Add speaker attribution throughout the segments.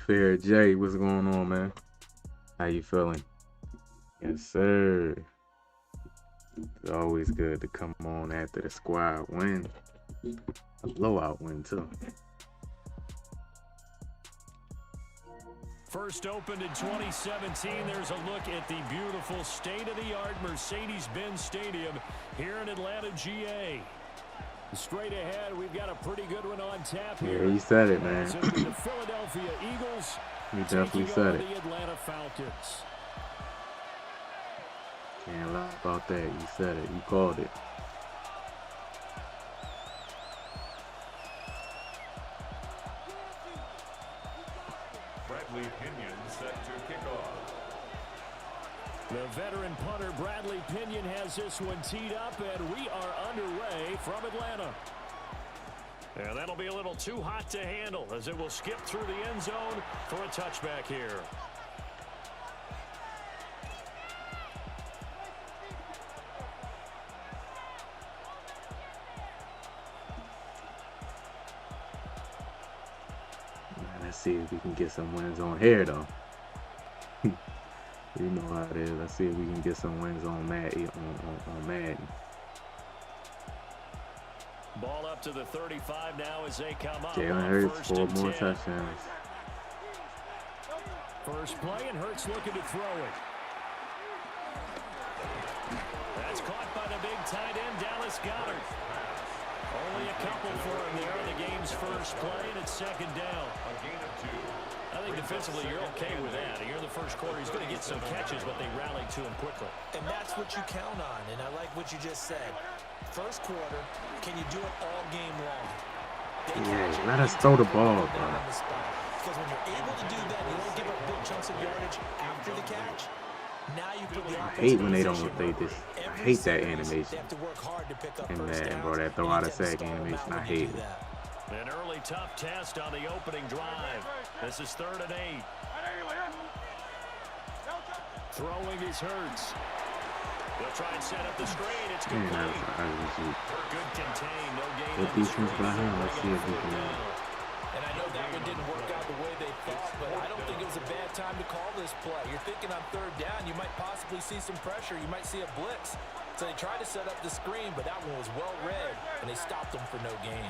Speaker 1: Fair J, what's going on, man? How you feeling? Yes, sir. It's always good to come on after the squad win. A blowout win, too.
Speaker 2: First opened in 2017. There's a look at the beautiful state-of-the-art Mercedes-Benz Stadium here in Atlanta, GA. Straight ahead, we've got a pretty good one on tap here.
Speaker 1: Yeah, he said it, man.
Speaker 2: The Philadelphia Eagles
Speaker 1: He definitely said it.
Speaker 2: the Atlanta Falcons.
Speaker 1: Can't lie about that. You said it. You called it.
Speaker 3: Bradley Pinion set to kick off.
Speaker 2: The veteran punter Bradley Pinion has this one teed up, and we are underway from Atlanta. And that'll be a little too hot to handle as it will skip through the end zone for a touchback here.
Speaker 1: Let's see if we can get some wins on here, though. You know how it is. Let's see if we can get some wins on Madden.
Speaker 2: Ball up to the 35 now as they come up.
Speaker 1: Jalen Hurts, 4 more touchdowns.
Speaker 2: First play, and Hurts looking to throw it. That's caught by the big tight end, Dallas Goedert. Only a couple for him there on the game's first play, and it's second down.
Speaker 3: A gain of 2.
Speaker 2: I think defensively you're okay with that. Here in the first quarter, he's going to get some catches, but they rallied to him quickly.
Speaker 4: And that's what you count on, and I like what you just said. First quarter, can you do it all game long?
Speaker 1: Yeah, let us throw the ball, bro.
Speaker 4: Because when you're able to do that, you don't give up big chunks of yardage after the catch. Now you put the
Speaker 1: I hate when they don't update this. I hate that animation.
Speaker 4: They have to work hard to pick up
Speaker 1: And
Speaker 4: first
Speaker 1: that,
Speaker 4: downs,
Speaker 1: bro, that throw
Speaker 4: and
Speaker 1: out
Speaker 4: you
Speaker 1: of
Speaker 4: get
Speaker 1: sack
Speaker 4: the stall
Speaker 1: animation,
Speaker 4: out
Speaker 1: I
Speaker 4: when you
Speaker 1: hate
Speaker 4: do
Speaker 1: it.
Speaker 4: that.
Speaker 2: An early tough test on the opening drive. This is 3rd and 8. Throwing is Hurts. They'll try and set up the screen. It's complete. Good contain. No gain.
Speaker 1: Good defense by him. Let's see if we can.
Speaker 4: And I know that one didn't work out the way they thought, but I don't think it was a bad time to call this play. You're thinking on 3rd down, you might possibly see some pressure. You might see a blitz. So they tried to set up the screen, but that one was well read, and they stopped them for no gain.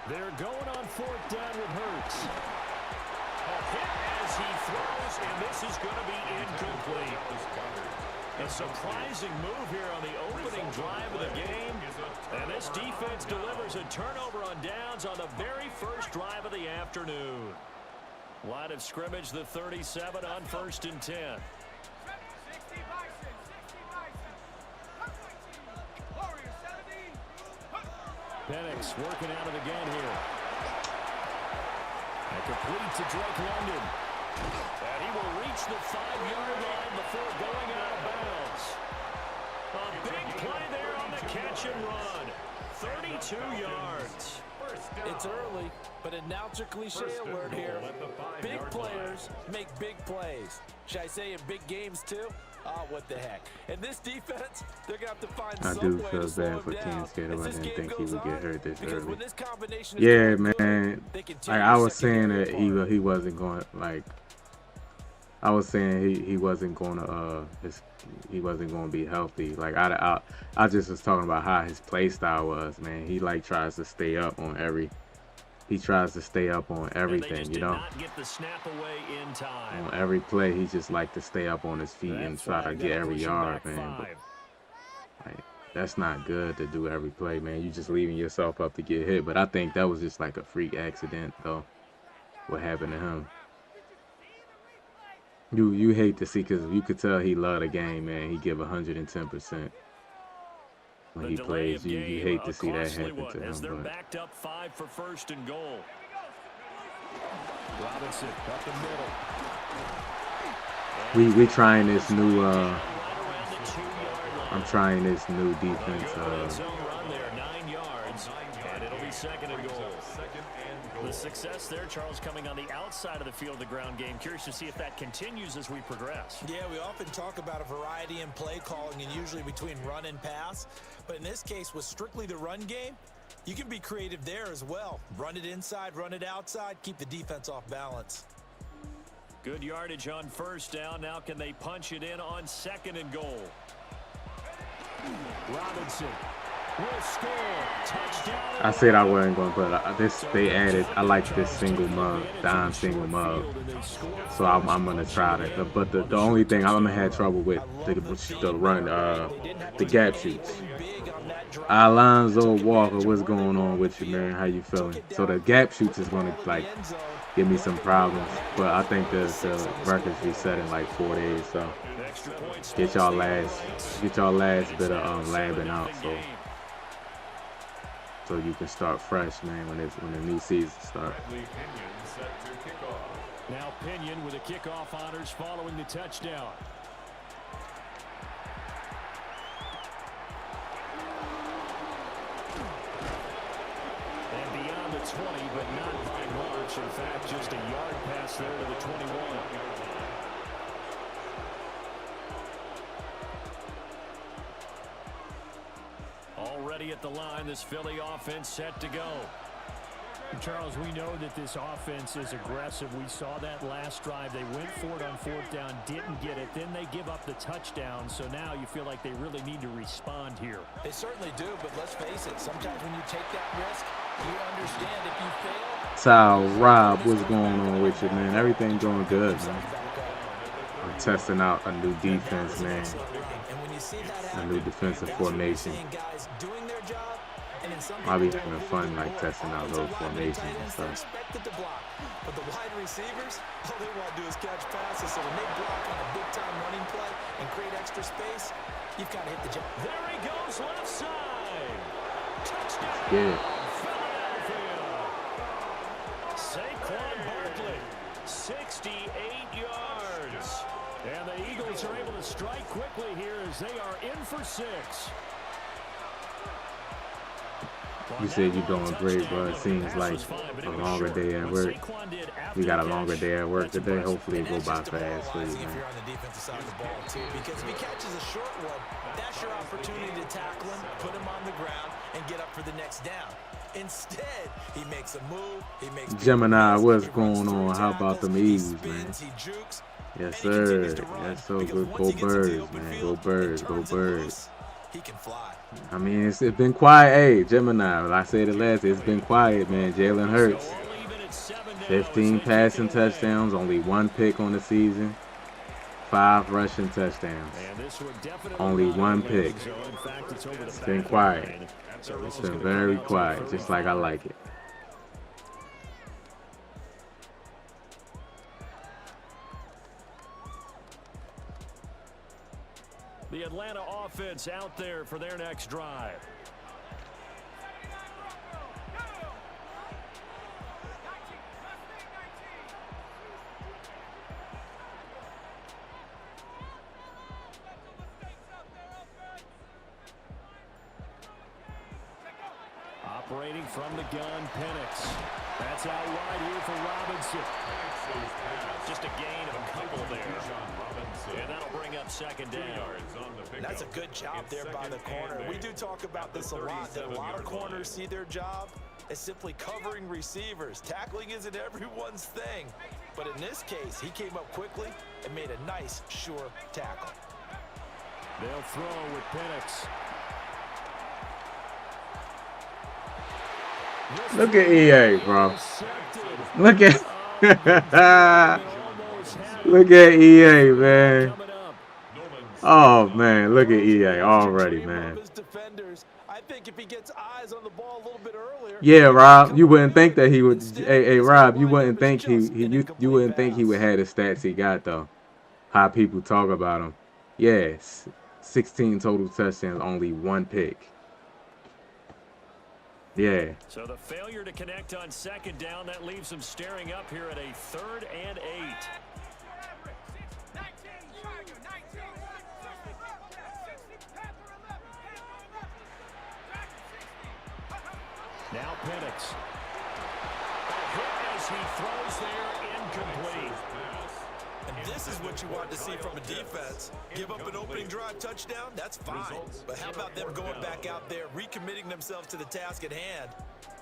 Speaker 2: They're going on 4th down with Hurts. A hit as he throws, and this is going to be incomplete. A surprising move here on the opening drive of the game. And this defense delivers a turnover on downs on the very first drive of the afternoon. Line of scrimmage, the 37 on 1st and 10. Penix working out of the gun here. And complete to Drake London. And he will reach the 5-yard line before going out of bounds. A big play there on the catch and run. 32 yards.
Speaker 4: It's early, but announcer cliche alert here. Big players make big plays. Should I say in big games too? Oh, what the heck. And this defense, they're going to have to find
Speaker 1: I
Speaker 4: some
Speaker 1: do
Speaker 4: way
Speaker 1: feel
Speaker 4: to slow
Speaker 1: bad
Speaker 4: him
Speaker 1: for
Speaker 4: down.
Speaker 1: Ken Skater. I didn't think he would get hurt this
Speaker 4: Because
Speaker 1: early.
Speaker 4: when this combination is
Speaker 1: Yeah,
Speaker 4: going good,
Speaker 1: man.
Speaker 4: they continue
Speaker 1: Like I was
Speaker 4: to
Speaker 1: saying
Speaker 4: secondary
Speaker 1: that
Speaker 4: apart.
Speaker 1: he wasn't going like. I was saying he wasn't going to he wasn't going to be healthy. Like I just was talking about how his play style was, man. He like tries to stay up on everything, you know.
Speaker 2: Not get the snap away in time.
Speaker 1: On every play, he just like to stay up on his feet and try to get every yard, man. But, like, that's not good to do every play, man. You just leaving yourself up to get hit. But I think that was just like a freak accident, though. What happened to him? You hate to see, because you could tell he loved the game, man. He give 110% when he plays. You hate to see that happen to him.
Speaker 2: As they're
Speaker 1: But
Speaker 2: backed up 5 for 1st and goal. Robinson up the middle.
Speaker 1: we trying this new I'm trying this new defense.
Speaker 2: Run there, 9 yards, and it'll be 2nd and goal. The success there, Charles, coming on the outside of the field, the ground game. Curious to see if that continues as we progress.
Speaker 4: Yeah, we often talk about a variety in play calling and usually between run and pass. But in this case, with strictly the run game, You can be creative there as well. Run it inside, run it outside, keep the defense off balance.
Speaker 2: Good yardage on first down. Now can they punch it in on 2nd and goal? Robinson will score. Touchdown.
Speaker 1: I said I wasn't going to put this. They added. I like this single mug, dime single mug. So I'm gonna try that. But the only thing I'm gonna have trouble with the run, the gap shoots. Alonzo Walker, what's going on with you, man? How you feeling? So the gap shoots is gonna like give me some problems. But I think the record's reset in like 4 days. So get y'all last bit of labbing out. So you can start fresh, man, when the new season starts.
Speaker 2: Now Pinion with the kickoff honors following the touchdown. And beyond the 20, but not by much. In fact, just a yard pass there to the 21. Already at the line, this Philly offense set to go.
Speaker 5: Charles, we know that this offense is aggressive. We saw that last drive. They went for it on 4th down, didn't get it. Then they give up the touchdown. So now you feel like they really need to respond here.
Speaker 4: They certainly do, but let's face it. Sometimes when you take that risk, you understand if you fail.
Speaker 1: So, Rob, what's going on with you, man? Everything going good, man. I'm testing out a new defense, man. A new defensive formation. I'll be having fun, like, testing out those formations and stuff.
Speaker 4: But the wide receivers, all they want to do is catch passes. So when they block on a big-time running play and create extra space, you've got to hit the jump.
Speaker 2: There he goes, left side. Touchdown.
Speaker 1: Yeah.
Speaker 2: Philadelphia. Saquon Barkley, 68 yards. And the Eagles are able to strike quickly here as they are in for 6.
Speaker 1: You said you're doing great, but it seems like a longer day at work. We got a longer day at work today. Hopefully it go by fast for you, man.
Speaker 4: Because if he catches a short one, that's your opportunity to tackle him, put him on the ground, and get up for the next down. Instead, he makes a move. He makes
Speaker 1: Gemini, what's going on? How about them Eagles, man? Yes, sir. Yes, so good. Go Birds, man. Go Birds. Go Birds.
Speaker 4: He can fly.
Speaker 1: I mean, it's been quiet. Hey, Gemini, I said it last. It's been quiet, man. Jalen Hurts, 15 passing touchdowns, only 1 pick on the season, 5 rushing touchdowns, only 1 pick. It's been quiet. It's been very quiet, just like I like it.
Speaker 2: The Atlanta offense out there for their next drive. Operating from the gun, Penix. That's out wide here for Robinson. Just a gain of a couple there. And that'll bring up 2nd down.
Speaker 4: That's a good job there by the corner. We do talk about this a lot, that a lot of corners see their job as simply covering receivers. Tackling isn't everyone's thing. But in this case, he came up quickly and made a nice, sure tackle.
Speaker 2: They'll throw with Penix.
Speaker 1: Look at EA, bro. Look at look at EA, man. Oh man, look at EA already, man. Yeah, Rob, you wouldn't think that he would. Hey, Rob, you wouldn't think you wouldn't think he would have the stats he got though. How people talk about him. Yes, 16 total touchdowns, only 1 pick. Yeah.
Speaker 2: So the failure to connect on 2nd down, that leaves them staring up here at a 3rd and 8. Now Penix. A hit as he throws there, incomplete.
Speaker 4: And this is what you want to see from a defense. Give up an opening drive touchdown, that's fine. But how about them going back out there, recommitting themselves to the task at hand,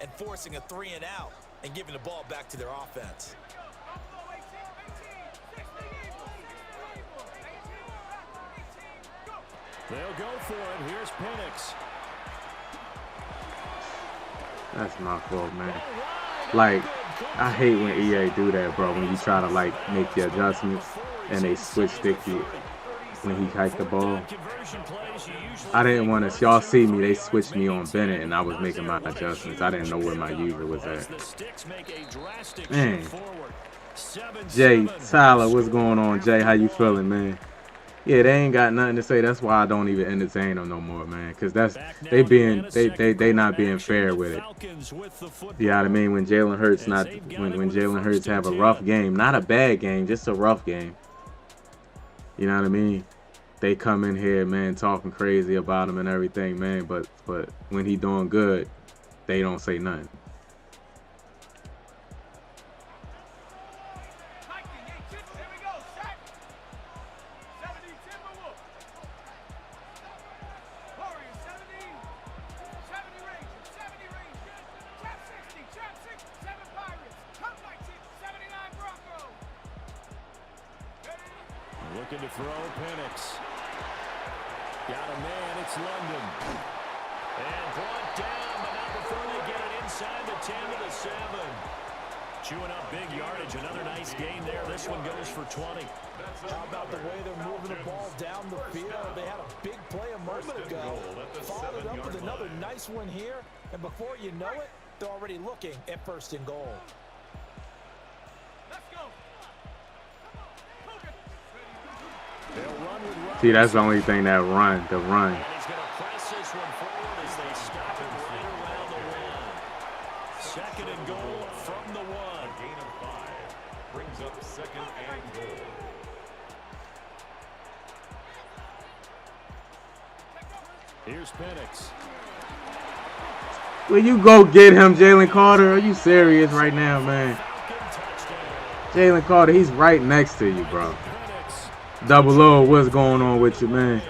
Speaker 4: and forcing a 3-and-out and giving the ball back to their offense?
Speaker 5: They'll go for it. Here's Penix.
Speaker 1: That's my fault, man. Like, I hate when EA do that, bro. When you try to, like, make the adjustments and they switch stick you when he hiked the ball. I didn't want to. Y'all see me. They switched me on Bennett, and I was making my adjustments. I didn't know where my user was at. Man. Jay Tyler, what's going on, Jay? How you feeling, man? Yeah, they ain't got nothing to say. That's why I don't even entertain them no more, man. Cause they not being fair with it. You know what I mean? When Jalen Hurts when Jalen Hurts have a rough game, not a bad game, just a rough game. You know what I mean? They come in here, man, talking crazy about him and everything, man. But when he doing good, they don't say nothing.
Speaker 5: Looking to throw, Penix. Got a man, it's London. And brought down, but not before they get it inside the 10 to the 7. Chewing up big yardage, another nice gain there. This one goes for 20.
Speaker 4: How about the way they're moving the ball down the field? They had a big play a moment ago. Followed up with another nice one here. And before you know it, they're already looking at 1st and goal.
Speaker 1: See, that's the only thing that run, the run.
Speaker 5: And he's going to press this one forward as they stop it right around the 1. 2nd and goal from the 1.
Speaker 3: Gain of 5 brings up 2nd and goal.
Speaker 5: Here's Penix.
Speaker 1: Will you go get him, Jalen Carter? Are you serious right now, man? Jalen Carter, he's right next to you, bro. Double O, what's going on with you, man?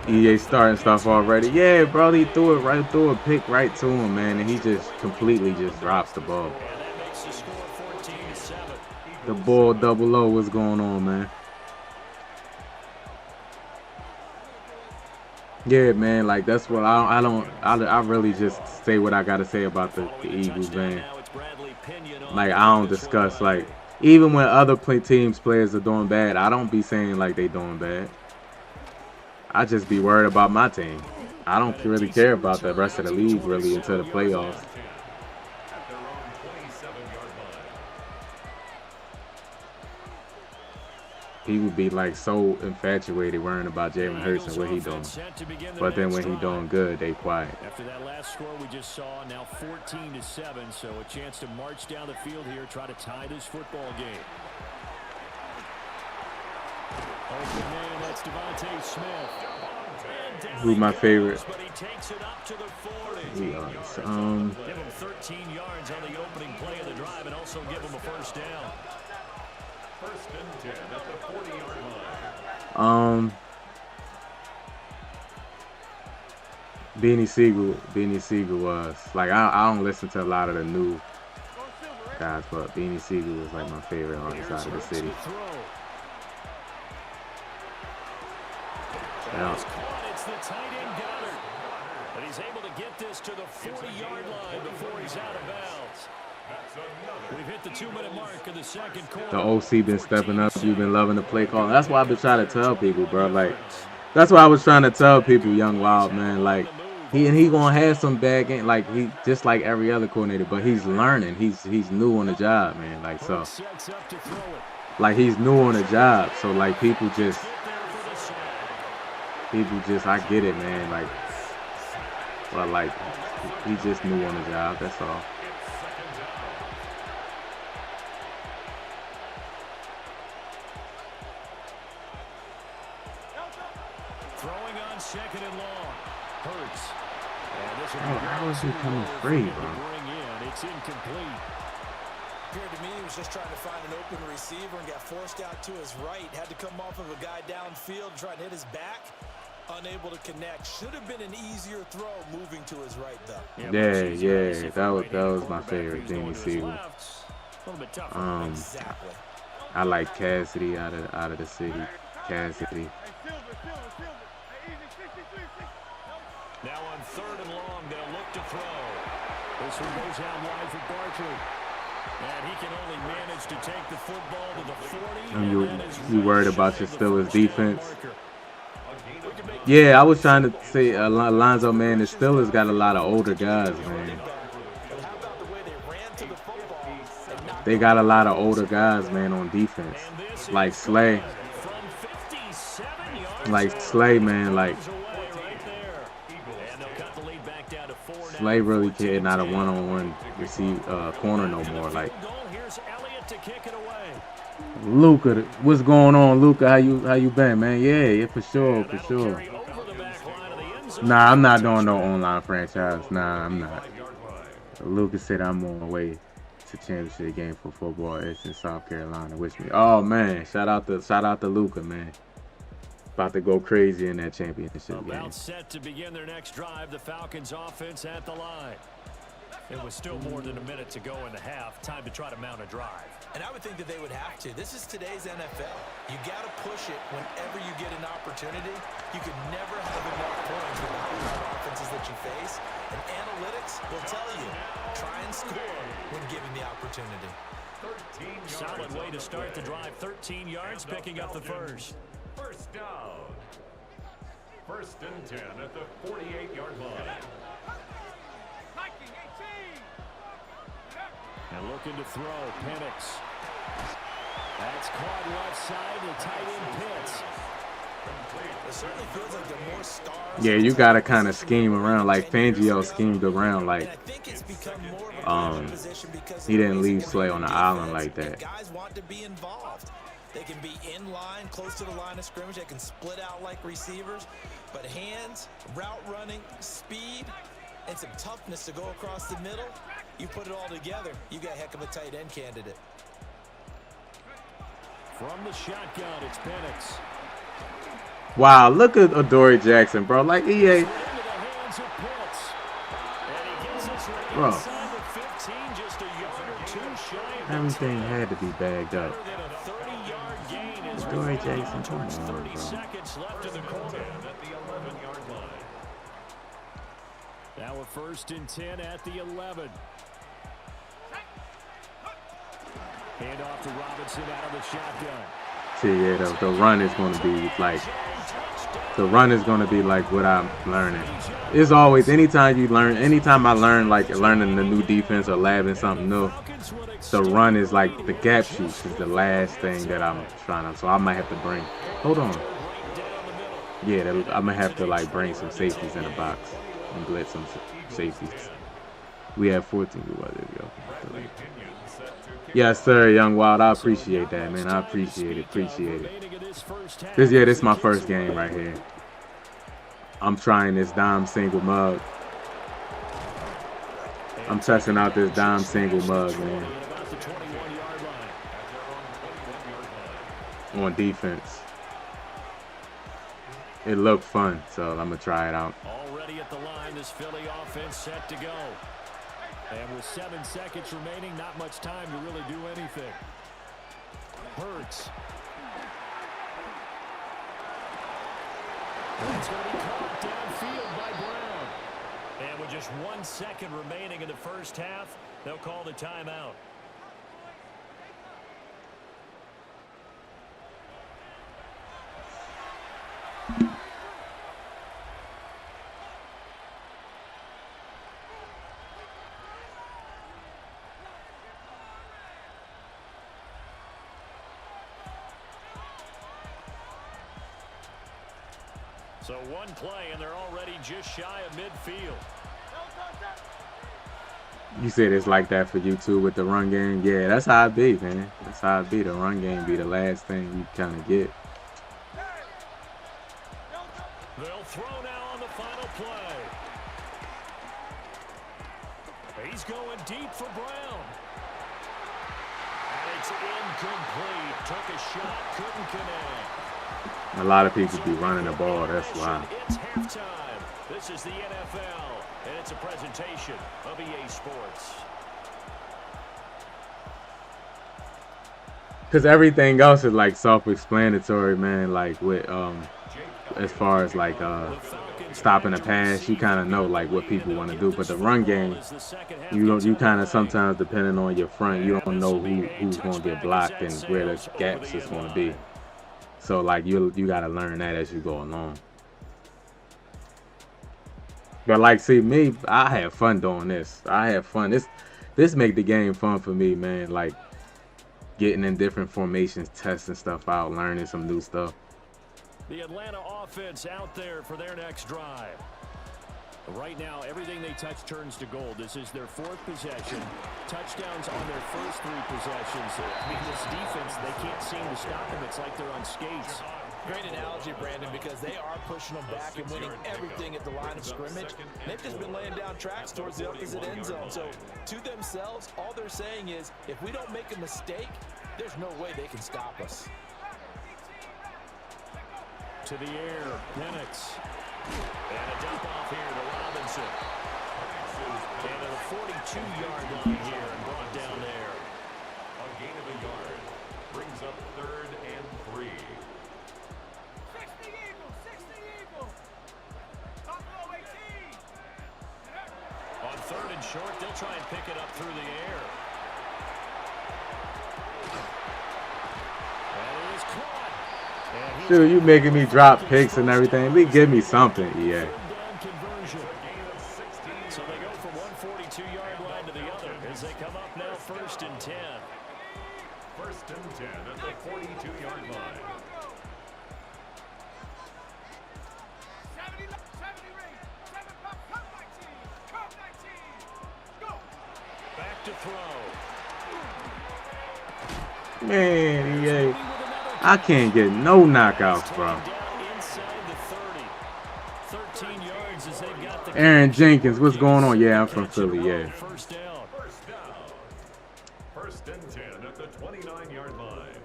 Speaker 1: EA starting stuff already. Yeah, bro, he threw it right through a pick right to him, man, and he just completely just drops the ball. The ball, Double O, what's going on, man? Yeah, man, like that's what I really just say what I gotta say about the Eagles, man. Like I don't discuss like. Even when other teams' players are doing bad, I don't be saying like they doing bad. I just be worried about my team. I don't really care about the rest of the league really until the playoffs. People be like so infatuated worrying about Jalen Hurts and what he doing. But then when he doing good, they quiet.
Speaker 5: After that last score we just saw, now 14 to 7, so a chance to march down the field here, try to tie this football game. Open man, that's Devontae Smith.
Speaker 1: Who's my favorite?
Speaker 5: But he takes it up to the 40.
Speaker 1: We are.
Speaker 5: Give him 13 yards on the opening play of the drive and also give him a 1st down.
Speaker 3: 1st and 10 at the 40-yard line.
Speaker 1: Beanie Siegel was like I don't listen to a lot of the new guys, but Beanie Siegel was like my favorite artist out of the city. Yeah.
Speaker 5: It's the tight end Goddard, but he's able to get this to the 40-yard line before he's out of bounds. We've hit the 2-minute mark of the 2nd quarter.
Speaker 1: The OC been stepping up. You've been loving the play call. That's why I've been trying to tell people, bro. Like, that's why I was trying to tell people, Young Wild, man. Like, he gonna have some bad game, like he just like every other coordinator, but he's learning. He's new on the job, man. Like so, like he's new on the job. So like people just, I get it, man. Like, but like he's just new on the job. That's all.
Speaker 5: Throwing on 2nd and long. Hurts.
Speaker 1: How is he coming free, bro?
Speaker 5: It's incomplete.
Speaker 4: Appeared to me he was just trying to find an open receiver and got forced out to his right. Had to come off of a guy downfield, try to hit his back. Unable to connect. Should have been an easier throw moving to his right, though.
Speaker 1: Yeah, that was my favorite thing to see.
Speaker 4: Exactly.
Speaker 1: I like Cassidy out of the city. Cassidy.
Speaker 2: Now on 3rd and long, they'll look to throw. This one goes out wide for Barkley. And he can only manage to take the football to the 40.
Speaker 1: You worried about your Steelers defense? Yeah, I was trying to say, Alonzo, man, the Steelers got a lot of older guys, man. They got a lot of older guys, man, on defense. Like Slay. Man, like Slay really can't not a one-on-one receive corner no more. Like Luka, what's going on, Luka? How you been, man? Yeah, for sure. Nah, I'm not doing no online franchise. Nah, I'm not. Luka said I'm on my way to championship game for football. It's in South Carolina. Wish me. Oh man, shout out to Luka, man. About to go crazy in that championship game.
Speaker 2: About set to begin their next drive, the Falcons offense at the line. It was still more than a minute to go in the half. Time to try to mount a drive.
Speaker 4: And I would think that they would have to. This is today's NFL. You got to push it whenever you get an opportunity. You can never have enough points with the offenses that you face. And analytics will tell you, try and score when given the opportunity.
Speaker 2: Solid way to start the drive. 13 yards, picking up the first.
Speaker 3: First down. 1st and 10 at the 48-yard line.
Speaker 2: And looking to throw, Penix. That's caught left side, the tight end Pitts.
Speaker 4: It certainly feels like they're more stars.
Speaker 1: Yeah, you gotta kind of scheme around like Fangio schemed around. Like, he didn't leave Slay on the island like that.
Speaker 4: Guys want to be involved. They can be in line, close to the line of scrimmage. They can split out like receivers. But hands, route running, speed, and some toughness to go across the middle. You put it all together, you got a heck of a tight end candidate.
Speaker 2: From the shotgun, it's Penix.
Speaker 1: Wow, look at Adoree Jackson, bro. Like EA. Bro. Everything had to be bagged up. Adoree Jackson, come on, bro.
Speaker 2: Now a 1st and 10 at the 11. Hand off to Robinson out of the shotgun.
Speaker 1: See, yeah, the run is going to be like, what I'm learning. It's always, anytime I learn, like learning the new defense or labbing something new, the run is like the gap shoots is the last thing that I'm trying to, so I might have to bring, hold on. Yeah, I'm going to have to like bring some safeties in the box and blitz some safeties. We have 14. There we go. Yes, sir, Young Wild. I appreciate that, man. I appreciate it. This is my first game right here. I'm trying this dime single mug. I'm testing out this dime single mug, man. On defense. It looked fun, so I'm going to try it out.
Speaker 2: Already at the line, this Philly offense set to go. And with 7 seconds remaining, not much time to really do anything. Hurts. It's going to be caught downfield by Brown. And with just 1 second remaining in the first half, they'll call the timeout. So 1 play, and they're already just shy of midfield.
Speaker 1: You said it's like that for you too with the run game? Yeah, that's how it be, man. That's how it be. The run game be the last thing you kind of get.
Speaker 2: They'll throw now on the final play. He's going deep for Brown. It's incomplete. Took a shot, couldn't connect.
Speaker 1: A lot of people be running the ball. That's why.
Speaker 2: It's halftime. This is the NFL, and it's a presentation of EA Sports.
Speaker 1: Because everything else is like self-explanatory, man. Like with as far as like stopping a pass, you kind of know like what people want to do. But the run game, you kind of sometimes, depending on your front, you don't know who's going to get blocked and where the gaps is going to be. So like you got to learn that as you go along. But like, see me, I have fun doing this. I have fun. This make the game fun for me, man. Like getting in different formations, testing stuff out, learning some new stuff.
Speaker 2: The Atlanta offense out there for their next drive. Right now, everything they touch turns to gold. This is their 4th possession. Touchdowns on their first 3 possessions. I mean, this defense, they can't seem to stop them. It's like they're on skates.
Speaker 4: Great analogy, Brandon, because they are pushing them back and winning everything at the line of scrimmage. They've just been laying down tracks towards the opposite end zone. So, to themselves, all they're saying is, if we don't make a mistake, there's no way they can stop us.
Speaker 2: To the air, Penix. And a dump off here to Robinson. And at a 42-yard line here and brought down there.
Speaker 3: A gain of a yard brings up 3rd and 3.
Speaker 6: 60 Eagles. Buffalo 18.
Speaker 2: On 3rd and short, they'll try and pick it up through the air. And it is caught.
Speaker 1: Dude, you making me drop picks and everything. At least give me something, EA.
Speaker 2: So they go from 142-yard line to the other as they come up now 1st and 10.
Speaker 3: 1st and 10 at the 42-yard line.
Speaker 6: 70 rings. 7 pop, cut 19. Cut 19. Go.
Speaker 2: Back to throw.
Speaker 1: Man, EA. I can't get no knockouts, bro. Aaron Jenkins, what's going on? Yeah, I'm from Philly, yeah.
Speaker 3: First down. 1st and 10 at the 29-yard line.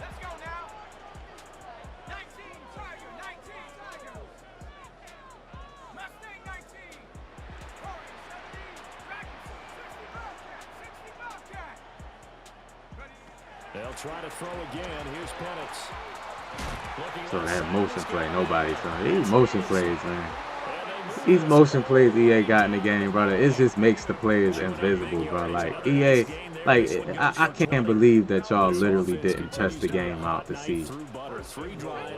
Speaker 6: Let's go now. 19 Tiger. Mustang 19. Corey 70. Dragon 60 Bobcat.
Speaker 2: They'll try to throw again. Here's Penix.
Speaker 1: So that motion play, nobody's done. These motion plays, man. These motion plays EA got in the game, brother. It just makes the players invisible, bro. Like EA, like I can't believe that y'all literally didn't test the game out to see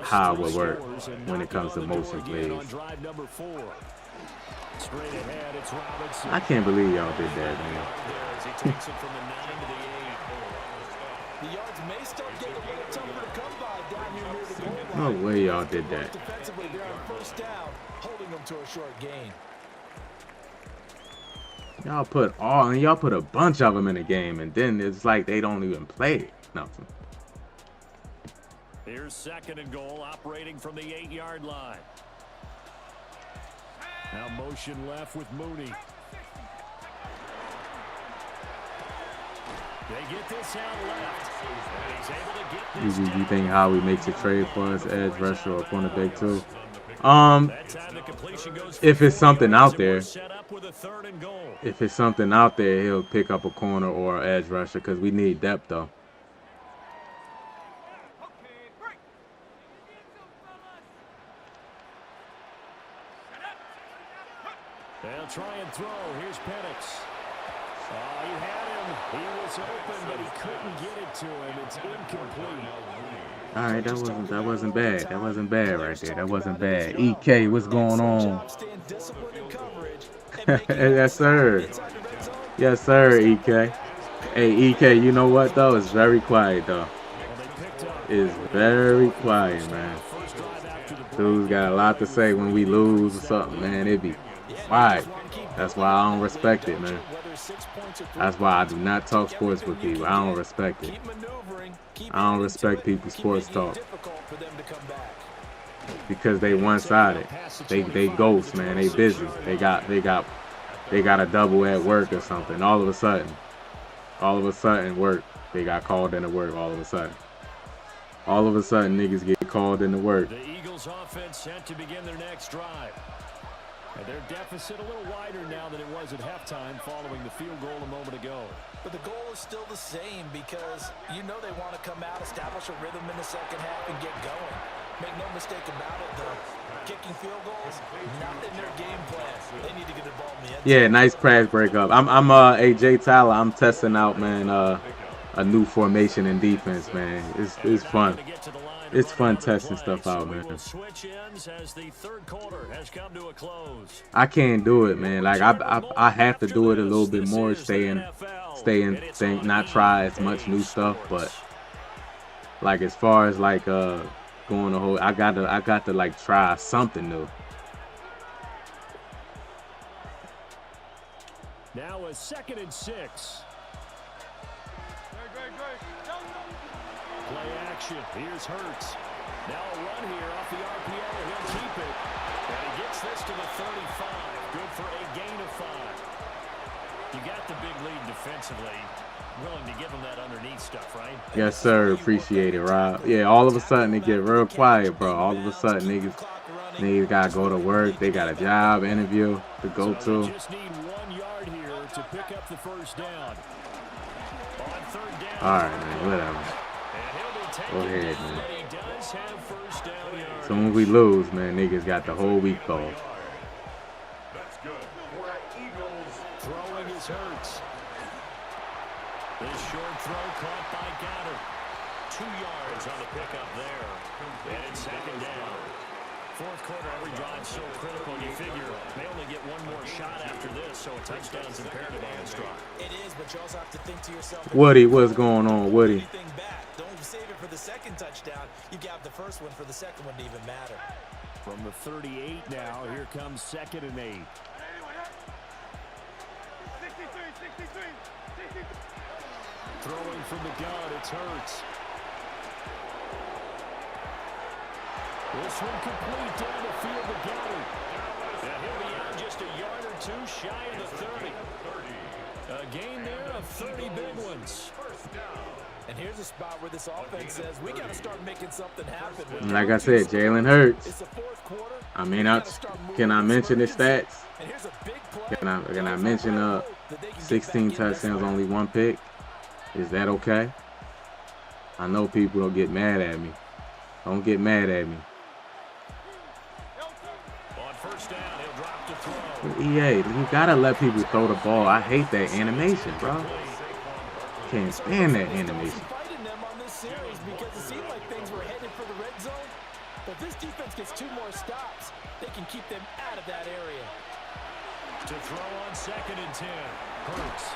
Speaker 1: how it would work when it comes to motion plays. I can't believe y'all did that, man.
Speaker 4: The yards may start getting a little tougher to come by down here near the goal line.
Speaker 1: No way y'all did that.
Speaker 4: Defensively, they're on 1st down, holding them to a short gain.
Speaker 1: Y'all put a bunch of them in the game, and then it's like they don't even play nothing.
Speaker 2: Here's 2nd and goal, operating from the 8-yard line. Now motion left with Mooney. They get this out left. And he's able to get this
Speaker 1: You think Howie makes a trade for us, edge rusher up on the big 2? If it's something out there, he'll pick up a corner or an edge rusher because we need depth though.
Speaker 2: They'll try and throw. Here's Penix. Oh, he had him. He was open, but he couldn't get it to him. It's incomplete.
Speaker 1: All right, that wasn't bad. That wasn't bad right there. That wasn't bad. EK, what's going on? Yes, sir. Yes, sir, EK. Hey, EK, you know what, though? It's very quiet, though. It's very quiet, man. Dude's got a lot to say when we lose or something, man. It be quiet. That's why I don't respect it, man. That's why I do not talk sports with people. I don't respect it. I don't respect people's sports talk. Because they one-sided. They ghosts, man. They busy. They got they got a double at work or something. All of a sudden, work. They got called into work all of a sudden. All of a sudden, niggas get called into work.
Speaker 5: The Eagles offense set to begin their next drive. And their deficit a little wider now than it was at halftime following the field goal a moment ago.
Speaker 4: But the goal is still the same because you know they want to come out, establish a rhythm in the second half, and get going. Make no mistake about it, though. Kicking field goals, not in their game plan. They need to get the ball in the end zone.
Speaker 1: Yeah, nice pass breakup. I'm AJ Tyler. I'm testing out, man, a new formation in defense, man. It's fun. It's fun testing stuff out, man. I can't do it, man. Like I have to do it a little bit more, stay not try as much new stuff, but like as far as like going the whole, I got to like try something new.
Speaker 5: Now a 2nd and 6. Play action. Here's Hurts. Now a run here off the RPO. He'll keep it. And he gets this to the 35. Good for a gain of 5. You got the big lead defensively. Willing to give him that underneath stuff, right?
Speaker 1: Yes, sir. Appreciate it, Rob. Yeah, all of a sudden it get real quiet, bro. All of a sudden niggas gotta go to work. They got a job interview to go to.
Speaker 5: They just need 1 yard here to pick up the first down. On 3rd down.
Speaker 1: All right, man. Whatever. Go ahead, man. So when we lose, man, niggas got the whole week off.
Speaker 3: That's good. For our Eagles.
Speaker 5: Throwing his Hurts. This short throw caught by Goddard. 2 yards on the pickup there. And it's 2nd down. 4th quarter, every drive so critical. You figure they only get 1 more shot after this, so a touchdown's imperative on this drive.
Speaker 4: It is, but you also have to think to yourself.
Speaker 1: Woody, what's going on, Woody?
Speaker 4: Don't save it for the 2nd touchdown. You got the first one for the 2nd one to even matter.
Speaker 5: From the 38 now, here comes 2nd and 8.
Speaker 6: 63.
Speaker 5: Throwing from the gun, it's Hurts. This one complete down the field to Goddard. And he'll be out just a yard or 2 shy of the 30. A gain there of 30 big ones.
Speaker 4: And here's a spot where this offense says we got to start making something happen.
Speaker 1: Like I said, Jalen Hurts.
Speaker 4: It's the 4th quarter.
Speaker 1: I mean, can I mention his stats?
Speaker 4: And here's a big play.
Speaker 1: Can I mention 16 touchdowns, only 1 pick? Is that okay? I know people don't get mad at me. Don't get mad at me.
Speaker 5: On 1st down, he'll drop to throw.
Speaker 1: EA, you gotta let people throw the ball. I hate that animation, bro. Can't stand that animation.
Speaker 4: Fighting them on this series because it seemed like things were headed for the red zone. But if this defense gets 2 more stops, they can keep them out of that area.
Speaker 5: To throw on 2nd and 10. Hurts.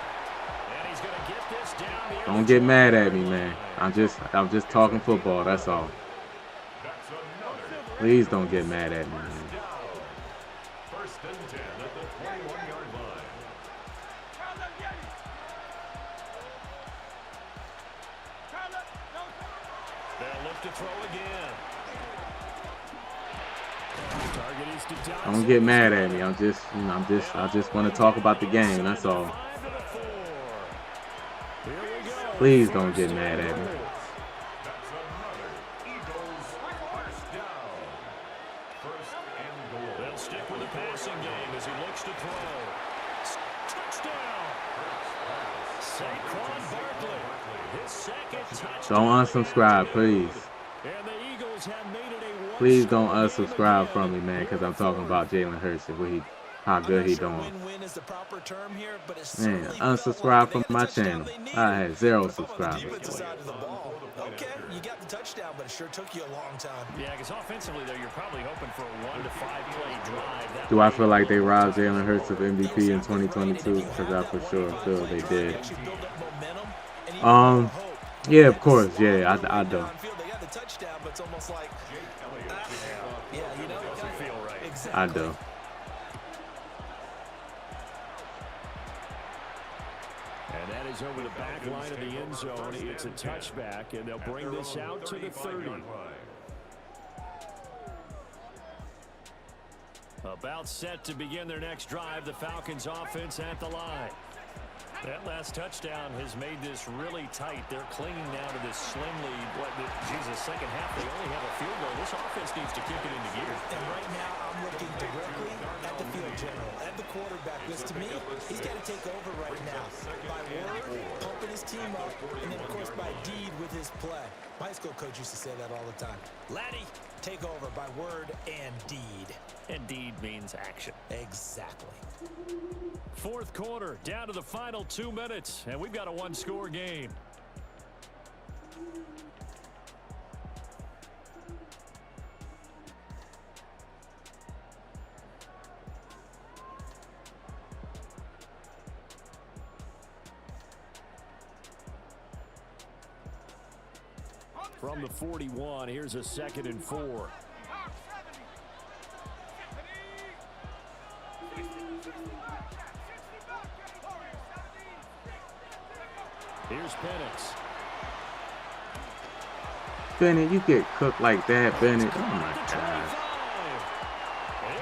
Speaker 5: And he's going to get this down here.
Speaker 1: Don't get mad at me, man. I'm just talking football, that's all. Please don't get mad at me, man.
Speaker 3: 1st and 10 at the 21-yard line.
Speaker 5: They'll look to throw again. Target is to Johnson.
Speaker 1: Don't get mad at me. I just want to talk about the game, that's all. Please don't get mad at me.
Speaker 3: That's another Eagles 1st down. 1st and goal.
Speaker 5: They'll stick with the passing game as he looks to throw. Touchdown! Saquon Barkley. His 2nd touchdown.
Speaker 1: Don't unsubscribe, please.
Speaker 5: And the Eagles have made it a
Speaker 1: Please don't unsubscribe from me, man, because I'm talking about Jalen Hurts and how good he doing. Man, unsubscribe from my channel. I had 0 subscribers.
Speaker 4: Okay, you got the touchdown, but it sure took you a long time.
Speaker 5: Yeah, because offensively, though, you're probably hoping for a 1 to 5 play drive.
Speaker 1: Do I feel like they robbed Jalen Hurts of MVP in 2022? Because I for sure feel they did. Yeah, of course. Yeah, I do.
Speaker 4: They got the touchdown, but it's almost like,
Speaker 5: Doesn't feel right.
Speaker 4: Exactly.
Speaker 1: I do.
Speaker 5: And that is over the back line of the end zone. It's a touchback, and they'll bring this out to the 30. About set to begin their next drive. The Falcons offense at the line. That last touchdown has made this really tight. They're clinging now to this slim lead. Second half, they only have a field goal. This offense needs to kick it into gear.
Speaker 4: And right now, I'm looking directly at the field general, at the quarterback, because to me, he's got to take over right now. By word, pumping his team up, and then, of course, by deed with his play. My high school coach used to say that all the time. Laddie, take over by word and deed.
Speaker 5: And deed means action.
Speaker 4: Exactly.
Speaker 5: Fourth quarter, down to the final 2 minutes, and we've got a one-score game. From the 41, here's a 2nd and 4. Here's Penix.
Speaker 1: Bennett, you get cooked like that, Bennett. Oh my God.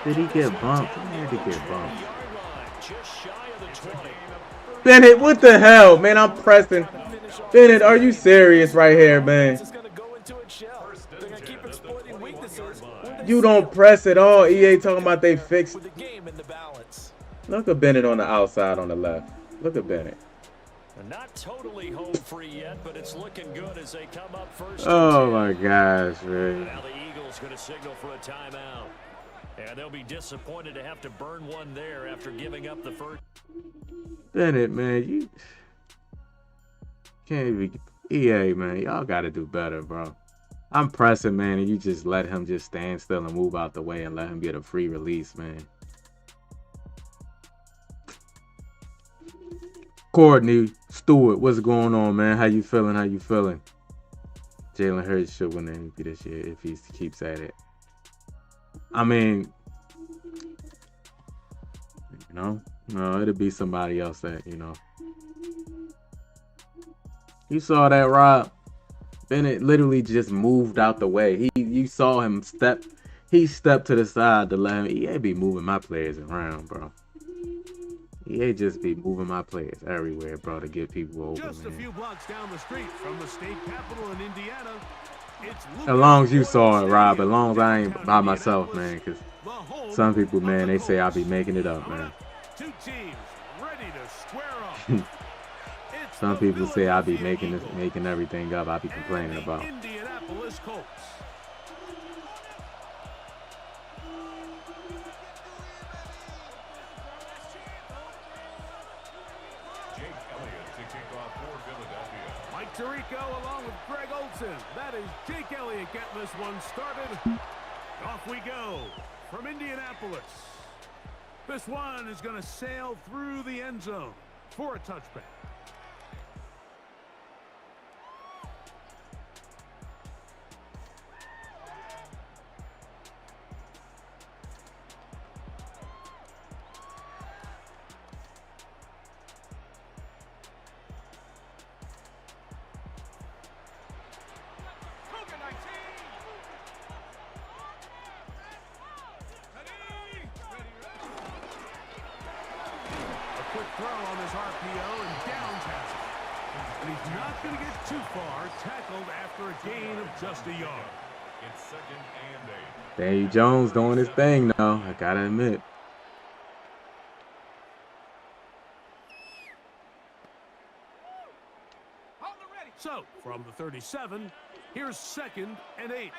Speaker 1: Did he get bumped? He had to get bumped. Bennett, what the hell, man? I'm pressing. Bennett, are you serious right here, man? You don't press at all. EA talking about they fixed. Look at Bennett on the outside on the left. Look at Bennett.
Speaker 5: Not totally home free yet, but it's looking good as they come up first.
Speaker 1: Oh my gosh, man.
Speaker 5: Now the Eagles going to signal for a timeout. And they'll be disappointed to have to burn one there after giving up the first.
Speaker 1: Bennett, man, you can't even. EA, man, y'all got to do better, bro. I'm pressing, man, and you just let him just stand still and move out the way and let him get a free release, man. Courtney Stewart, what's going on, man? How you feeling? How you feeling? Jalen Hurts should win the MVP this year if he keeps at it. I mean, no, it'll be somebody else that, You saw that, Rob? Bennett literally just moved out the way. You saw him step. He stepped to the side to let him. EA be moving my players around, bro. EA just be moving my players everywhere, bro, to get people over,
Speaker 6: Just
Speaker 1: man.
Speaker 6: a few blocks down the street from the state capitol in Indiana.
Speaker 1: As long as you saw it, Rob. As long as I ain't by myself, man. Because some people, man, they say I be making it up, man.
Speaker 6: Two teams ready to square up.
Speaker 1: Some people say I be making everything up. I be complaining about.
Speaker 6: Indianapolis Colts. Mike Tirico along with Greg Olsen. That is Jake Elliott getting this one started. Off we go from Indianapolis. This one is going to sail through the end zone for a touchback. Quick throw on this RPO and down passes. And he's not going to get too far, tackled after a gain of just a yard.
Speaker 3: It's 2nd and 8.
Speaker 1: Daniel Jones doing his thing now, I gotta admit.
Speaker 6: So, from the 37, here's 2nd and 8.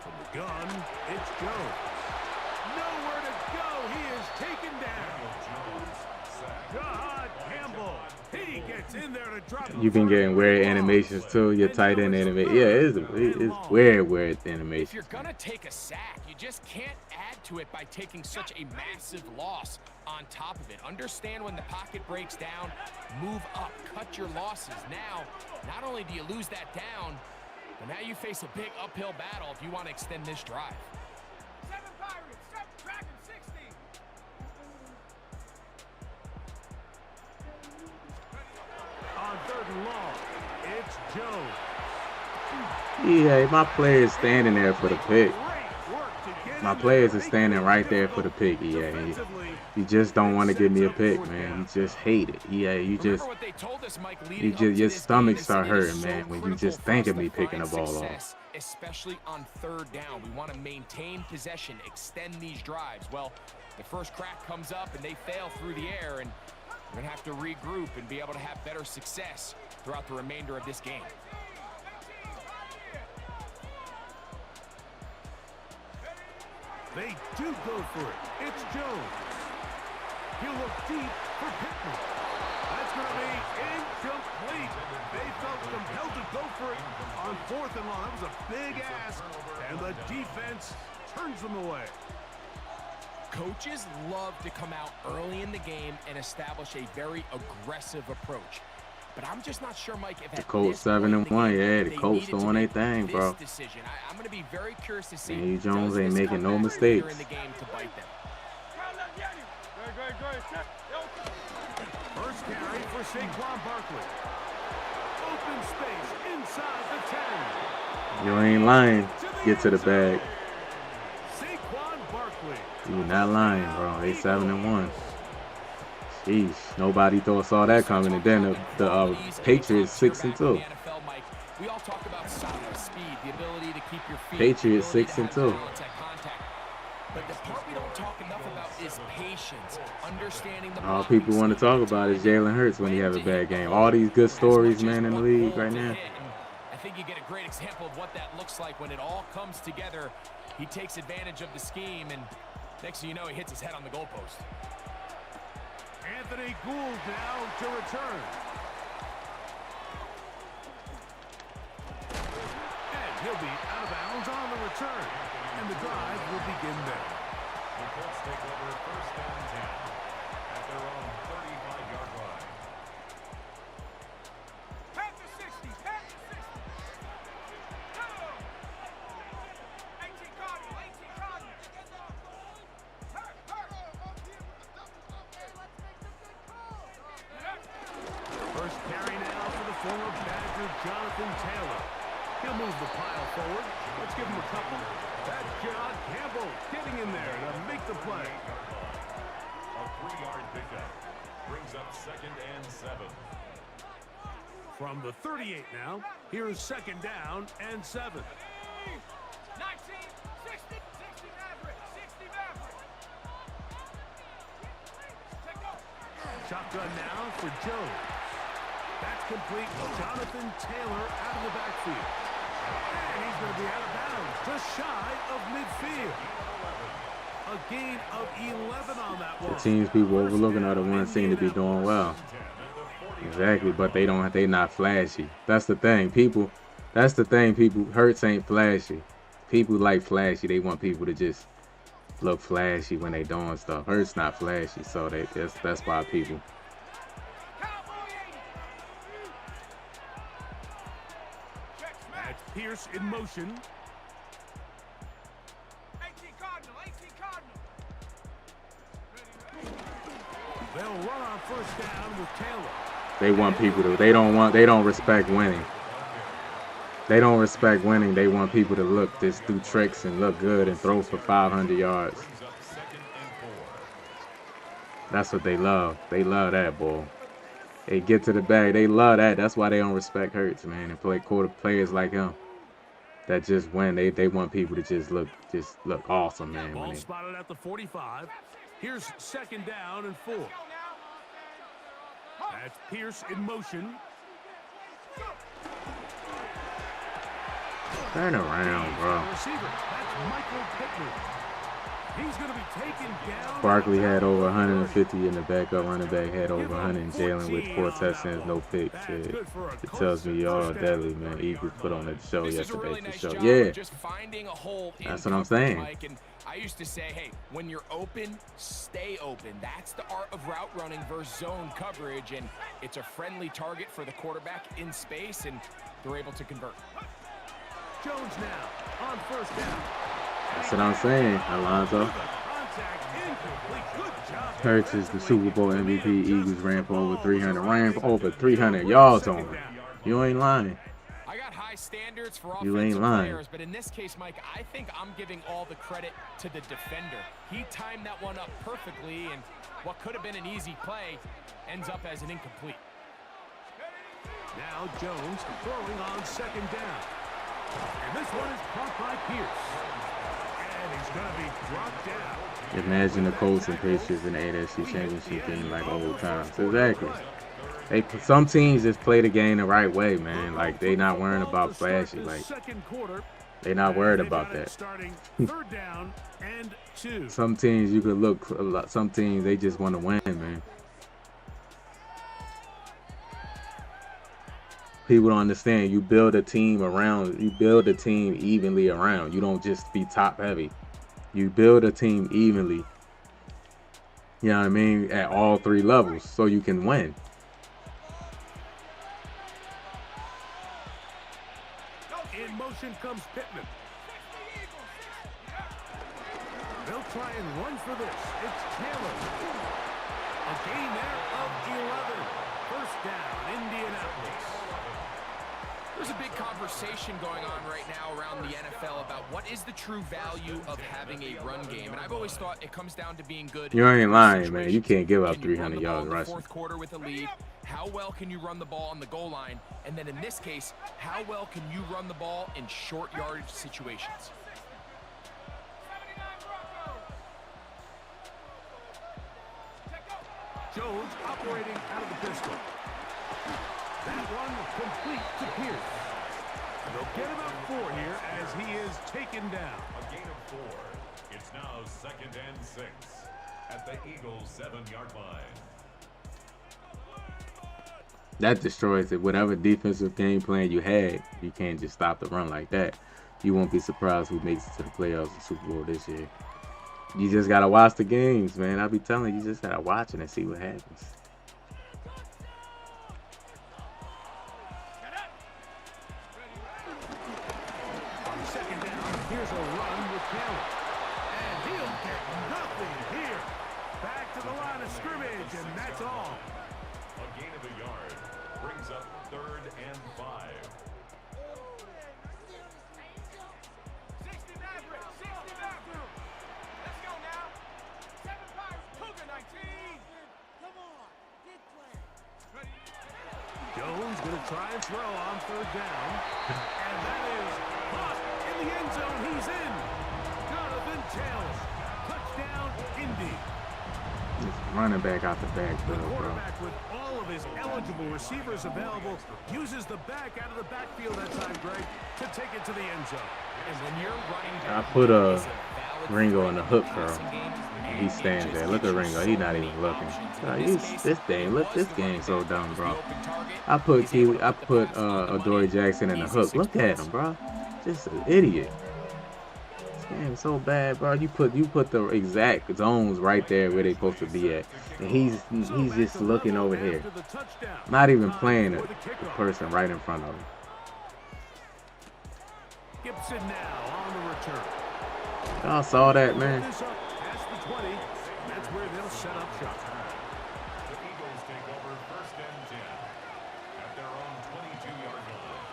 Speaker 6: From the gun, it's Jones. Nowhere to go. He is taken down. God Campbell. He gets in there to drop.
Speaker 1: You've been getting weird animations too. Your tight end animation. Yeah, it's weird animation.
Speaker 7: If you're gonna take a sack, you just can't add to it by taking such a massive loss on top of it. Understand when the pocket breaks down, move up, cut your losses. Now, not only do you lose that down, but now you face a big uphill battle if you want to extend this drive.
Speaker 6: 7 Pirates, 7 Dragon 60. Jones.
Speaker 1: EA, my player's standing there for the pick.
Speaker 6: Great work to get
Speaker 1: My
Speaker 6: in
Speaker 1: players
Speaker 6: there.
Speaker 1: are standing right there for the pick, EA.
Speaker 6: Defensively,
Speaker 1: You just don't want to give me a pick,
Speaker 6: fourth
Speaker 1: man.
Speaker 6: down.
Speaker 1: You just hate it, EA. You just,
Speaker 7: Remember what they told us, Mike,
Speaker 1: you
Speaker 7: leading up
Speaker 1: just,
Speaker 7: to
Speaker 1: your
Speaker 7: this
Speaker 1: stomach
Speaker 7: game,
Speaker 1: start
Speaker 7: they said it is
Speaker 1: hurting,
Speaker 7: so
Speaker 1: man, when you
Speaker 7: critical
Speaker 1: just
Speaker 7: for
Speaker 1: think
Speaker 7: us
Speaker 1: of
Speaker 7: to
Speaker 1: me picking the
Speaker 7: find
Speaker 1: ball off.
Speaker 7: success, especially on third down. We want to maintain possession, extend these drives. Well, the first crack comes up and they fail through the air, and we're going to have to regroup and be able to have better success throughout the remainder of this game.
Speaker 6: They do go for it. It's Jones. He'll look deep for Pittman. That's going to be incomplete. They felt compelled to go for it on 4th and long. That was a big ask, and the defense turns them away.
Speaker 7: Coaches love to come out early in the game and establish a very aggressive approach. But I'm just not sure, Mike, if
Speaker 1: The
Speaker 7: at
Speaker 1: Colts
Speaker 7: this point in
Speaker 1: 7-1,
Speaker 7: game,
Speaker 1: yeah, the
Speaker 7: they
Speaker 1: Colts
Speaker 7: needed to
Speaker 1: doing their
Speaker 7: make
Speaker 1: thing,
Speaker 7: this
Speaker 1: bro.
Speaker 7: decision. I'm going to be very curious to see.
Speaker 1: Daniel Jones
Speaker 7: does
Speaker 1: ain't
Speaker 7: this
Speaker 1: making
Speaker 7: come
Speaker 1: no
Speaker 7: back
Speaker 1: mistakes.
Speaker 7: later in the game to bite them.
Speaker 6: First carry for Saquon Barkley. Open space inside the 10.
Speaker 1: You ain't lying. Get to the bag.
Speaker 6: Saquon Barkley.
Speaker 1: You not lying, bro. They 7-1. Jeez, nobody saw that coming. And then the Patriots 6-2.
Speaker 7: We all talk about speed, the ability to keep your feet.
Speaker 1: Patriots
Speaker 7: the ability to
Speaker 1: 6-2.
Speaker 7: have balance at contact. But the part we don't talk enough about is patience, understanding the
Speaker 1: All
Speaker 7: blocking
Speaker 1: people want to
Speaker 7: scheme,
Speaker 1: talk about is Jalen Hurts when he have a bad game. All these good stories, man, in the league right now.
Speaker 7: I think you get a great example of what that looks like when it all comes together. He takes advantage of the scheme, and next thing you know, he hits his head on the goalpost.
Speaker 6: Anthony Gould now to return. And he'll be out of bounds on the return. And the drive will begin there.
Speaker 3: The Colts take over 1st and 10 at their own 35-yard line.
Speaker 8: Pack the 60, pack the 60. 18 Cardinal, 18 Cardinal.
Speaker 6: First carry now for the former Badger Jonathan Taylor. He'll move the pile forward. Let's give him a couple. That's John Campbell getting in there to make the play.
Speaker 3: A 3-yard pickup brings up 2nd and 7.
Speaker 6: From the 38 now, here's 2nd down and 7.
Speaker 8: 19, 60, 60 Maverick, 60 Maverick. Take off.
Speaker 6: Shotgun now for Jones. That's complete. Jonathan Taylor out of the backfield. And he's going to be out of bounds, just shy of midfield. A gain of 11 on that one.
Speaker 1: The teams people overlooking are the ones seem to be doing well. Exactly, but they not flashy. That's the thing. People Hurts ain't flashy. People like flashy. They want people to just look flashy when they doing stuff. Hurts not flashy, so that's why people.
Speaker 6: That's Pierce in motion.
Speaker 8: 18 Cardinal, 18 Cardinal.
Speaker 6: They'll run on 1st down with Taylor.
Speaker 1: They want people to. They don't respect winning. They don't respect winning. They want people to just do tricks and look good and throw for 500 yards. That's what they love. They love that, boy. They get to the bag. They love that. That's why they don't respect Hurts, man. And play quarter players like him that just win. They want people to just look awesome, man.
Speaker 6: Ball spotted at the 45. Here's 2nd down and 4. That's Pierce in motion.
Speaker 1: Turn around, bro.
Speaker 6: Receiver. That's Michael Pittman. He's going to be taken down.
Speaker 1: Barkley had over 150 and the backup running back had over 100. And Jalen with 4 touchdowns, no picks. Shit. It tells me y'all deadly, man. Eagles put on that show yesterday for sure. Yeah,
Speaker 7: just finding a hole
Speaker 1: that's what I'm saying.
Speaker 7: Mike, and I used to say, hey, when you're open, stay open. That's the art of route running versus zone coverage, and it's a friendly target for the quarterback in space, and they're able to convert.
Speaker 6: Jones now on 1st down.
Speaker 1: That's what I'm saying, Alonzo. Hurts is the Super Bowl MVP. Eagles ran for over 300. Ran for over 300 yards on him. You ain't lying.
Speaker 7: I got high standards for
Speaker 1: You ain't
Speaker 7: offensive
Speaker 1: lying.
Speaker 7: players, but in this case, Mike, I think I'm giving all the credit to the defender. He timed that one up perfectly, and what could have been an easy play ends up as an incomplete.
Speaker 6: Now Jones throwing on second down. And this one is caught by Pierce. And he's going to be brought down.
Speaker 1: Imagine the Colts and Patriots in the AFC Championship in like old times. Exactly. Some teams just play the game the right way, man. Like, they not worrying about flashy. Like, they not worried about that.
Speaker 6: Third down and 2.
Speaker 1: Some teams you could look. Some teams they just want to win, man. People don't understand. You build a team around. You build a team evenly around. You don't just be top heavy. You build a team evenly. You know what I mean? At all 3 levels, so you can win.
Speaker 6: In motion comes Pittman. They'll try and run for this. It's Taylor. A gain there of 11. First down, Indianapolis.
Speaker 7: There's a big conversation going on right now around the NFL about what is the true value of having a run game. And I've always thought it comes down to being good.
Speaker 1: You ain't lying, man. You can't give up 300 yards rushing.
Speaker 7: Fourth quarter with a lead. How well can you run the ball on the goal line? And then in this case, how well can you run the ball in short yardage situations?
Speaker 6: Jones operating out of the pistol. That one complete to Pierce. And they'll get about 4 here as he is taken down.
Speaker 3: A gain of 4. It's now 2nd and 6 at the Eagles' 7-yard line.
Speaker 1: That destroys it. Whatever defensive game plan you had, you can't just stop the run like that. You won't be surprised who makes it to the playoffs and Super Bowl this year. You just gotta watch the games, man. I be telling you, just gotta watch it and see what happens.
Speaker 6: On second down, here's a run with Taylor. And he'll get nothing here. Back to the line of scrimmage, and that's all.
Speaker 3: A gain of a yard brings up 3rd and 5.
Speaker 8: 60 Maverick, 60 Maverick. Let's go now. 7 Pirates, Cougar 19. Come on, get clear.
Speaker 6: Jones going to try and throw on 3rd down. And that is caught in the end zone. He's in. Jonathan Taylor. Touchdown, Indy.
Speaker 1: Just running back out the
Speaker 6: The
Speaker 1: backfield, bro.
Speaker 6: quarterback with all of his eligible receivers available uses the back out of the backfield that time, Greg, to take it to the end zone.
Speaker 7: And when you're running
Speaker 1: I
Speaker 7: back,
Speaker 1: put
Speaker 7: it's a valid
Speaker 1: Ringo in the hook, bro.
Speaker 7: passing game,
Speaker 1: And he stands there. Look at Ringo. He's not even looking. This game so dumb, bro. I put Adoree Jackson in the hook. Look at him, bro. Just an idiot. This game is so bad, bro. You put the exact zones right there where they supposed to be at, and he's just looking over here, not even playing the person right in front of him.
Speaker 6: Gibson now on the return.
Speaker 1: Y'all saw that, man.
Speaker 6: This up past the 20. That's where they'll set up shop.
Speaker 3: The Eagles take over 1st and 10 at their own 22-yard line.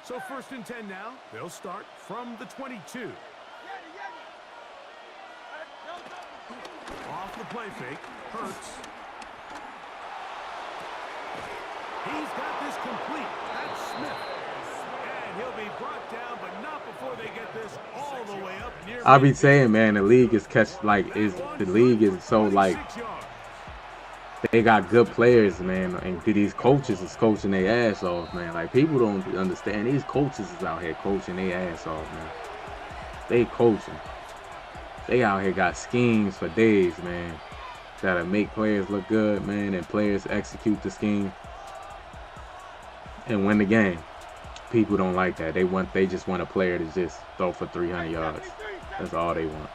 Speaker 6: So 1st and 10 now. They'll start from the 22. Off the play fake. Hurts. He's got this complete. That's Smith. And he'll be brought down, but not before they get this all the way up near.
Speaker 1: I be saying, man, the league is the league is so like they got good players, man, and these coaches is coaching their ass off, man. Like, people don't understand. These coaches is out here coaching their ass off, man. They coaching. They out here got schemes for days, man. That'll make players look good, man, and players execute the scheme and win the game. People don't like that. They just want a player to just throw for 300 yards. That's all they want.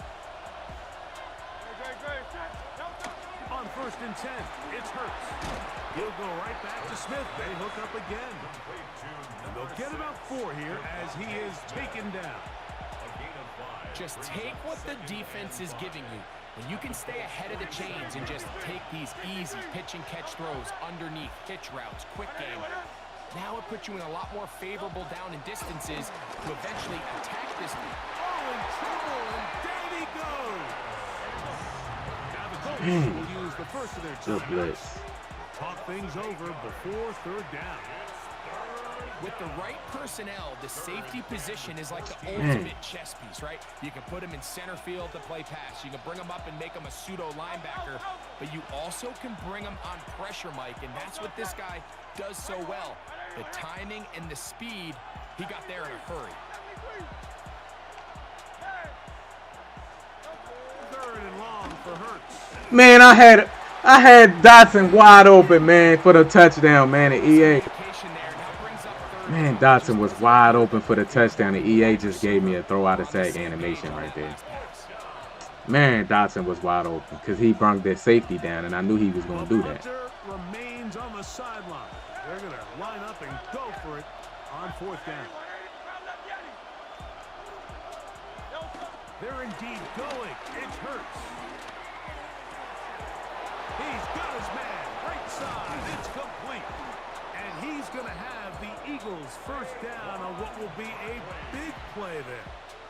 Speaker 6: On 1st and 10, it's Hurts. He'll go right back to Smith. They hook up again. And they'll get about 4 here as he is taken down.
Speaker 7: just take what the defense is giving you. When you can stay ahead of the chains and just take these easy pitch and catch throws underneath, hitch routes, quick game, now it puts you in a lot more favorable down and distances to eventually attack this.
Speaker 6: Oh, in trouble, and down he goes. Now the Colts will use the first of their
Speaker 1: Good blitz.
Speaker 6: timeouts. Talk things over before third down.
Speaker 7: With the right personnel, the safety position is like the ultimate chess piece, right? You can put him in center field to play pass. You can bring him up and make him a pseudo linebacker, but you also can bring him on pressure, Mike, and that's what this guy does so well. The timing and the speed, he got there in a hurry.
Speaker 6: Third and long for Hurts.
Speaker 1: Man, I had Dotson wide open, man, for the touchdown, man, at EA. Man, Dotson was wide open for the touchdown, and EA just gave me a throw out of tag animation right there. Man, Dotson was wide open because he brought that safety down, and I knew he was going to do that.
Speaker 6: Remains on the sideline. They're going to line up and go for it on fourth down. They're indeed going. It hurts. He's got his man. Right side. It's complete. And he's going to have the Eagles first down on what will be a big play there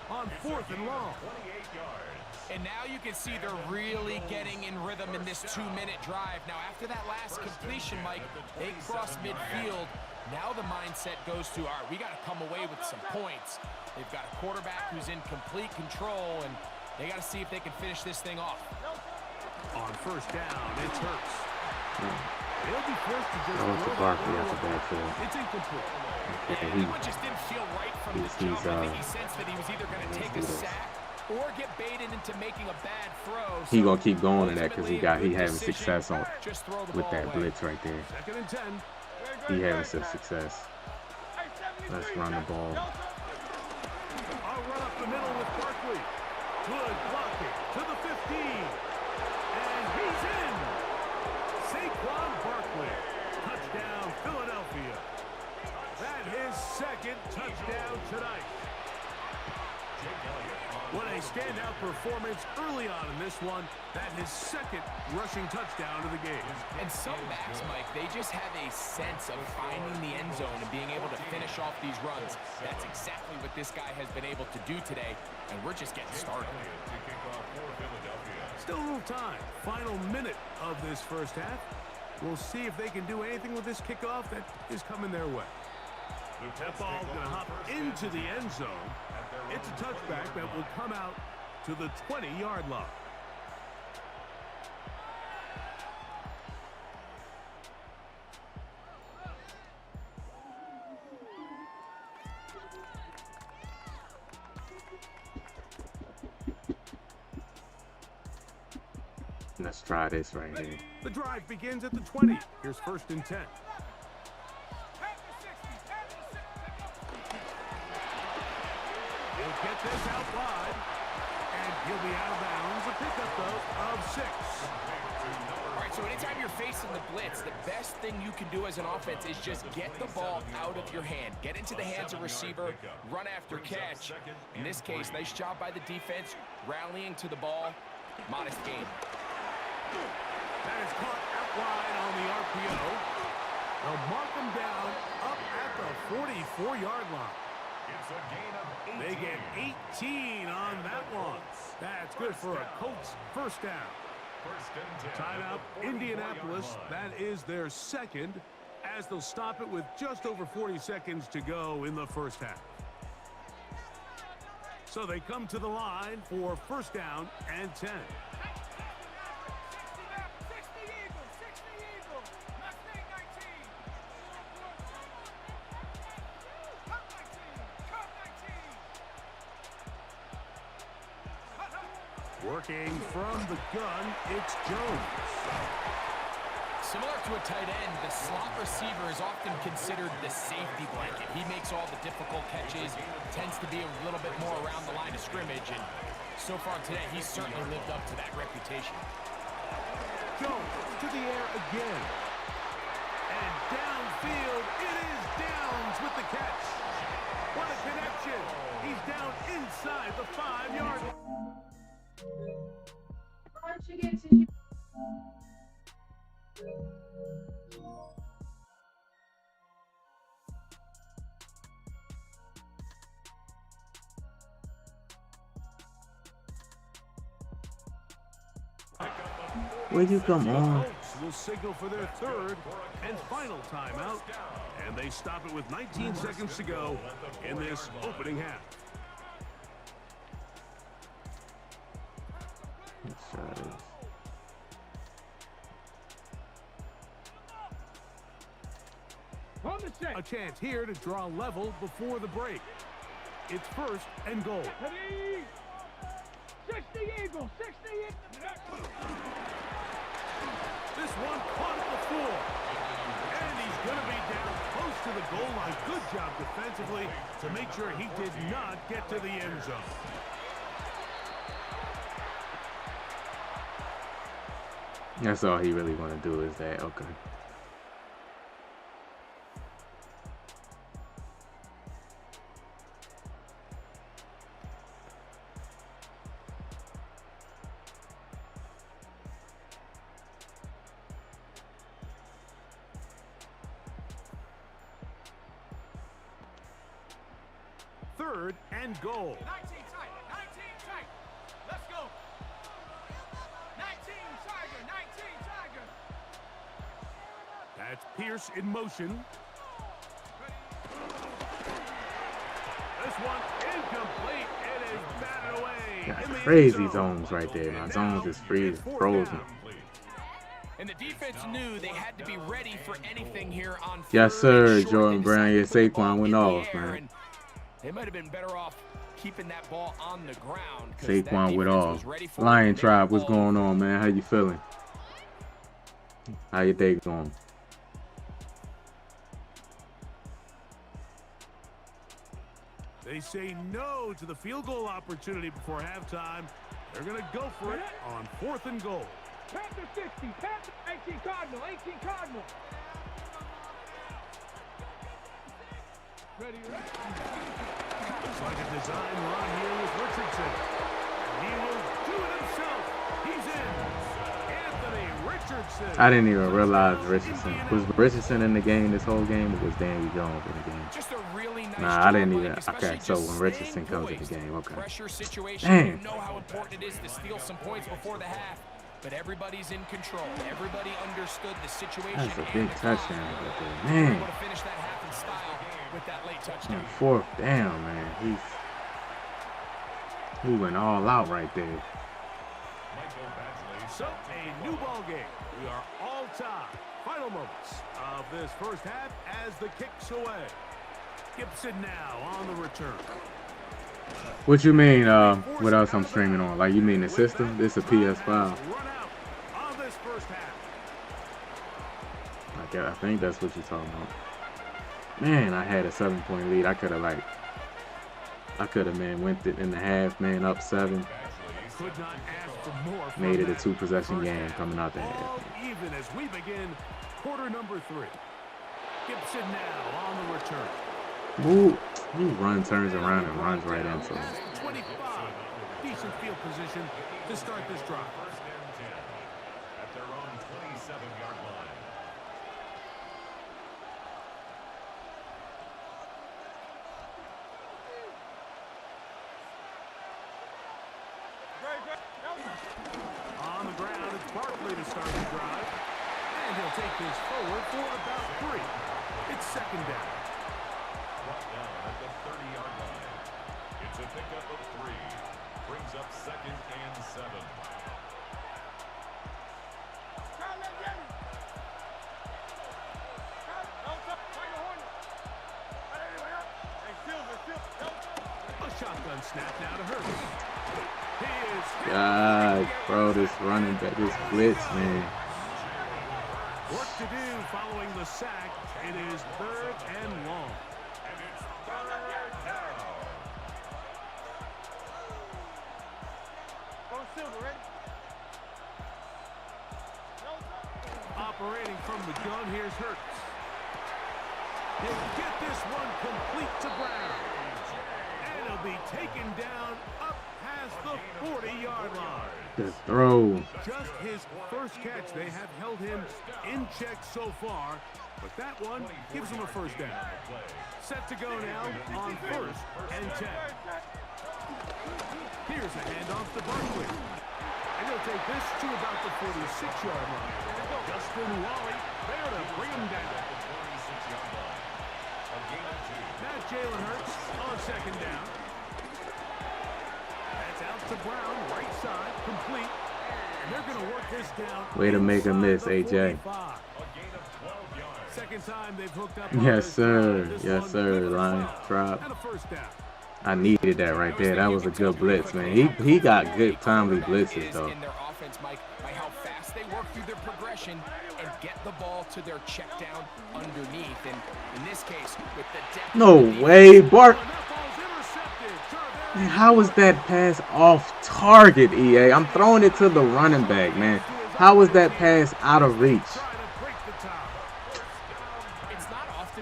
Speaker 6: on fourth and long.
Speaker 3: 28 yards.
Speaker 7: And now you can see they're really getting in rhythm in this 2-minute drive. Now, after that last completion, Mike, they cross midfield. Now the mindset goes to, all right, we got to come away with some points. They've got a quarterback who's in complete control, and they got to see if they can finish this thing off.
Speaker 6: On first down, it's Hurts. He'll be forced to just
Speaker 1: That was the Barkley at the backfield.
Speaker 6: It's incomplete.
Speaker 1: Yeah,
Speaker 7: That one just didn't feel right from the jump. I think he sensed that he was either going to take a sack or get baited into making a bad throw.
Speaker 1: He gonna keep going to that because he having success on with that
Speaker 7: away.
Speaker 1: blitz right there.
Speaker 6: Second and 10.
Speaker 1: He having some success. Let's run the ball.
Speaker 6: I'll run up the middle with Barkley. Good blocking to the 15. And he's in. Saquon Barkley. Touchdown, Philadelphia. That his second touchdown tonight. What a standout performance early on in this one. That his second rushing touchdown of the game.
Speaker 7: And some backs, Mike, they just have a sense of finding the end zone and being able to finish off these runs. That's exactly what this guy has been able to do today, and we're just getting started.
Speaker 6: Still a little time. Final minute of this first half. We'll see if they can do anything with this kickoff that is coming their way. That ball's going to hop into the end zone. It's a touchback that will come out to the 20-yard line.
Speaker 1: Let's try this right here.
Speaker 6: The drive begins at the 20. Here's first and 10. He'll get this out wide, and he'll be out of bounds. A pickup, though, of 6.
Speaker 7: All right, so anytime you're facing the blitz, the best thing you can do as an offense is just get the ball out of your hand. Get into the hands of receiver, run after catch. In this case, nice job by the defense, rallying to the ball. Modest gain.
Speaker 6: That is caught out wide on the RPO. They'll mark them down up at the 44-yard line.
Speaker 3: It's a gain of 18.
Speaker 6: They get 18 on that one. That's good for a Colts first down.
Speaker 3: First and 10.
Speaker 6: Timeout, Indianapolis. That is their second, as they'll stop it with just over 40 seconds to go in the first half. So they come to the line for first down and 10. Working from the gun, it's Jones.
Speaker 7: Similar to a tight end, the slot receiver is often considered the safety blanket. He makes all the difficult catches, tends to be a little bit more around the line of scrimmage, and so far today, he's certainly lived up to that reputation.
Speaker 6: Jones to the air again. And downfield, it is Downs with the catch. What a connection. He's down inside the 5-yard line.
Speaker 1: Where'd you come on?
Speaker 6: Colts will signal for their third and final timeout, and they stop it with 19 seconds to go in this opening half. A chance here to draw level before the break. It's first and goal.
Speaker 8: 60 Eagles, 60 Eagles.
Speaker 6: This one caught at the floor. And he's going to be down close to the goal line. Good job defensively to make sure he did not get to the end zone.
Speaker 1: That's all he really want to do is that. Okay.
Speaker 6: Third and goal.
Speaker 8: 19 tight, 19 tight. Let's go. 19 Tiger, 19 Tiger.
Speaker 6: That's Pierce in motion. This one incomplete. It is batted away.
Speaker 1: Got
Speaker 6: in the
Speaker 1: crazy
Speaker 6: end zone.
Speaker 1: zones right there. My zones is frozen.
Speaker 7: And the defense knew they had to be ready for anything here on
Speaker 1: Yes,
Speaker 7: third
Speaker 1: sir.
Speaker 7: and short.
Speaker 1: Jordan
Speaker 7: They
Speaker 1: Brown.
Speaker 7: decided
Speaker 1: Yeah,
Speaker 7: to put the ball
Speaker 1: Saquon went
Speaker 7: in the
Speaker 1: off,
Speaker 7: air,
Speaker 1: man.
Speaker 7: and they might have been better off keeping that ball on the ground.
Speaker 1: Saquon went off. Lion Tribe, what's going on, man? How you feeling? How your day going?
Speaker 6: They say no to the field goal opportunity before halftime. They're going to go for it on fourth and goal.
Speaker 8: Panther 60, Panther 18 Cardinal, 18 Cardinal. Ready,
Speaker 6: Looks like a design run here with Richardson. He will do it himself. He's in. Anthony Richardson.
Speaker 1: I didn't even realize Richardson. Was Richardson in the game this whole game, or was Daniel Jones in the game?
Speaker 7: Just a really nice
Speaker 1: Nah, I
Speaker 7: job,
Speaker 1: didn't
Speaker 7: Mike,
Speaker 1: even.
Speaker 7: especially
Speaker 1: Okay, so
Speaker 7: just
Speaker 1: when Richardson
Speaker 7: staying
Speaker 1: comes in the
Speaker 7: poised.
Speaker 1: game, okay.
Speaker 7: Pressure situation,
Speaker 1: Damn.
Speaker 7: you know how important it is to steal some points before the half, but everybody's in control. Everybody understood the situation.
Speaker 1: That's a
Speaker 7: and
Speaker 1: big
Speaker 7: the
Speaker 1: touchdown
Speaker 7: clock.
Speaker 1: right there.
Speaker 7: They were
Speaker 1: Man.
Speaker 7: able to finish that half in style with that late touchdown.
Speaker 1: Fourth down, man. He went all out right there.
Speaker 6: So, a new ball game. We are all tied. Final moments of this first half as the kicks away. Gibson now on the return.
Speaker 1: What you mean, what else I'm streaming on? Like, you mean the system? This is a PS5.
Speaker 6: Run out on this first half.
Speaker 1: I think that's what you're talking about. Man, I had a 7-point lead. I could have, man, went it in the half, man, up 7.
Speaker 6: Could not ask for more from
Speaker 1: Made it a
Speaker 6: that
Speaker 1: 2-possession
Speaker 6: first
Speaker 1: game
Speaker 6: half.
Speaker 1: coming out the
Speaker 6: All
Speaker 1: half.
Speaker 6: even as we begin quarter number 3. Gibson now on the return.
Speaker 1: Ooh, he turns around and runs right into him.
Speaker 6: Past the 25. Decent field position to start this drive.
Speaker 3: First and 10 at their own 27-yard line.
Speaker 6: On the ground, it's Barkley to start the drive. And he'll take this forward for about 3. It's second down.
Speaker 3: Brought down at the 30-yard line. It's a pickup of 3. Brings up second and 7.
Speaker 6: A shotgun snap now to Hurts. He is hit.
Speaker 1: God, bro, this running back, this blitz, man.
Speaker 6: Work to do following the sack. It is third and long.
Speaker 3: And it's third down.
Speaker 6: Operating from the gun, here's Hurts. He'll get this one complete to Brown. And he'll be taken down up past the 40-yard line.
Speaker 1: The throw.
Speaker 6: Just his first catch. They have held him in check so far, but that one gives him a first down. Set to go now on 1st and 10. Here's a handoff to Barkley. And he'll take this to about the 46-yard line. Justin Wally there to bring him down. Now Jalen Hurts on 2nd down. That's out to Brown, right side, complete. And they're going to work this down.
Speaker 1: Way to make a miss,
Speaker 6: inside the
Speaker 1: AJ.
Speaker 6: 45. Second time they've hooked up.
Speaker 1: Yes, sir. Yes, sir. Line drop.
Speaker 6: And a first down.
Speaker 1: I needed that right there. That was a good blitz, man. He got good timely blitzes though.
Speaker 7: In their offense, Mike, by how fast they work through their progression and get the ball to their check down underneath. And in this case, with the depth.
Speaker 1: No way, Bart. Man, how was that pass off target, EA? I'm throwing it to the running back, man. How was that pass out of reach?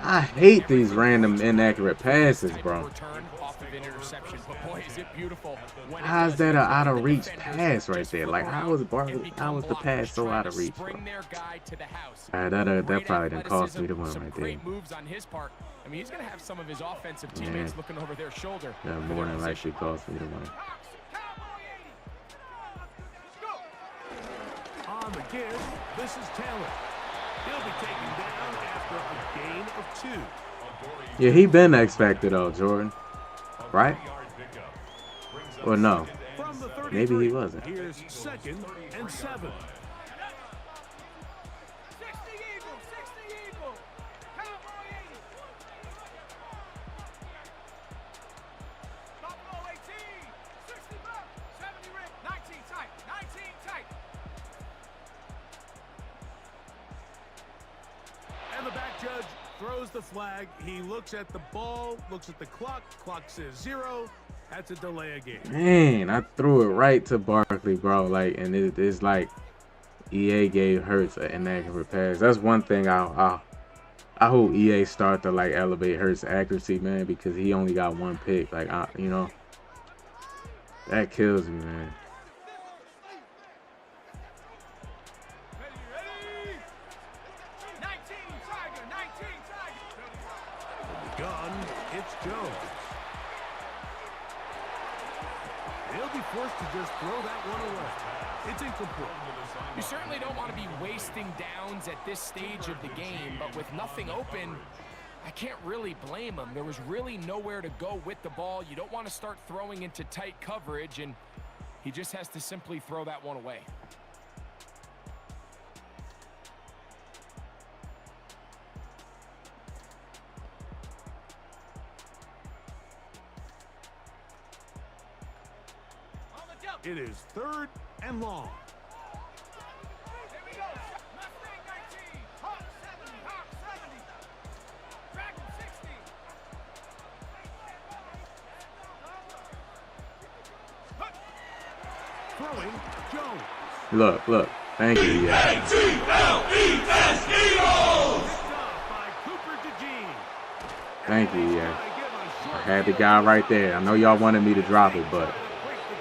Speaker 1: I hate these random inaccurate passes, bro. How's that an out of reach pass right there? Like, how was the pass so out of reach, bro? That probably didn't cost me the win right there.
Speaker 7: I mean, he's going to have some of his offensive teammates looking over their shoulder.
Speaker 1: That more than likely cost me the win.
Speaker 6: On the give, this is Taylor. He'll be taken down after a gain of 2.
Speaker 1: Yeah, he been X Factor though, Jordan. Right? Or no? Maybe he wasn't.
Speaker 6: Here's 2nd and 7. And the back judge throws the flag. He looks at the ball, looks at the clock. Clock says 0. That's a delay of game.
Speaker 1: Man, I threw it right to Barkley, bro. Like, and it's like EA gave Hurts an inaccurate pass. That's one thing I hope EA start to like elevate Hurts' accuracy, man, because he only got 1 pick. Like, you know, that kills me, man.
Speaker 6: Gun, it's Jones. He'll be forced to just throw that one away. It's incomplete.
Speaker 7: You certainly don't want to be wasting downs at this stage of the game, but with nothing open, I can't really blame him. There was really nowhere to go with the ball. You don't want to start throwing into tight coverage, and he just has to simply throw that one away.
Speaker 6: It is 3rd and long.
Speaker 8: Here we go. Mustang 19. Hawk 70. Hawk 70. Dragon 60.
Speaker 6: Throwing, Jones.
Speaker 1: Look. Thank you, yeah. Thank you, yeah. I had the guy right there. I know y'all wanted me to drop it, but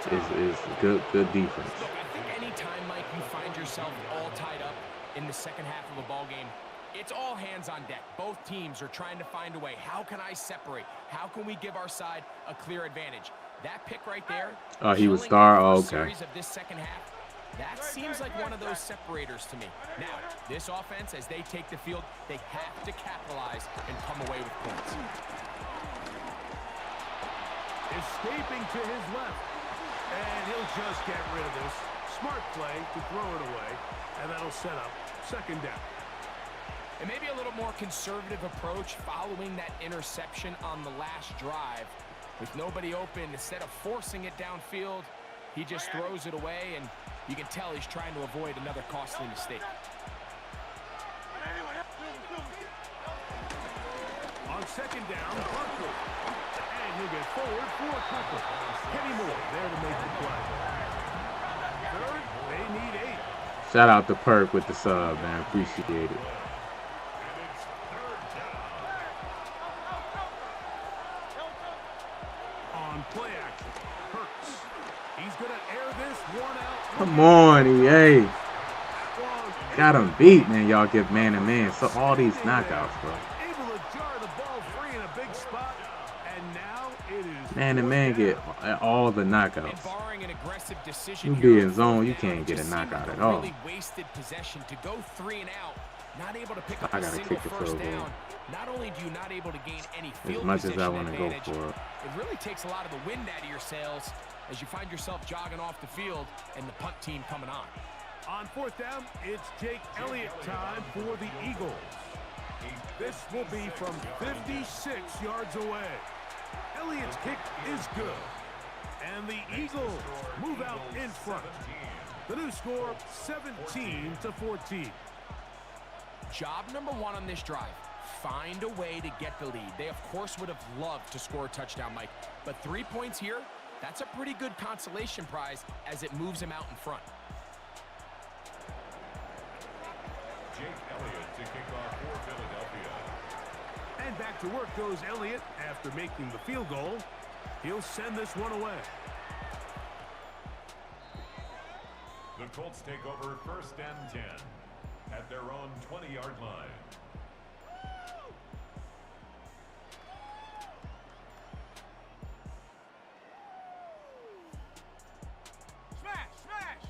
Speaker 1: it's good defense.
Speaker 7: Look, I think any time, Mike, you find yourself all tied up in the second half of a ball game, it's all hands on deck. Both teams are trying to find a way. How can I separate? How can we give our side a clear advantage? That pick right there.
Speaker 1: Oh, he was star. Oh, okay.
Speaker 7: Of this second half, that seems like one of those separators to me. Now, this offense, as they take the field, they have to capitalize and come away with points.
Speaker 6: Escaping to his left. And he'll just get rid of this. Smart play to throw it away. And that'll set up 2nd down.
Speaker 7: And maybe a little more conservative approach following that interception on the last drive. With nobody open, instead of forcing it downfield, he just throws it away, and you can tell he's trying to avoid another costly mistake.
Speaker 6: On 2nd down, Barkley. And he'll get forward for a couple. Kenny Moore there to make the play. 3rd, they need 8.
Speaker 1: Shout out to Perk with the sub, man. Appreciate it.
Speaker 6: On play action, Hurts. He's gonna air this one out.
Speaker 1: Come on, EA. Got him beat, man. Y'all give man-to-man. So all these knockouts, bro.
Speaker 6: Able to jar the ball free in a big spot, and now it is
Speaker 1: Man-to-man get all the knockouts.
Speaker 7: And barring an aggressive decision
Speaker 1: You
Speaker 7: here
Speaker 1: be in
Speaker 7: on
Speaker 1: zone,
Speaker 7: fourth
Speaker 1: you
Speaker 7: down,
Speaker 1: can't
Speaker 7: it
Speaker 1: get a
Speaker 7: just seemed
Speaker 1: knockout
Speaker 7: like
Speaker 1: at all.
Speaker 7: Really wasted possession to go 3 and out, not able to pick up
Speaker 1: I
Speaker 7: a
Speaker 1: gotta
Speaker 7: single
Speaker 1: kick the
Speaker 7: first
Speaker 1: field goal.
Speaker 7: down. Not only do you not able to gain any field
Speaker 1: As much as I
Speaker 7: position
Speaker 1: want to go
Speaker 7: advantage,
Speaker 1: for it.
Speaker 7: it really takes a lot of the wind out of your sails as you find yourself jogging off the field and the punt team coming on.
Speaker 6: on fourth down. It's Jake Elliott time for the Eagles. This will be from 56 yards away. Elliott's kick is good. And the Eagles move out in front. The new score, 17-14.
Speaker 7: Job number 1 on this drive, find a way to get the lead. They, of course, would have loved to score a touchdown, Mike. But 3 points here, that's a pretty good consolation prize as it moves them out in front.
Speaker 3: Jake Elliott to kick off for Philadelphia.
Speaker 6: And back to work goes Elliott after making the field goal. He'll send this one away.
Speaker 3: The Colts take over 1st and 10 at their own 20-yard line.
Speaker 8: Smash, smash.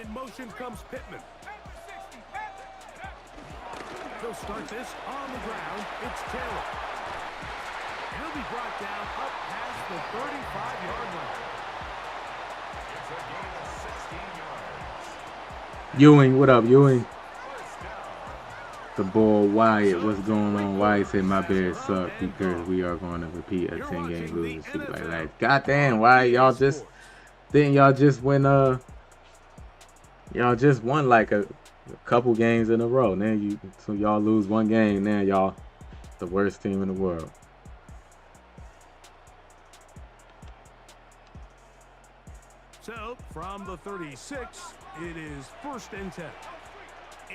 Speaker 6: In motion comes Pittman.
Speaker 8: Panther 60, Panther.
Speaker 6: He'll start this on the ground. It's Taylor. And he'll be brought down up past the 35-yard line.
Speaker 3: It's a gain of 16 yards.
Speaker 1: Ewing, what up, Ewing? The boy Wyatt, what's going on? Wyatt said my Bears suck because we are going to repeat a 10-game losing streak like that. Goddamn, Wyatt, y'all just win y'all just won like a couple games in a row. Now so y'all lose one game, now y'all the worst team in the world.
Speaker 6: So, from the 36, it is 1st and 10.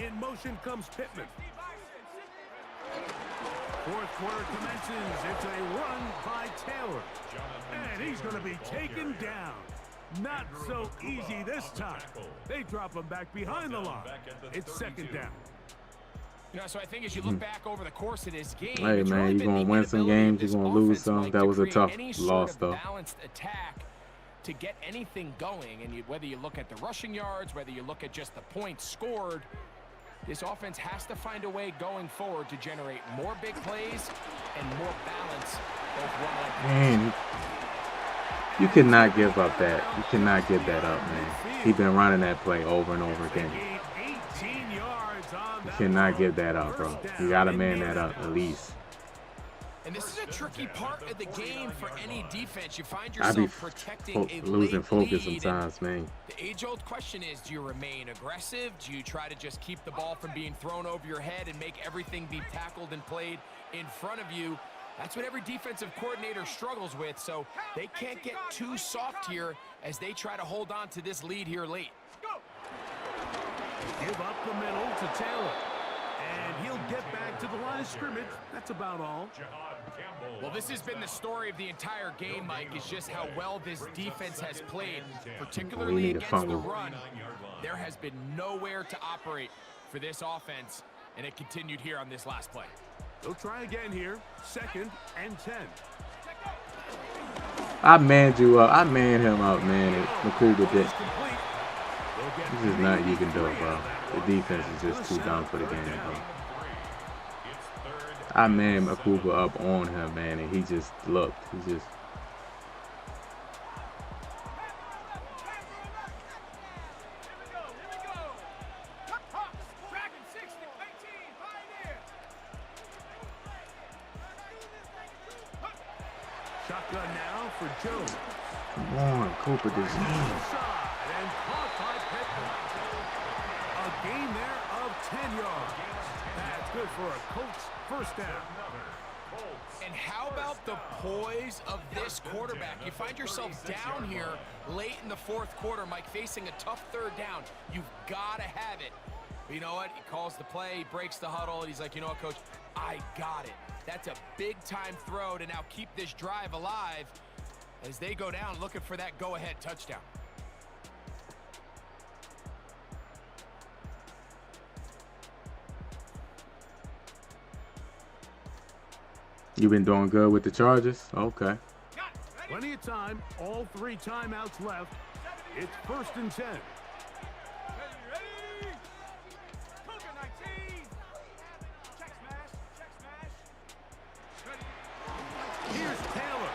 Speaker 6: In motion comes Pittman. Fourth quarter commences. It's a run by Taylor. And he's going to be taken down. Not so easy this time. They drop him back behind the line. It's 2nd down.
Speaker 7: You know, so I think as you look back over the course of this game,
Speaker 1: Hey
Speaker 7: it's
Speaker 1: man,
Speaker 7: really
Speaker 1: you're
Speaker 7: been
Speaker 1: gonna
Speaker 7: the
Speaker 1: win some
Speaker 7: inability of
Speaker 1: games,
Speaker 7: this
Speaker 1: you're gonna lose
Speaker 7: offense,
Speaker 1: some.
Speaker 7: Mike,
Speaker 1: That
Speaker 7: to
Speaker 1: was a
Speaker 7: create
Speaker 1: tough
Speaker 7: any
Speaker 1: loss
Speaker 7: sort
Speaker 1: though.
Speaker 7: of balanced attack to get anything going. And whether you look at the rushing yards, whether you look at just the points scored, this offense has to find a way going forward to generate more big plays and more balance.
Speaker 1: Man, you cannot give up that. You cannot give that up, man. He's been running that play over and over again. You cannot give that up, bro. You gotta man that up at least.
Speaker 7: And this is a tricky part of the game for any defense. You find
Speaker 1: I be
Speaker 7: yourself protecting a
Speaker 1: losing
Speaker 7: late
Speaker 1: focus
Speaker 7: lead.
Speaker 1: sometimes, man.
Speaker 7: The age-old question is, do you remain aggressive? Do you try to just keep the ball from being thrown over your head and make everything be tackled and played in front of you? That's what every defensive coordinator struggles with, so they can't get too soft here as they try to hold on to this lead here late.
Speaker 6: Give up the middle to Taylor. And he'll get back to the line of scrimmage. That's about all.
Speaker 7: Well, this has been the story of the entire game, Mike, is just how well this defense has played, particularly against the run. There has been nowhere to operate for this offense, and it continued here on this last play.
Speaker 6: They'll try again here. 2nd and 10.
Speaker 1: I manned you up. I manned him up, man. And Makuba did. This is not you can do it, bro. The defense is just too dumb for the game, bro. I manned Makuba up on him, man, and he just looked. He just.
Speaker 6: Shotgun now for Jones.
Speaker 1: Come on, Cooper, this game.
Speaker 6: And caught by Pittman. A gain there of 10 yards. That's good for a Colts 1st down.
Speaker 7: And how about the poise of this quarterback? You find yourself down here late in the 4th quarter, Mike, facing a tough 3rd down. You've got to have it. But you know what? He calls the play, he breaks the huddle, and he's like, you know what, Coach? I got it. That's a big-time throw to now keep this drive alive as they go down looking for that go-ahead touchdown.
Speaker 1: You been doing good with the Chargers? Okay.
Speaker 6: Plenty of time. All 3 timeouts left. It's 1st and 10.
Speaker 8: Ready? Cougar 19. Check smash. Check smash. Ready.
Speaker 6: Here's Taylor.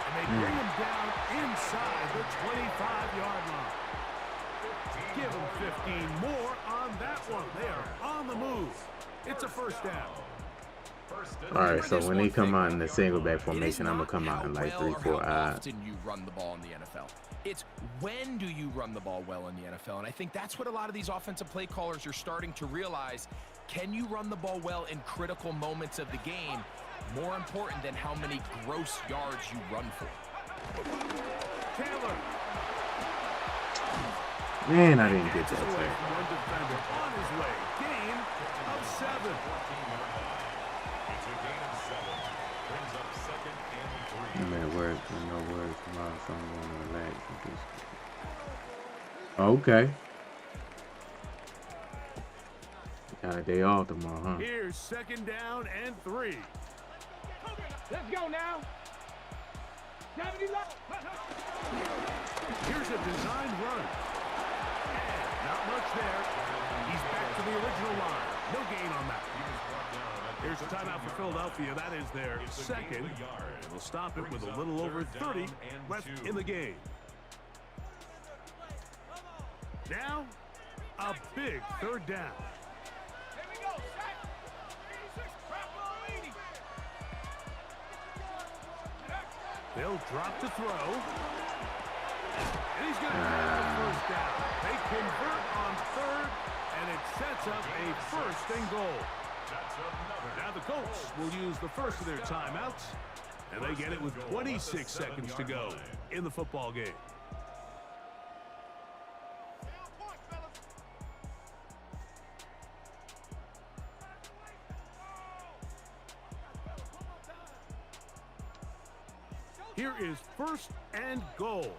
Speaker 6: And they bring him down inside the 25-yard line. Give him 15 more on that one. They are on the move. It's a 1st down.
Speaker 1: All right, so when they come out in the single back formation, I'm gonna come out in like 3-4
Speaker 7: How
Speaker 1: odd.
Speaker 7: often you run the ball in the NFL. It's when do you run the ball well in the NFL? And I think that's what a lot of these offensive play callers are starting to realize. Can you run the ball well in critical moments of the game? More important than how many gross yards you run for.
Speaker 6: Taylor.
Speaker 1: Man, I didn't get
Speaker 6: Catches
Speaker 1: that
Speaker 6: away
Speaker 1: tackle.
Speaker 6: from one defender on his way. Gain of 7.
Speaker 3: It's a gain of 7. Brings up 2nd and 3.
Speaker 1: Man, words, no words come out, so I'm gonna relax. Okay. Got a day off tomorrow, huh?
Speaker 6: Here's 2nd down and 3.
Speaker 8: Let's go now. 70 left.
Speaker 6: Here's a designed run. And not much there. He's back to the original line. No gain on that. Here's a timeout for Philadelphia. That is their 2nd. And we'll stop it with a little over 30 left in the game. Now, a big 3rd down.
Speaker 8: Here we go. Set. 86. Drop ball 80.
Speaker 6: They'll drop to throw. And he's going to get the 1st down. They convert on 3rd, and it sets up a 1st and goal. Now the Colts will use the first of their timeouts, and they get it with 26 seconds to go in the football game. Here is 1st and goal.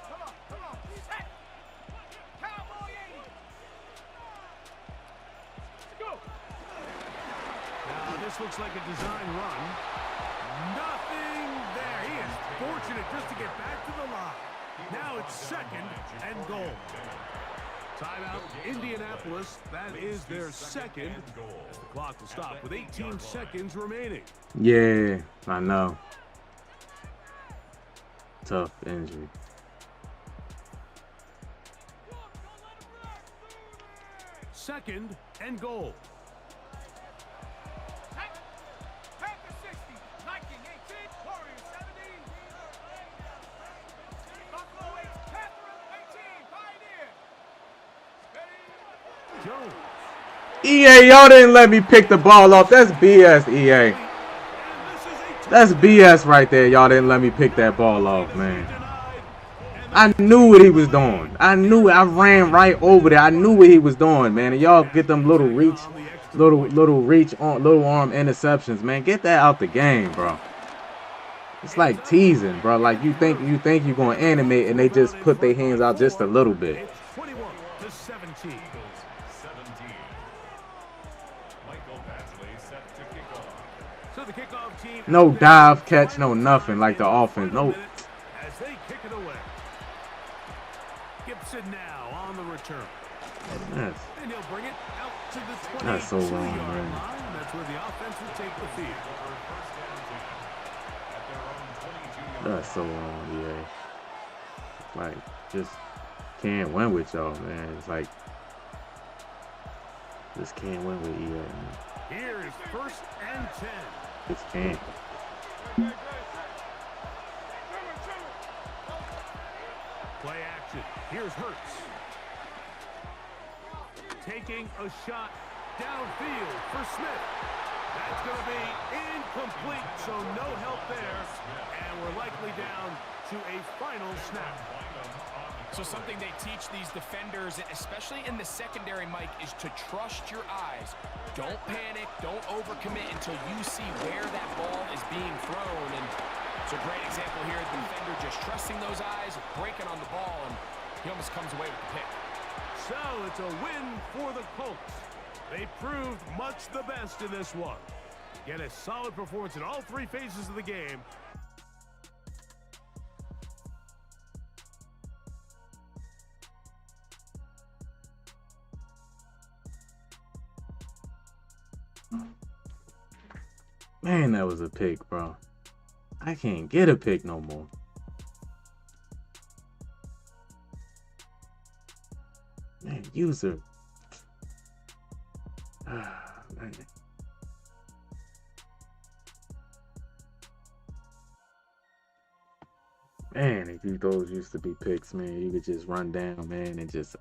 Speaker 8: Come on. Set. Cowboy 80. Go.
Speaker 6: Now this looks like a design run. Nothing there. He is fortunate just to get back to the line. Now it's 2nd and goal. Timeout, Indianapolis. That is their 2nd. As the clock will stop with 18 seconds remaining.
Speaker 1: Yeah, I know. Tough injury.
Speaker 6: Second and goal.
Speaker 8: Panther 60. Viking 18. Warriors 70. Buffalo 8. Panther 18. Pioneer. Ready.
Speaker 6: Jones.
Speaker 1: EA, y'all didn't let me pick the ball off. That's BS, EA. That's BS right there. Y'all didn't let me pick that ball off, man. I knew what he was doing. I knew it. I ran right over there. I knew what he was doing, man. And y'all get them little reach, little arm interceptions, man. Get that out the game, bro. It's like teasing, bro. Like you think you're gonna animate, and they just put their hands out just a little bit.
Speaker 6: 21-17. So the kickoff team.
Speaker 1: No dive, catch, no nothing like the offense. No.
Speaker 6: As they kick it away. Gibson now on the return.
Speaker 1: Yes.
Speaker 6: And he'll bring it out to the 22-yard
Speaker 1: That's so wrong, man.
Speaker 6: line. And that's where the offense will take the field.
Speaker 1: That's so wrong, EA. Like, just can't win with y'all, man. It's like, just can't win with EA, man.
Speaker 6: Here is 1st and 10.
Speaker 1: Just can't.
Speaker 6: Play action. Here's Hurts. Taking a shot downfield for Smith. That's going to be incomplete, so no help there. And we're likely down to a final snap.
Speaker 7: So something they teach these defenders, especially in the secondary, Mike, is to trust your eyes. Don't panic, don't overcommit until you see where that ball is being thrown. And it's a great example here. The defender just trusting those eyes, breaking on the ball, and he almost comes away with the pick.
Speaker 6: So it's a win for the Colts. They proved much the best in this one. Get a solid performance in all three phases of the game.
Speaker 1: Man, that was a pick, bro. I can't get a pick no more. Man, user. Man. Man, if those used to be picks, man, you could just run down, man, and just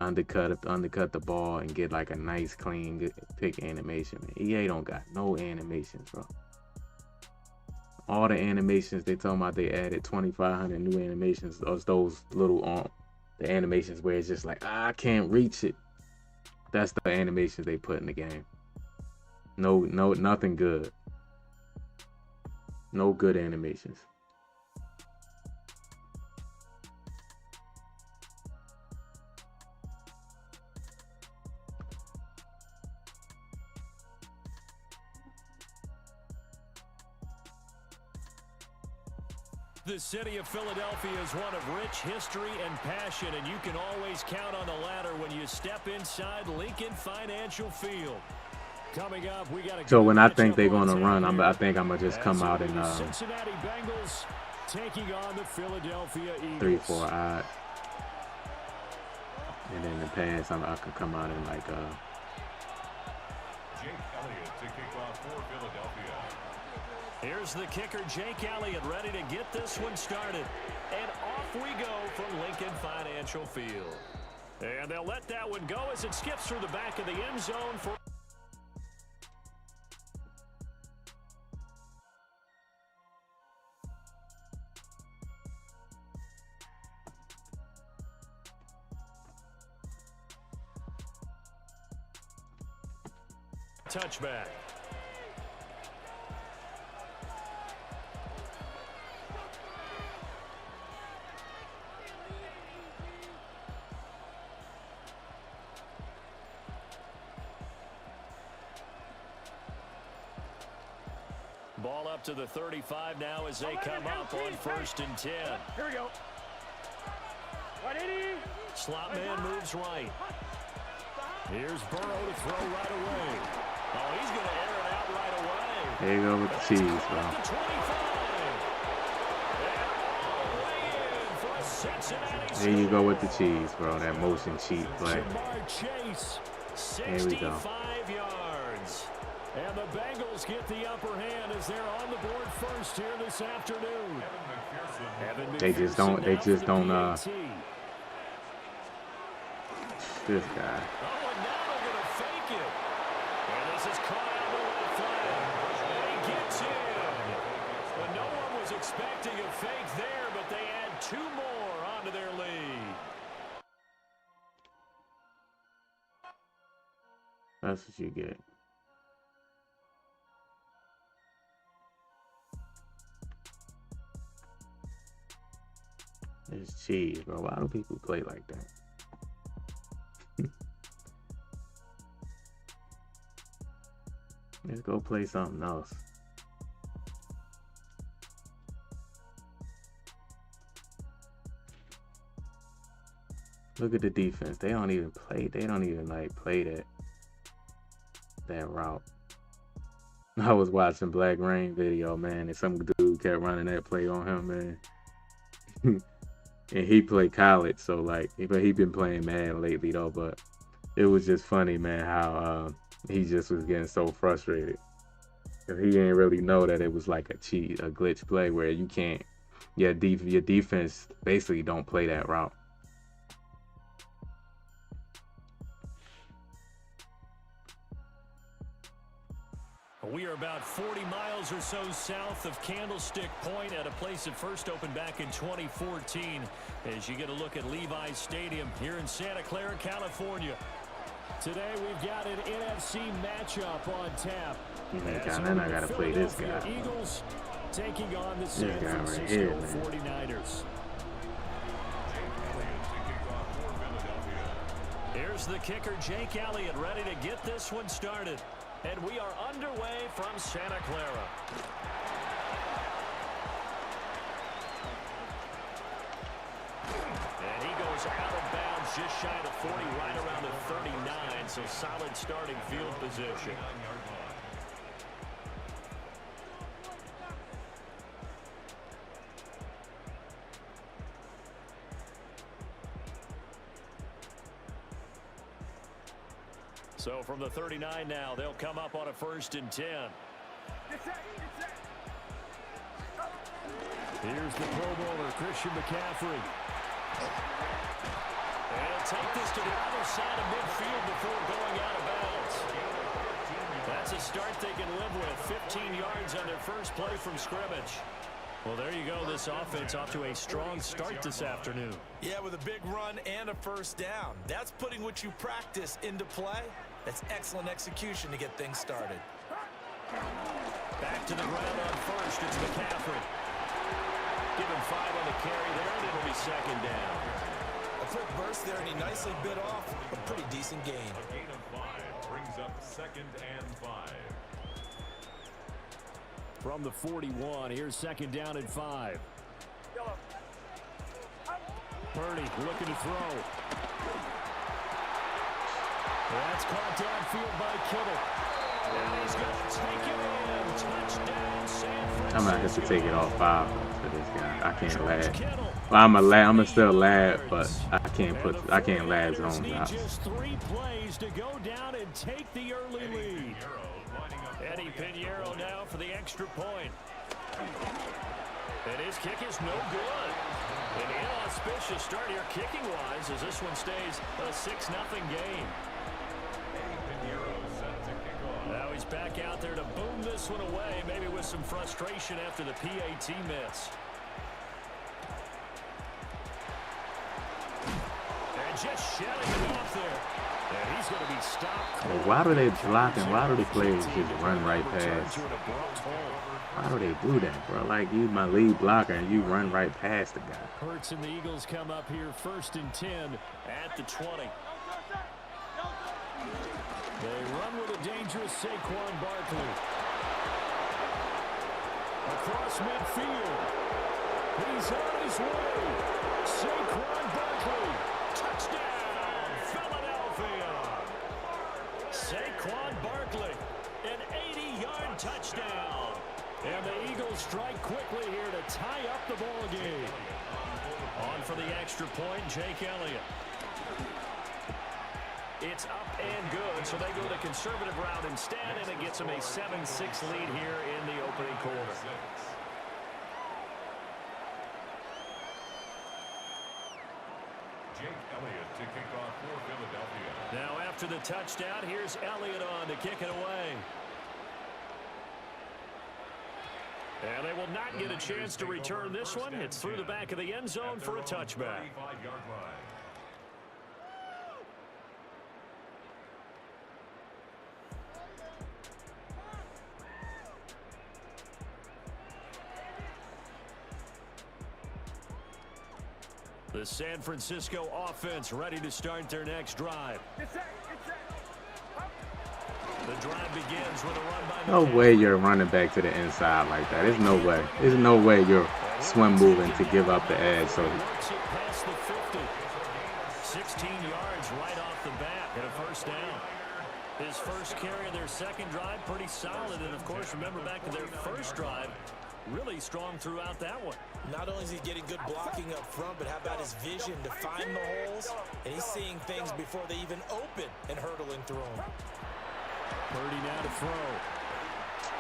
Speaker 1: undercut the ball and get like a nice clean good pick animation, man. EA don't got no animations, bro. All the animations they talking about, they added 2,500 new animations. Those little the animations where it's just like, I can't reach it. That's the animations they put in the game. No, nothing good. No good animations.
Speaker 5: The city of Philadelphia is one of rich history and passion, and you can always count on the ladder when you step inside Lincoln Financial Field. Coming up, we got
Speaker 1: so when I think they're gonna run, I think I'm gonna just come out in
Speaker 5: Cincinnati Bengals taking on the Philadelphia Eagles.
Speaker 1: 3-4 odd, and then the pass I could come out in like
Speaker 3: Jake Elliott to kick off for Philadelphia.
Speaker 5: Here's the kicker, Jake Elliott, ready to get this one started. And off we go from Lincoln Financial Field. And they'll let that one go as it skips through the back of the end zone for... touchback. Ball up to the 35 now as they come up on 1st and 10.
Speaker 6: Here we go.
Speaker 5: Slot man moves right. Here's Burrow to throw right away. Oh, he's going to air it out right away.
Speaker 1: there you go with the cheese, bro. There you go with the cheese, bro. That motion cheat play. There we go.
Speaker 5: Yards. And the Bengals get the upper hand as they're on the board first here this afternoon.
Speaker 1: They just don't this guy.
Speaker 5: Oh, and now they're going to fake it. And this is caught out the right flag. And he gets in. But no one was expecting a fake there, but they add 2 more onto their lead.
Speaker 1: That's what you get. It's cheese, bro. Why do people play like that? Let's go play something else. Look at the defense. They don't even play. They don't even like play that route. I was watching Black Rain video, man, and some dude kept running that play on him, man. And he played college, so like, but he been playing Madden lately though. But it was just funny, man, how he just was getting so frustrated because he didn't really know that it was like a glitch play where you can't. Your defense basically don't play that route.
Speaker 5: We are about 40 miles or so south of Candlestick Point at a place that first opened back in 2014 as you get a look at Levi's Stadium here in Santa Clara, California. Today we've got an NFC matchup on tap.
Speaker 1: Then I gotta play this guy.
Speaker 5: Eagles taking on the San
Speaker 1: This guy right
Speaker 5: Francisco
Speaker 1: here, man.
Speaker 5: 49ers. Here's the kicker, Jake Elliott, ready to get this one started. And we are underway from Santa Clara. And he goes out of bounds just shy of 40, right around the 39, so solid starting field position. So from the 39 now, they'll come up on a 1st and 10. Here's the Pro Bowler, Christian McCaffrey. And he'll take this to the other side of midfield before going out of bounds. That's a start they can live with. 15 yards on their first play from scrimmage. Well, there you go. This offense off to a strong start this afternoon.
Speaker 4: Yeah, with a big run and a first down. That's putting what you practice into play. That's excellent execution to get things started.
Speaker 5: Back to the ground on first. It's McCaffrey. Give him 5 on the carry there, and it'll be 2nd down.
Speaker 4: A quick burst there, and he nicely bit off a pretty decent gain.
Speaker 3: A gain of 5 brings up 2nd and 5.
Speaker 5: From the 41, here's 2nd down and 5. Purdy looking to throw. That's caught downfield by Kittle. And he's going to take it in. Touchdown, San Francisco.
Speaker 1: I'm gonna have to take it off 5 for this guy. I can't lag. Well, I'm still lag, but I can't lag zone drops.
Speaker 5: Just 3 plays to go down and take the early lead. Eddie Pinheiro now for the extra point. And his kick is no good. An inauspicious start here kicking-wise as this one stays a 6-0 game. Now he's back out there to boom this one away, maybe with some frustration after the PAT miss. And just shelling it off there. And he's going to be stopped.
Speaker 1: Well, why do they block and why do the players just run right past? Why do they do that, bro? Like, you my lead blocker and you run right past the guy.
Speaker 5: Hurts and the Eagles come up here 1st and 10 at the 20. They run with a dangerous Saquon Barkley. Across midfield. He's on his way. Saquon Barkley. Touchdown, Philadelphia. Saquon Barkley, an 80-yard touchdown. And the Eagles strike quickly here to tie up the ball game. On for the extra point, Jake Elliott. It's up and good, so they go the conservative route instead, and it gets them a 7-6 lead here in the opening quarter.
Speaker 3: Jake Elliott to kick off for Philadelphia.
Speaker 5: Now after the touchdown, here's Elliott on to kick it away. And they will not get a chance to return this one. It's through the back of the end zone for a touchback. The San Francisco offense ready to start their next drive. The drive begins with a run by
Speaker 1: No way you're running back to the inside like that. There's no way. There's no way you're swim moving to give up the edge. So
Speaker 5: works it past the 50. 16 yards right off the bat and a first down. His first carry of their second drive, pretty solid. And, of course, remember back to their first drive, really strong throughout that one.
Speaker 4: Not only is he getting good blocking up front, but how about his vision to find the holes? And he's seeing things before they even open and hurdling through them.
Speaker 5: Purdy now to throw.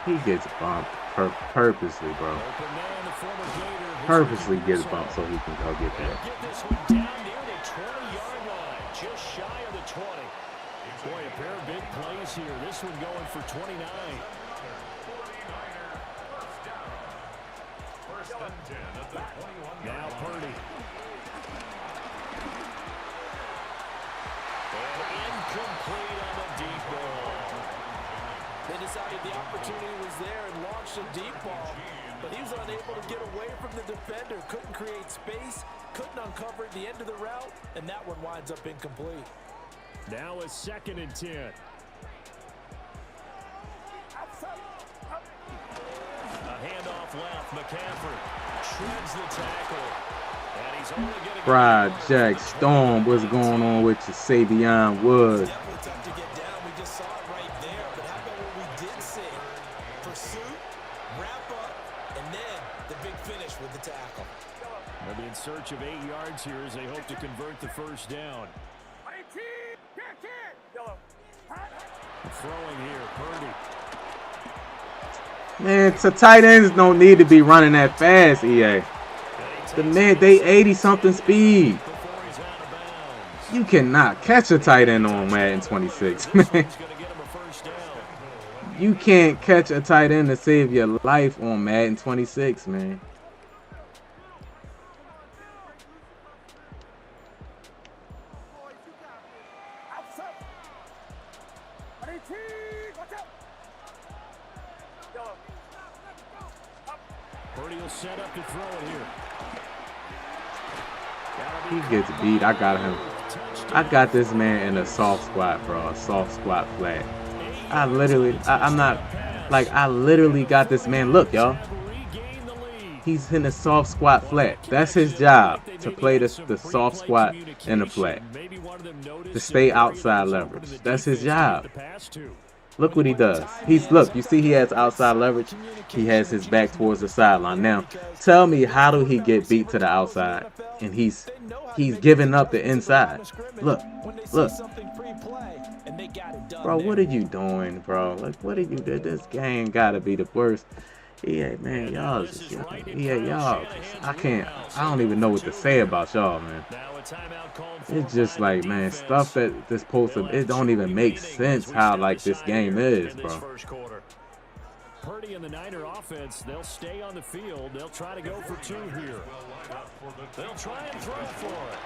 Speaker 1: he gets bumped purposely, bro.
Speaker 5: Open man, the former Gator.
Speaker 1: Purposely gets bumped so he can go get that.
Speaker 5: Get this one down near the 20-yard line, just shy of the 20. Boy, a pair of big plays here. This one going for 29. Now Purdy. And incomplete on the deep ball.
Speaker 4: They decided the opportunity was there and launched a deep ball, but he was unable to get away from the defender. Couldn't create space, couldn't uncover at the end of the route, and that one winds up incomplete.
Speaker 5: Now a 2nd and 10. A handoff left. McCaffrey shreds the tackle. And he's only getting
Speaker 1: Project Storm, what's going on with you, Savion Woods?
Speaker 4: Definitely tough to get down. We just saw it right there. But how about what we did see? Pursuit, wrap up, and then the big finish with the tackle.
Speaker 5: They'll be in search of 8 yards here as they hope to convert the first down. Throwing here, Purdy.
Speaker 1: Man, the tight ends don't need to be running that fast, EA. The man, they 80-something speed.
Speaker 5: Before he's out of bounds.
Speaker 1: You cannot catch a tight end on Madden 26, man.
Speaker 5: He's going to get him a first down.
Speaker 1: You can't catch a tight end to save your life on Madden 26, man.
Speaker 5: Purdy will set up to throw it here.
Speaker 1: He gets beat. I got him. I got this man in a soft squat, bro. A soft squat flat. I'm not, like, I literally got this man. Look, y'all. He's in a soft squat flat. That's his job, to play the soft squat in the flat. To stay outside leverage. That's his job. Look what he does. Look, you see he has outside leverage. He has his back towards the sideline. Now, tell me, how do he get beat to the outside? And he's giving up the inside. Look. Bro, what are you doing, bro? Like, what are you doing? This game gotta be the worst. Yeah, man, y'all just, I don't even know what to say about y'all, man. It's just like, man, stuff that this supposed to, it don't even make sense how, like, this game is, bro.
Speaker 5: Purdy and the Niner offense, they'll stay on the field. They'll try to go for 2 here. They'll try and throw for it.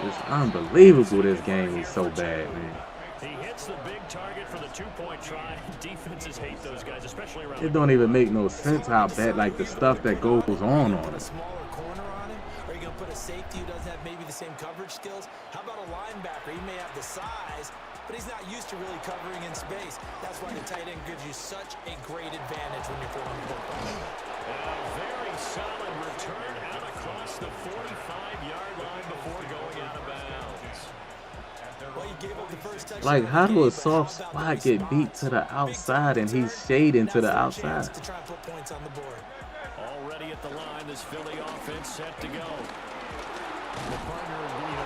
Speaker 1: It's unbelievable this game is so bad, man.
Speaker 5: He hits the big target for the 2-point try. Defenses hate those guys, especially around.
Speaker 1: It don't even make no sense how bad, like, the stuff that goes on it.
Speaker 4: A smaller corner on him, or are you gonna put a safety who doesn't have maybe the same coverage skills? How about a linebacker? He may have the size, but he's not used to really covering in space. That's why the tight end gives you such a great advantage when you're throwing the football.
Speaker 5: A very solid return out across the 45-yard line before going out of bounds.
Speaker 4: Well, you gave up the first touchdown.
Speaker 1: Like, how do a soft spot get beat to the outside and he's shading to the outside?
Speaker 4: To try and put points on the board.
Speaker 5: Already at the line, this Philly offense set to go. The partner,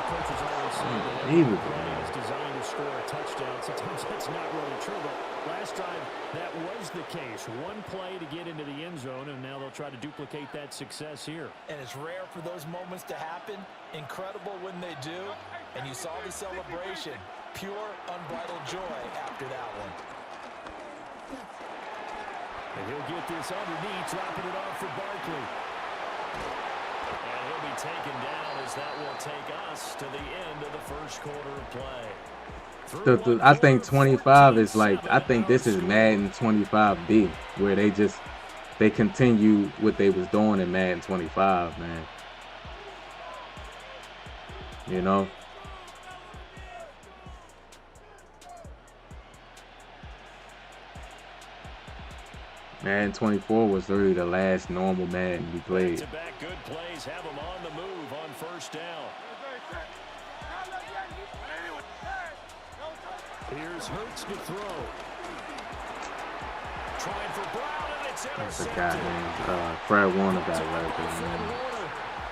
Speaker 5: coaches always say that every play is designed to score a touchdown. Sometimes that's not really true, but last time that was the case. One play to get into the end zone, and now they'll try to duplicate that success here.
Speaker 4: And it's rare for those moments to happen. Incredible when they do. And you saw the celebration. Pure, unbridled joy after that one.
Speaker 5: And he'll get this underneath, dropping it off for Barkley. And he'll be taken down as that will take us to the end of the first quarter of play.
Speaker 1: I think 25 is like, I think this is Madden 25B, where they continue what they was doing in Madden 25, man. You know? Madden 24 was really the last normal Madden we played.
Speaker 5: Back-to-back good plays have them on the move on first down. Here's Hurts to throw. Trying for Brown, and it's
Speaker 1: That's a
Speaker 5: intercepted.
Speaker 1: guy named Fred Warner got left, man.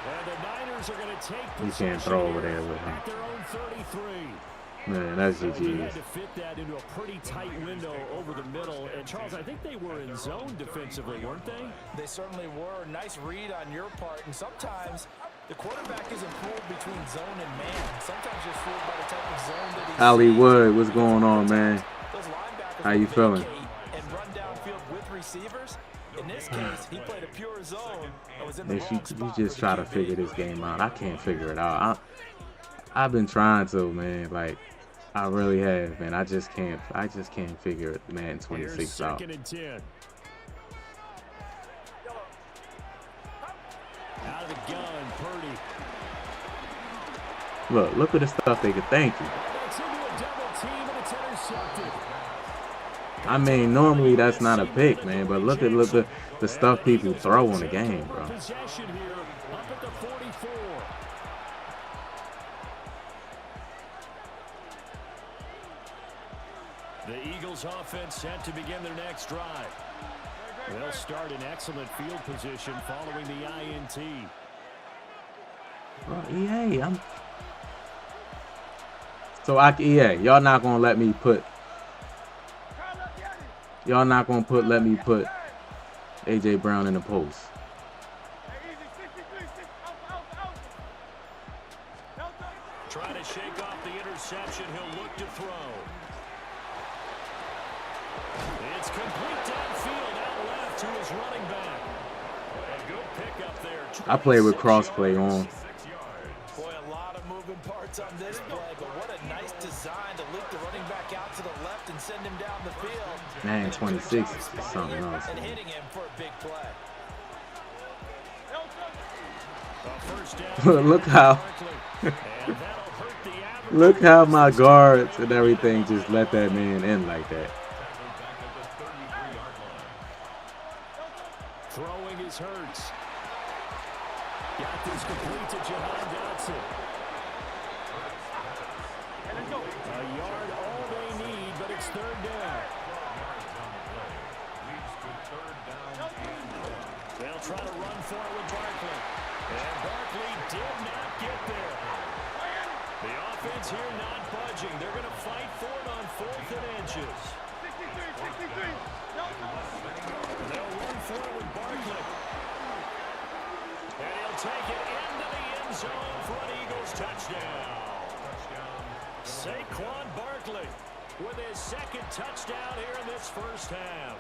Speaker 5: And the Niners are going to take
Speaker 1: You can't throw over there with him.
Speaker 5: at their own 33.
Speaker 1: Man, that's
Speaker 5: They had
Speaker 1: GG's.
Speaker 5: to fit that into a pretty tight window over the middle. And Charles, I think they were in zone defensively, weren't they?
Speaker 4: They certainly were. Nice read on your part. And sometimes the quarterback isn't fooled between zone and man. Sometimes you're fooled by the type of zone that he's
Speaker 1: Hollywood, what's going on, man?
Speaker 4: Those linebackers
Speaker 1: How you
Speaker 4: will
Speaker 1: feeling?
Speaker 4: vacate and run downfield with receivers. In this case, he played a pure zone and was in the
Speaker 1: If
Speaker 4: wrong
Speaker 1: you
Speaker 4: spot
Speaker 1: just
Speaker 4: for
Speaker 1: try
Speaker 4: the
Speaker 1: to
Speaker 4: QB.
Speaker 1: figure this game out. I can't figure it out. I've been trying to, man. Like, I really have, man. I just can't figure Madden 26 out.
Speaker 5: Second and 10. Out of the gun, Purdy.
Speaker 1: Look at the stuff they could. Thank you.
Speaker 5: That's into a double team, and it's intercepted.
Speaker 1: I mean, normally that's not a pick, man. But look at the stuff people throw in the game, bro.
Speaker 5: Possession here, up at the 44. The Eagles offense set to begin their next drive. They'll start in excellent field position following the INT.
Speaker 1: Bro, EA, EA, y'all not gonna let me put AJ Brown in the post.
Speaker 5: Trying to shake off the interception. He'll look to throw. It's complete downfield, out left to his running back. A good pickup there.
Speaker 1: I play with crossplay on.
Speaker 4: Boy, a lot of moving parts on this play, but what a nice design to loop the running back out to the left and send him down the field.
Speaker 1: Man, 26 is something else,
Speaker 4: And
Speaker 1: man.
Speaker 4: hitting him for a big play.
Speaker 1: Look how my guards and everything just let that man in like that.
Speaker 5: Throwing his Hurts. Got this complete to Jahan Dotson. A yard all they need, but it's third down. They'll try to run for it with Barkley. And Barkley did not get there. The offense here not budging. They're going to fight for it on 4th and inches. They'll run for it with Barkley. And he'll take it into the end zone for an Eagles touchdown. Saquon Barkley with his second touchdown here in this first half.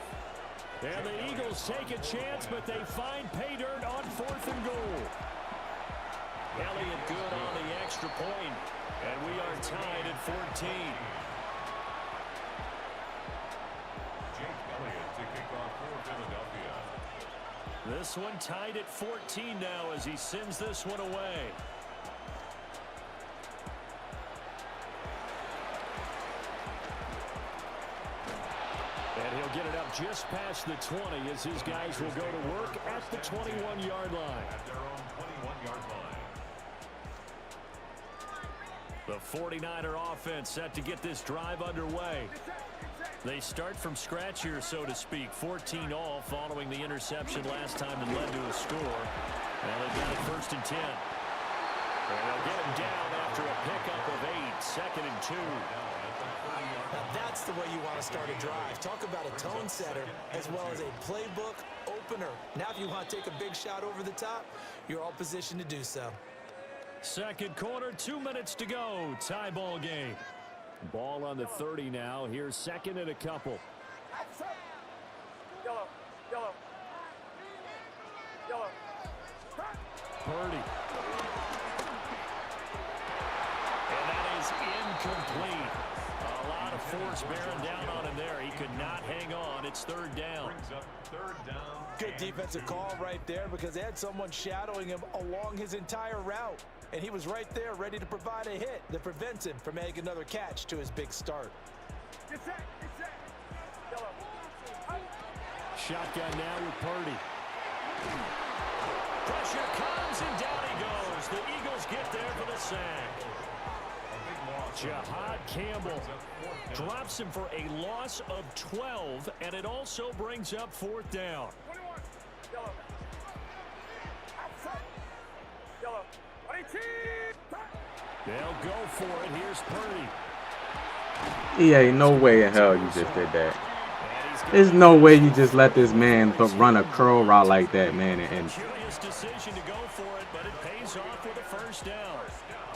Speaker 5: And the Eagles take a chance, but they find pay dirt on 4th and goal. Elliott good on the extra point, and we are tied at 14.
Speaker 3: Jake Elliott to kick off for Philadelphia.
Speaker 5: This one tied at 14 now as he sends this one away. And he'll get it up just past the 20 as his guys will go to work at the 21-yard line.
Speaker 3: At their own 21-yard line.
Speaker 5: The 49er offense set to get this drive underway. They start from scratch here, so to speak. 14 all following the interception last time that led to a score. Now they've got it 1st and 10. And they'll get him down after a pickup of 8. 2nd and 2.
Speaker 4: Now that's the way you want to start a drive. Talk about a tone setter as well as a playbook opener. Now if you want to take a big shot over the top, you're all positioned to do so.
Speaker 5: Second quarter, 2 minutes to go. Tie ball game. Ball on the 30 now. Here's 2nd and a couple. Purdy. And that is incomplete. A lot of force bearing down on him there. He could not hang on. It's 3rd down.
Speaker 3: Brings up 3rd down.
Speaker 4: Good defensive call right there because they had someone shadowing him along his entire route. And he was right there ready to provide a hit that prevents him from making another catch to his big start.
Speaker 5: Shotgun now with Purdy. Pressure comes and down he goes. The Eagles get there for the sack. Jahad Campbell drops him for a loss of 12, and it also brings up 4th down. They'll go for it. Here's Purdy.
Speaker 1: EA, no way in hell you just did that. There's no way you just let this man run a curl route like that, man. And
Speaker 5: Curious decision to go for it, but it pays off with a 1st down.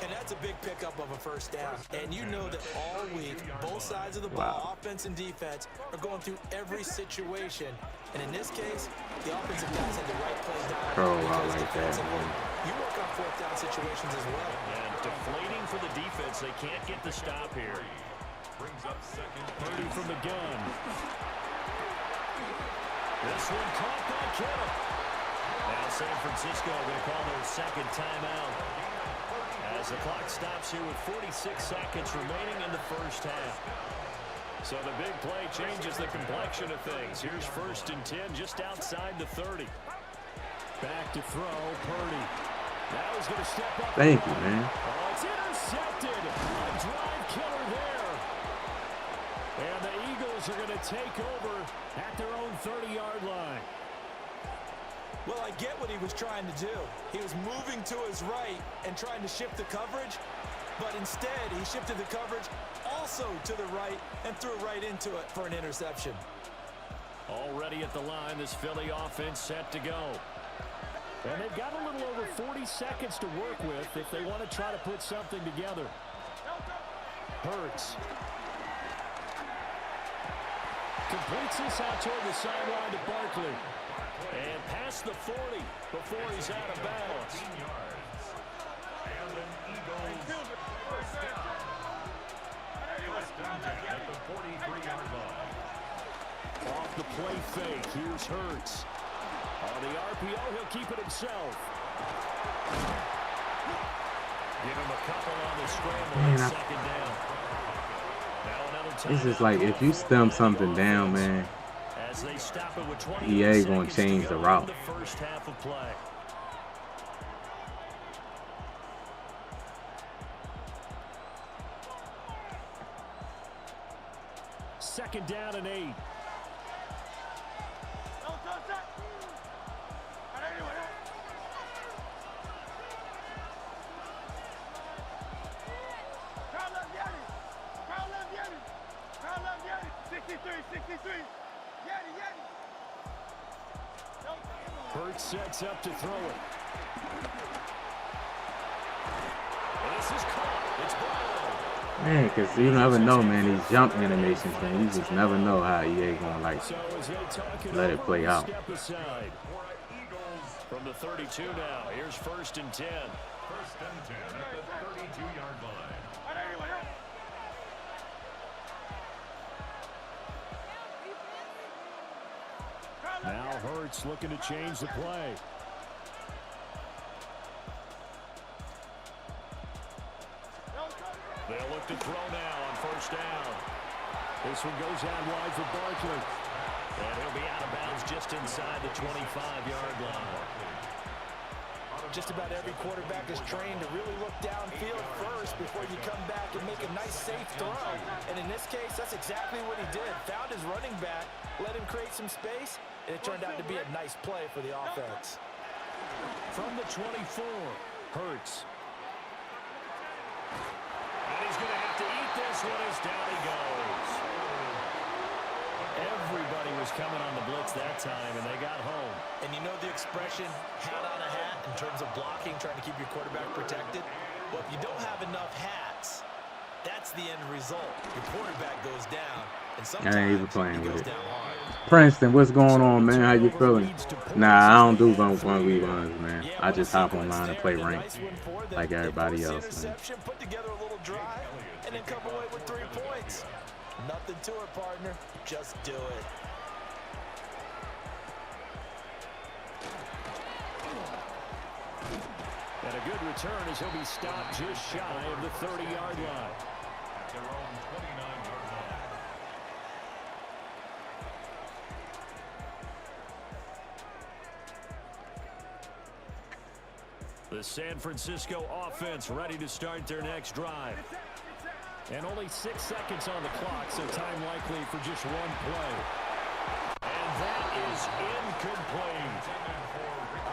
Speaker 4: And that's a big pickup of a first down. And you know that all week, both sides of the ball, offense and defense, are going through every situation. And in this case, the offensive guys had the right play down.
Speaker 1: Throw out like that, man.
Speaker 4: You work on fourth down situations as well.
Speaker 5: And deflating for the defense. They can't get the stop here.
Speaker 3: Brings up second.
Speaker 5: Purdy from the gun. This one caught by Kittle. Now San Francisco will call their second timeout as the clock stops here with 46 seconds remaining in the first half. So the big play changes the complexion of things. Here's 1st and 10 just outside the 30. Back to throw, Purdy. Now he's going to step up.
Speaker 1: Thank you, man.
Speaker 5: Oh, it's intercepted. A drive killer there. And the Eagles are going to take over at their own 30-yard line.
Speaker 4: Well, I get what he was trying to do. He was moving to his right and trying to shift the coverage, but instead he shifted the coverage also to the right and threw right into it for an interception.
Speaker 5: Already at the line, this Philly offense set to go. And they've got a little over 40 seconds to work with if they want to try to put something together. Hurts. Completes this out toward the sideline to Barkley. And past the 40 before he's out of bounds.
Speaker 3: 15 yards. And an Eagles first down. First and 10 at the 43-yard line.
Speaker 5: Off the play fake, here's Hurts. On the RPO, he'll keep it himself. Give him a couple on the scramble on second down. Now another time.
Speaker 1: It's just like if you stem something down, man,
Speaker 5: As they stop it with 20
Speaker 1: EA gonna change the route.
Speaker 5: The first half of play. Second down and 8. Hurts sets up to throw it. And this is caught. It's ball.
Speaker 1: Man, because you never know, man, these jump animations, man, you just never know how EA gonna like let it play out.
Speaker 5: Step aside. From the 32 now, here's 1st and 10.
Speaker 3: 1st and 10 at the 32-yard line.
Speaker 5: Now Hurts looking to change the play. They'll look to throw now on 1st down. This one goes out wide for Barkley. And he'll be out of bounds just inside the 25-yard line.
Speaker 4: Just about every quarterback is trained to really look downfield first before you come back and make a nice, safe throw. And in this case, that's exactly what he did. Found his running back, let him create some space, and it turned out to be a nice play for the offense.
Speaker 5: From the 24, Hurts. And he's going to have to eat this one as down he goes. Everybody was coming on the blitz that time, and they got home.
Speaker 4: And you know the expression, hat on a hat, in terms of blocking, trying to keep your quarterback protected? Well, if you don't have enough hats, that's the end result. Your quarterback goes down, and sometimes
Speaker 1: I ain't even playing
Speaker 4: he
Speaker 1: with
Speaker 4: goes
Speaker 1: it.
Speaker 4: down hard.
Speaker 1: Princeton, what's going on, man? How you feeling? Nah, I don't do 1v1s, man. I just hop online and play ranked like everybody else, man.
Speaker 4: Put together a little drive, and then come away with 3 points. Nothing to it, partner. Just do it.
Speaker 5: And a good return as he'll be stopped just shy of the 30-yard line.
Speaker 3: At their own 29-yard line.
Speaker 5: The San Francisco offense ready to start their next drive. And only 6 seconds on the clock, so time likely for just one play. And that is incomplete.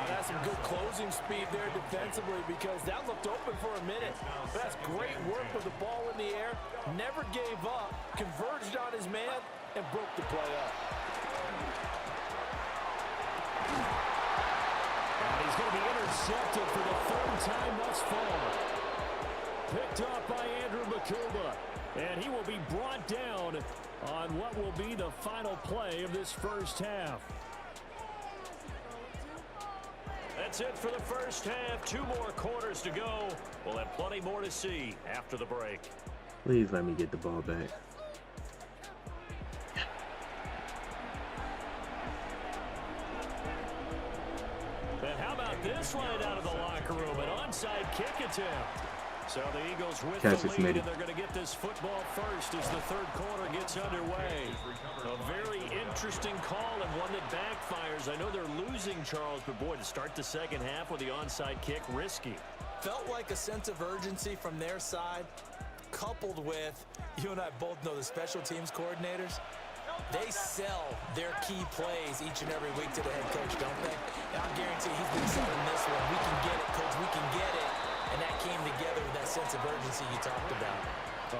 Speaker 4: That's some good closing speed there defensively because that looked open for a minute. But that's great work with the ball in the air. Never gave up, converged on his man, and broke the play up.
Speaker 5: And he's going to be intercepted for the 3rd time thus far. Picked off by Andrew Makuba. And he will be brought down on what will be the final play of this first half. That's it for the first half. 2 more quarters to go. We'll have plenty more to see after the break.
Speaker 1: Please let me get the ball back.
Speaker 5: And how about this line out of the locker room? An onside kick attempt. So the Eagles with
Speaker 1: Catch
Speaker 5: the
Speaker 1: it,
Speaker 5: lead,
Speaker 1: Smitty.
Speaker 5: and they're going to get this football first as the third quarter gets underway. A very interesting call and one that backfires. I know they're losing, Charles, but boy, to start the second half with the onside kick, risky.
Speaker 4: Felt like a sense of urgency from their side, coupled with, you and I both know the special teams coordinators, they sell their key plays each and every week to the head coach, don't they? And I guarantee he's been selling this one. We can get it, coach, we can get it. And that came together with that sense of urgency you talked about.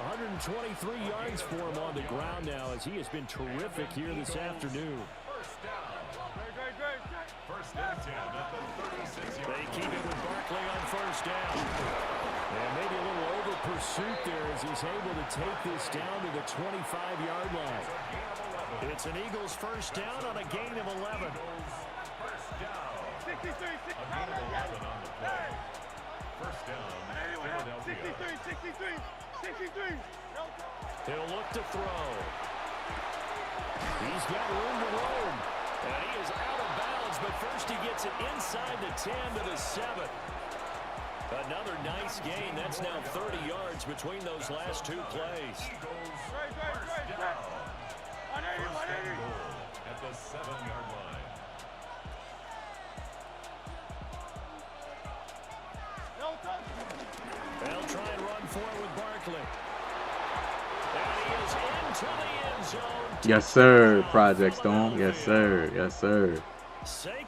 Speaker 5: 123 yards for him on the ground now as he has been terrific here this afternoon.
Speaker 3: First down. First and 10 at the 36-yard line.
Speaker 5: They keep it with Barkley on first down. And maybe a little over pursuit there as he's able to take this down to the 25-yard line. It's an Eagles first down on a gain of 11.
Speaker 3: First down. 63. A gain of 11 on the play. First down, Philadelphia.
Speaker 8: 63.
Speaker 5: He'll look to throw. He's got room to roam. And he is out of bounds, but first he gets it inside the 10 to the 7. Another nice gain. That's now 30 yards between those last 2 plays.
Speaker 3: Eagles first down. First and goal at the 7-yard line.
Speaker 5: They'll try and run for it with Barkley. And he is into the end zone.
Speaker 1: Yes, sir, Project Storm. Yes, sir. Yes, sir.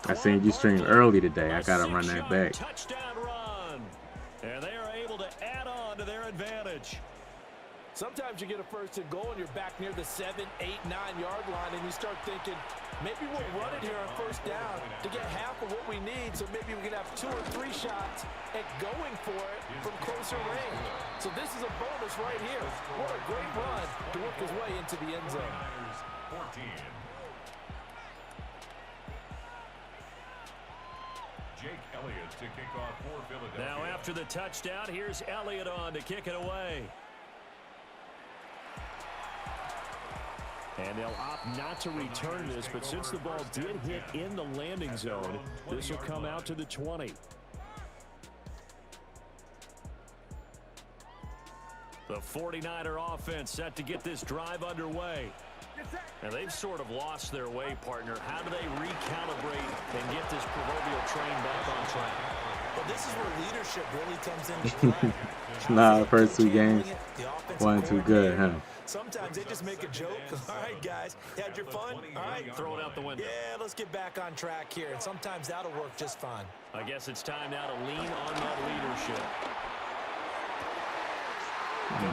Speaker 1: I seen you stream early today. I gotta run that back.
Speaker 5: Touchdown run. And they are able to add on to their advantage.
Speaker 4: Sometimes you get a first and goal and you're back near the 7, 8, 9-yard line and you start thinking, maybe we'll run it here on first down to get half of what we need, so maybe we can have 2 or 3 shots at going for it from closer range. So this is a bonus right here. What a great run to work his way into the end zone.
Speaker 3: 14. Jake Elliott to kick off for Philadelphia.
Speaker 5: Now after the touchdown, here's Elliott on to kick it away. And they'll opt not to return this, but since the ball did hit in the landing zone, this will come out to the 20. The 49er offense set to get this drive underway. And they've sort of lost their way, partner. How do they recalibrate and get this proverbial train back on track?
Speaker 4: Well, this is where leadership really comes into play.
Speaker 1: Nah, first 2 games wasn't too good, huh?
Speaker 4: Sometimes they just make a joke. All right, guys, you had your fun? All right,
Speaker 5: Throw it out the window.
Speaker 4: yeah, let's get back on track here. And sometimes that'll work just fine.
Speaker 5: I guess it's time now to lean on that leadership. To the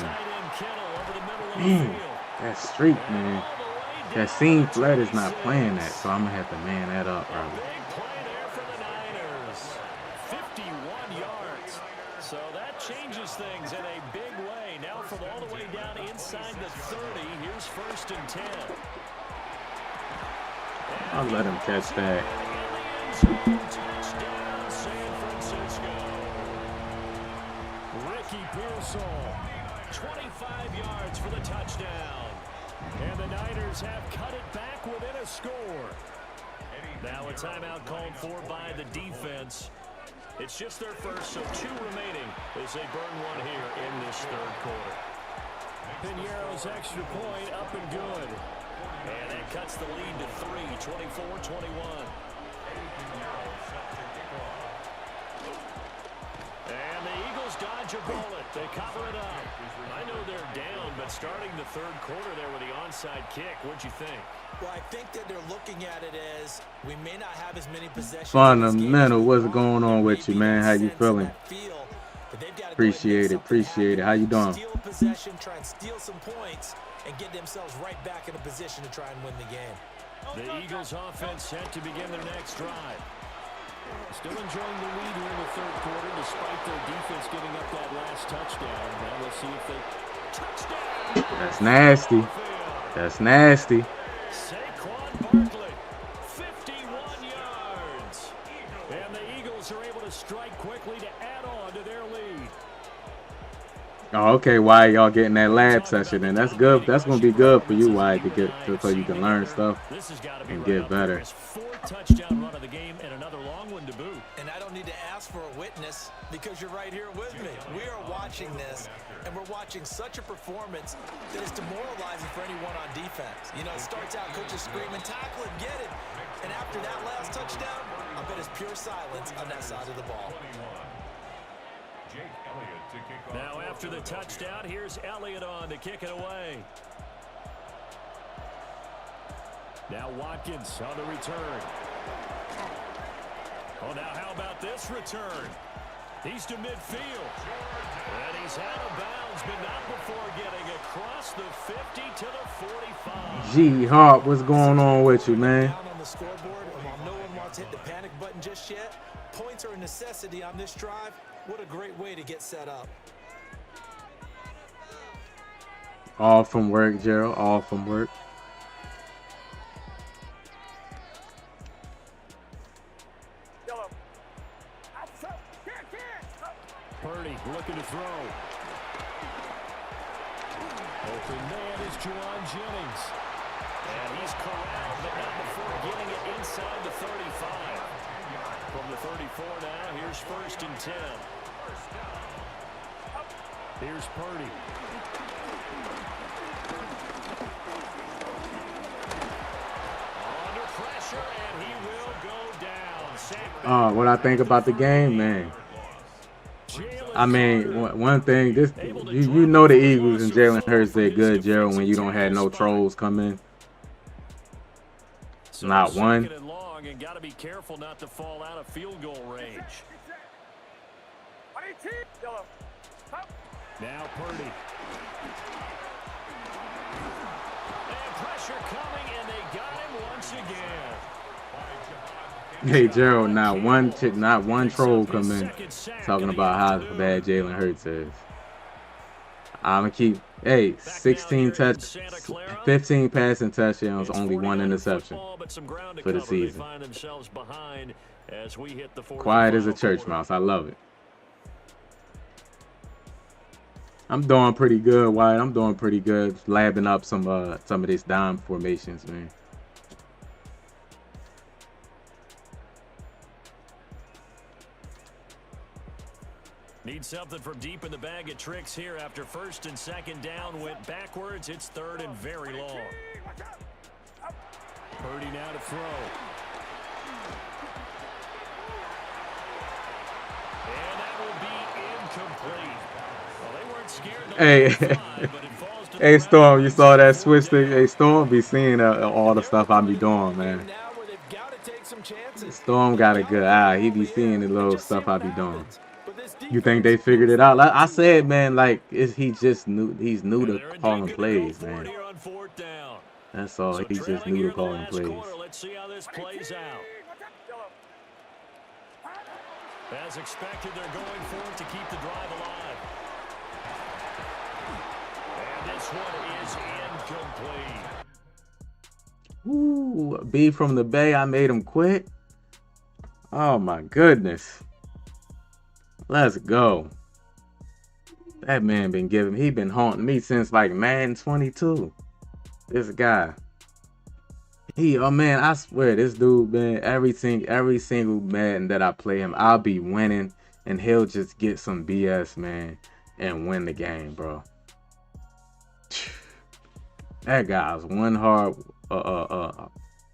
Speaker 5: tight end, Kittle over the middle of the
Speaker 1: Man,
Speaker 5: field.
Speaker 1: that streak, man.
Speaker 5: All the way
Speaker 1: That
Speaker 5: down
Speaker 1: scene
Speaker 5: to
Speaker 1: Flood is not
Speaker 5: 26.
Speaker 1: playing that, so I'm gonna have to man that up, bro.
Speaker 5: Big play there for the Niners. 51 yards. So that changes things in a big way. Now from all the way down inside the 30, here's first and 10.
Speaker 1: I'll let him catch that.
Speaker 5: Touchdown, San Francisco. Ricky Pearsall, 25 yards for the touchdown. And the Niners have cut it back within a score. Now a timeout called for by the defense. It's just their first, so 2 remaining as they burn 1 here in this third quarter. Piñeiro's extra point up and good. And that cuts the lead to 3, 24-21. And the Eagles dodge a bullet. They cover it up. I know they're down, but starting the third quarter there with the onside kick, what'd you think?
Speaker 4: Well, I think that they're looking at it as we may not have as many possessions.
Speaker 1: Fundamental, what's going on with you, man? How you feeling? Appreciate it, appreciate it. How you doing?
Speaker 4: Steal possession, try and steal some points, and get themselves right back in a position to try and win the game.
Speaker 5: The Eagles offense set to begin their next drive. Still enjoying the lead here in the third quarter, despite their defense giving up that last touchdown. Now we'll see if they... Touchdown!
Speaker 1: That's nasty. That's nasty.
Speaker 5: Saquon Barkley, 51 yards. And the Eagles are able to strike quickly to add on to their lead.
Speaker 1: Oh, okay, why y'all getting that lab session? And that's good. That's gonna be good for you, why to get so you can learn stuff and get better.
Speaker 5: Fourth touchdown run of the game and another long one to boot.
Speaker 4: And I don't need to ask for a witness because you're right here with me. We are watching this, and we're watching such a performance that is demoralizing for anyone on defense. You know, it starts out coaches screaming, tackle it, get it. And after that last touchdown, I bet it's pure silence on that side of the ball.
Speaker 5: Now after the touchdown, here's Elliott on to kick it away. Now Watkins on the return. Oh, now how about this return? He's to midfield. And he's out of bounds, but not before getting across the 50 to the 45.
Speaker 1: G Hart, what's going on with you, man?
Speaker 4: Down on the scoreboard, and while no one wants to hit the panic button just yet, points are a necessity on this drive. What a great way to get set up.
Speaker 1: All from work, Gerald. All from work.
Speaker 5: Purdy looking to throw. Open man is Juwan Jennings. And he's corralled, but not before getting it inside the 35. From the 34 now, here's 1st and 10. Here's Purdy. Under pressure, and he will go down.
Speaker 1: What I think about the game, man. I mean, one thing, you know the Eagles and Jalen Hurts did good, Gerald, when you don't have no trolls come in. Not one.
Speaker 5: And got to be careful not to fall out of field goal range. Now Purdy. And pressure coming, and they got him once again.
Speaker 1: Hey Gerald, not one troll come in talking about how bad Jalen Hurts is. I'm gonna keep 15 passing touchdowns, only one interception for the season. Quiet as a church mouse. I love it. I'm doing pretty good, Wyatt. I'm doing pretty good, labbing up some of these dime formations, man.
Speaker 5: Need something from deep in the bag of tricks here after 1st and 2nd down went backwards. It's 3rd and very long. Purdy now to throw. And that will be incomplete. Well, they weren't scared.
Speaker 1: Hey, Storm, you saw that switch thing? Hey, Storm be seeing all the stuff I be doing, man. Storm got a good eye. He be seeing the little stuff I be doing. You think they figured it out? Like I said, man, like he's new to calling plays, man. That's all. He's just new to calling plays.
Speaker 5: Let's see how this plays out. As expected, they're going for it to keep the drive alive. And this one is incomplete.
Speaker 1: Ooh, B from the Bay. I made him quit. Oh my goodness. Let's go. That man he been haunting me since like Madden 22. This guy. Oh man, I swear this dude, man, every single Madden that I play him, I'll be winning and he'll just get some BS, man, and win the game, bro. That guy's one hard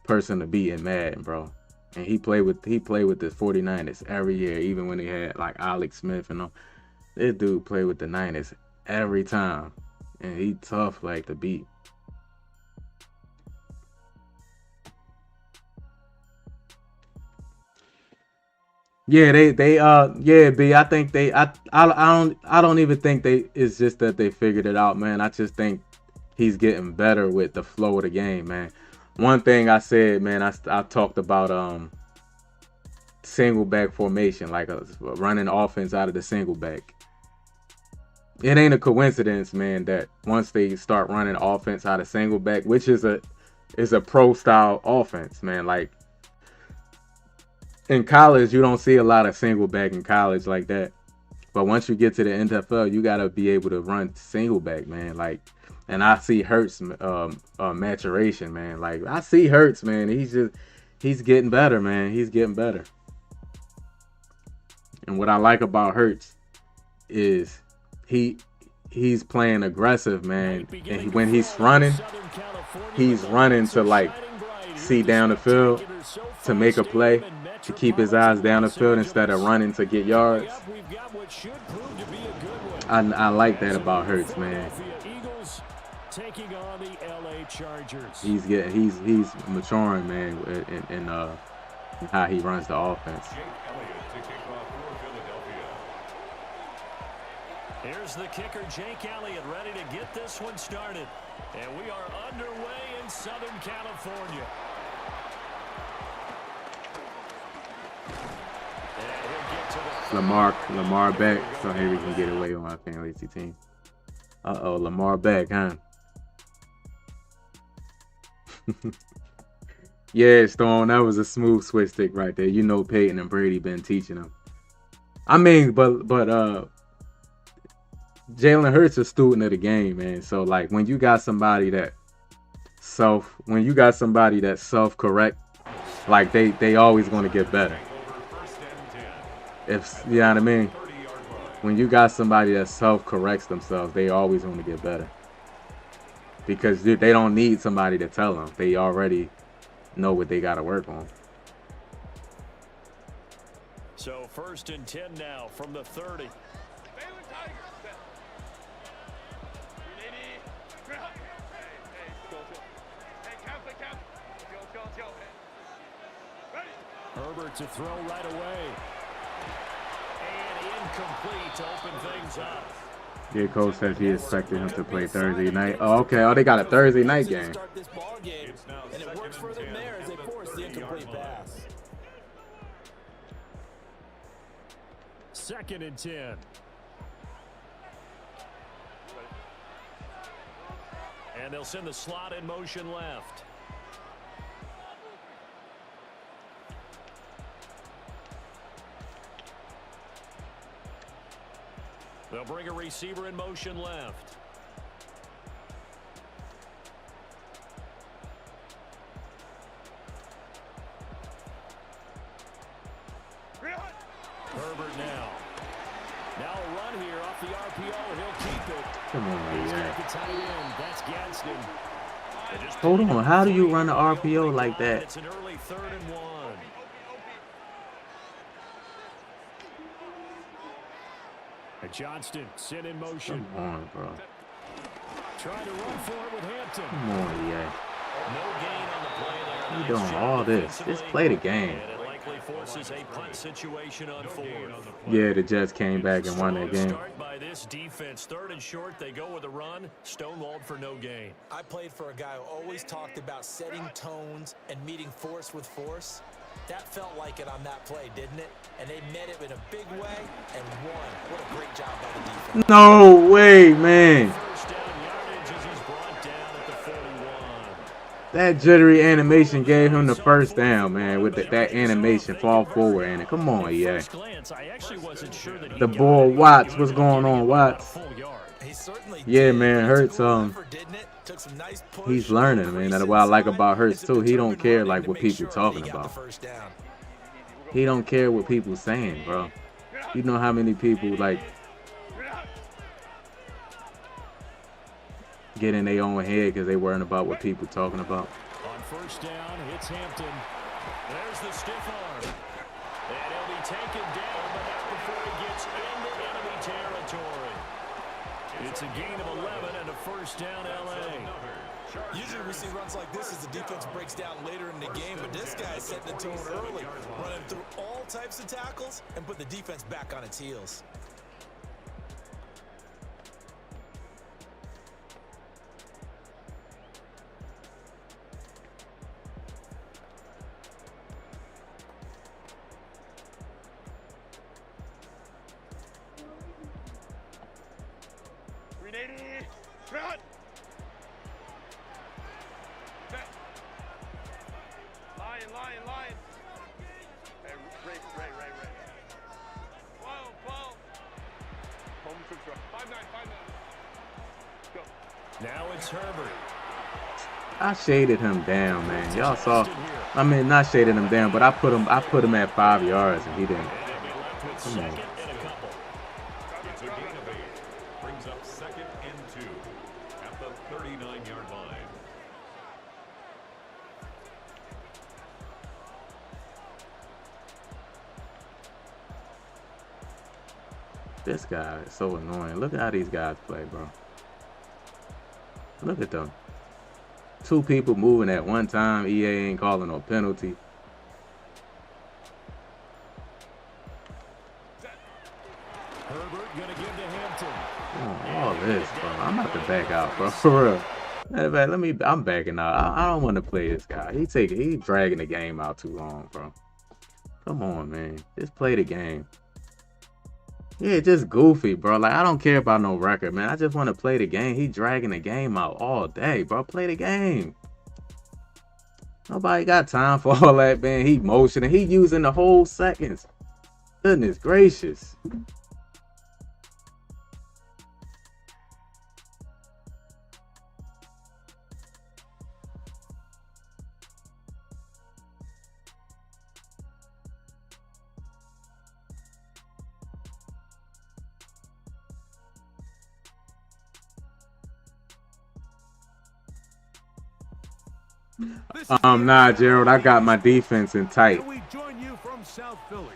Speaker 1: person to beat in Madden, bro. And he played with the 49ers every year, even when they had like Alex Smith and all. This dude played with the Niners every time, and he tough like to beat. Yeah, yeah, B. I think I don't even think it's just that they figured it out, man. I just think he's getting better with the flow of the game, man. One thing I said, man, I talked about single back formation, like a running offense out of the single back. It ain't a coincidence, man, that once they start running offense out of single back, which is a pro style offense, man. Like in college, you don't see a lot of single back in college like that. But once you get to the NFL, you gotta be able to run single back, man. Like, and I see Hurts maturation, man. Like I see Hurts, man. He's getting better, man. He's getting better. And what I like about Hurts is he's playing aggressive, man. And when he's running to like see down the field to make a play, to keep his eyes down the field instead of running to get yards. I like that about Hurts, man. He's maturing, man, in how he runs the offense.
Speaker 5: Here's the kicker, Jake Elliott, ready to get this one started. And we are underway in Southern California.
Speaker 1: Lamar back, so here we can get away on our fantasy team. Uh-oh, Lamar back, huh? Yeah, Stone, that was a smooth switch stick right there. You know Peyton and Brady been teaching him. I mean, but Jalen Hurts is a student of the game, man. So like when you got somebody that self-correct, like they always gonna get better. If you know what I mean? When you got somebody that self-corrects themselves, they always want to get better. Because they don't need somebody to tell them. They already know what they got to work on.
Speaker 5: So 1st and 10 now from the 30. Herbert to throw right away. Incomplete to open things up.
Speaker 1: Yeah, coach says he expected him to play Thursday night. Oh, okay. Oh, they got a Thursday night game.
Speaker 4: And it works for them there as they force the incomplete pass.
Speaker 5: 2nd and 10. And they'll send the slot in motion left. They'll bring a receiver in motion left. Herbert now. Now a run here off the RPO. He'll keep it.
Speaker 1: Come on, man.
Speaker 5: The tight end. That's Gadsden.
Speaker 1: Hold on. How do you run the RPO like that?
Speaker 5: It's an early 3rd and 1. Johnston sent in motion.
Speaker 1: Come on, bro.
Speaker 5: Trying to run for it with Hampton.
Speaker 1: Come on, yeah.
Speaker 5: No gain on the play there.
Speaker 1: You doing all this? Just play the game.
Speaker 5: And it likely forces a punt situation on 4th.
Speaker 1: Yeah, the Jets came back and won that game.
Speaker 5: Start by this defense. 3rd and short. They go with a run. Stonewalled for no gain.
Speaker 4: I played for a guy who always talked about setting tones and meeting force with force. That felt like it on that play, didn't it? And they met it in a big way and won. What a great job by the defense.
Speaker 1: No way, man.
Speaker 5: First down yardage as he's brought down at the 41.
Speaker 1: That jittery animation gave him the first down, man, with that animation fall forward. And come on, yeah. The boy Watts, what's going on, Watts? Yeah, man, Hurts, he's learning, man. That's what I like about Hurts too. He don't care like what people talking about. He don't care what people saying, bro. You know how many people like get in their own head because they worrying about what people talking about.
Speaker 5: On 1st down, it's Hampton. There's the stiff arm. And he'll be taken down, but not before he gets into enemy territory. It's a gain of 11 and a 1st down, LA.
Speaker 4: Usually we see runs like this as the defense breaks down later in the game, but this guy is setting the tone early, running through all types of tackles and put the defense back on its heels.
Speaker 8: Hey, Ray. Whoa. Home control. 5-9. Go.
Speaker 2: Now it's Herbert.
Speaker 1: I shaded him down, man. Y'all saw. I mean, not shaded him down, but I put him at 5 yards, and he didn't. Come on.
Speaker 3: It's a gain of 8. Brings up 2nd and 2 at the 39-yard line.
Speaker 1: This guy is so annoying. Look at how these guys play, bro. Look at them. 2 people moving at one time. EA ain't calling no penalty.
Speaker 2: Herbert gonna give to Hampton.
Speaker 1: All this, bro. I'm about to back out, bro. For real. Matter of fact, I'm backing out. I don't want to play this guy. He's dragging the game out too long, bro. Come on, man. Just play the game. Yeah, just goofy, bro. Like, I don't care about no record, man. I just want to play the game. He dragging the game out all day, bro. Play the game. Nobody got time for all that, man. He motioning. He using the whole seconds. Goodness gracious. Nah, Gerald, I got my defense in tight.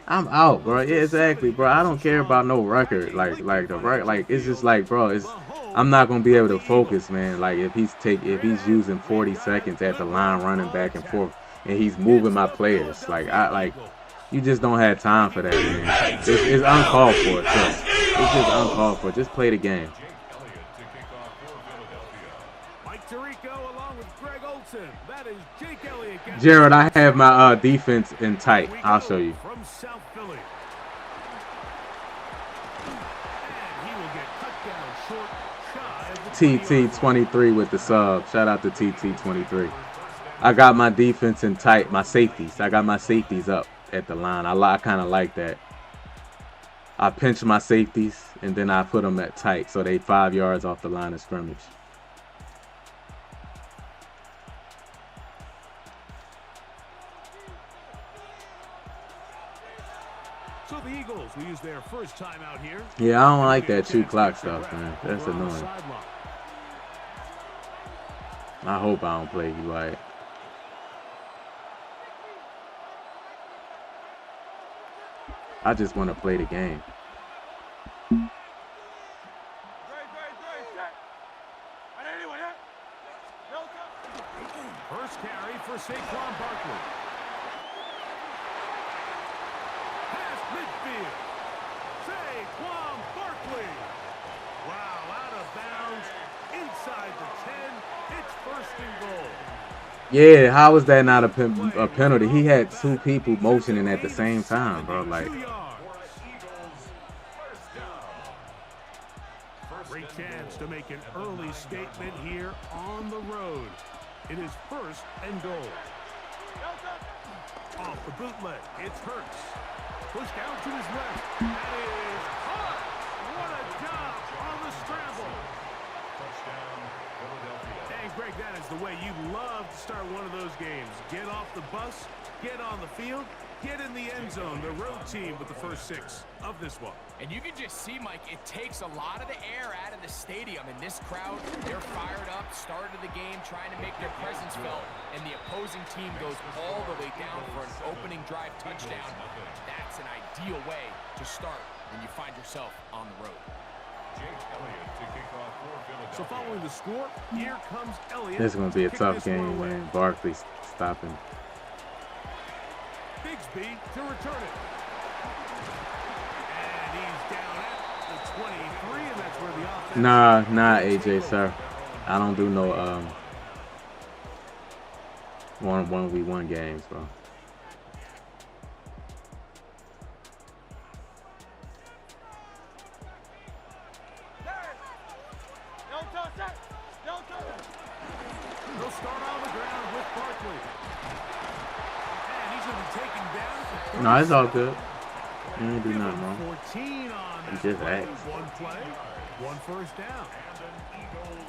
Speaker 1: I'm out, bro. Yeah, exactly, bro. I don't care about no record. Like the record, like it's just like, bro, I'm not gonna be able to focus, man. Like if he's using 40 seconds at the line running back and forth and he's moving my players. You just don't have time for that, man. It's uncalled for, trust. It's just uncalled for. Just play the game. Jared, I have my defense in tight. I'll show you. TT23 with the sub. Shout out to TT23. I got my defense in tight. My safeties. I got my safeties up at the line. I kind of like that. I pinch my safeties and then I put them at tight so they 5 yards off the line of scrimmage.
Speaker 6: So the Eagles will use their first time out here.
Speaker 1: Yeah, I don't like that 2 clock stuff, man. That's annoying. I hope I don't play you right. I just want to play the game.
Speaker 6: First carry for Saquon Barkley. Past midfield. Saquon Barkley. Wow, out of bounds. Inside the 10. It's 1st and goal.
Speaker 1: Yeah, how was that not a penalty? He had 2 people motioning at the same time, bro. Like,
Speaker 6: great chance to make an early statement here on the road. It is 1st and goal. Off the bootleg, it's Hurts. Pushed out to his left. That is hot. What a job on the scramble.
Speaker 3: Touchdown, Philadelphia.
Speaker 6: And Greg, that is the way you love to start one of those games. Get off the bus, get on the field, get in the end zone. The road team with the first 6 of this one.
Speaker 7: And you can just see, Mike, it takes a lot of the air out of the stadium. And this crowd, they're fired up, start of the game, trying to make their presence felt. And the opposing team goes all the way down for an opening drive touchdown. That's an ideal way to start when you find yourself on the road.
Speaker 6: So following the score, here comes Elliott.
Speaker 1: This is going to be a tough game, man. Barkley's stopping.
Speaker 6: Bigsby to return it. And he's down at the 23, and that's where the offense...
Speaker 1: Nah, AJ, sir. I don't do no 1v1 games, bro.
Speaker 6: They'll start on the ground with Barkley. And he's in the
Speaker 1: No, it's all good. You ain't do nothing wrong.
Speaker 6: 14 on
Speaker 1: You
Speaker 6: that
Speaker 1: just
Speaker 6: play.
Speaker 1: asked.
Speaker 6: One play, one first down.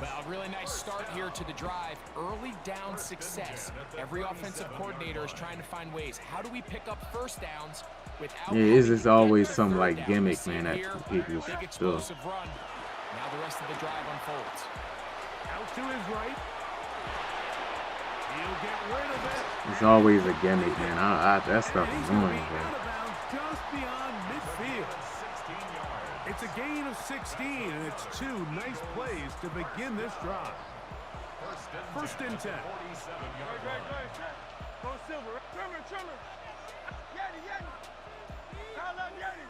Speaker 7: Well, really nice start here to the drive. Early down success. Every offensive coordinator is trying to find ways. How do we pick up first downs without...
Speaker 1: Yeah, it's just always
Speaker 7: getting
Speaker 1: some
Speaker 7: third
Speaker 1: like
Speaker 7: down?
Speaker 1: gimmick,
Speaker 7: See
Speaker 1: man, that
Speaker 7: here,
Speaker 1: people
Speaker 7: big
Speaker 1: still.
Speaker 7: explosive run. Now the rest of the drive unfolds.
Speaker 6: Out to his right. He'll get rid of it.
Speaker 1: It's always a gimmick, man. That stuff
Speaker 6: And
Speaker 1: is
Speaker 6: he's gonna
Speaker 1: annoying,
Speaker 6: be
Speaker 1: bro.
Speaker 6: out of bounds just beyond midfield. It's a gain of 16, and it's 2 nice plays to begin this drive. First and 10.
Speaker 8: Go Silver. Trimmer. Yeti. Call up Yeti.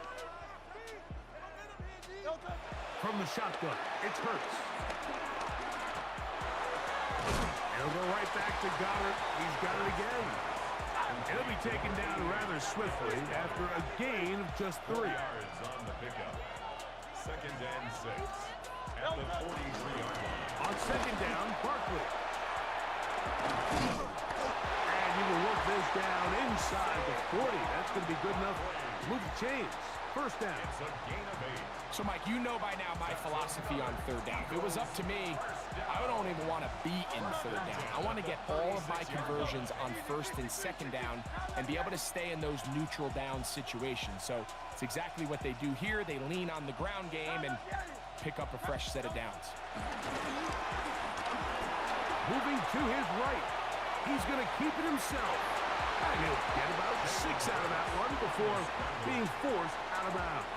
Speaker 6: From the shotgun, it's Hurts. He'll go right back to Goddard. He's got it again. He'll be taken down rather swiftly after a gain of just 3.
Speaker 3: Yards on the pickup. Second and 6 at the 43-yard line.
Speaker 6: On second down, Barkley. And he will work this down inside the 40. That's going to be good enough to move the chains. First down.
Speaker 3: It's a gain of 8.
Speaker 7: So, Mike, you know by now my philosophy on third down. If it was up to me, I don't even want to be in third down. I want to get all of my conversions on first and second down and be able to stay in those neutral down situations. So it's exactly what they do here. They lean on the ground game and pick up a fresh set of downs.
Speaker 6: Moving to his right. He's going to keep it himself. And he'll get about 6 out of that one before being forced out of bounds.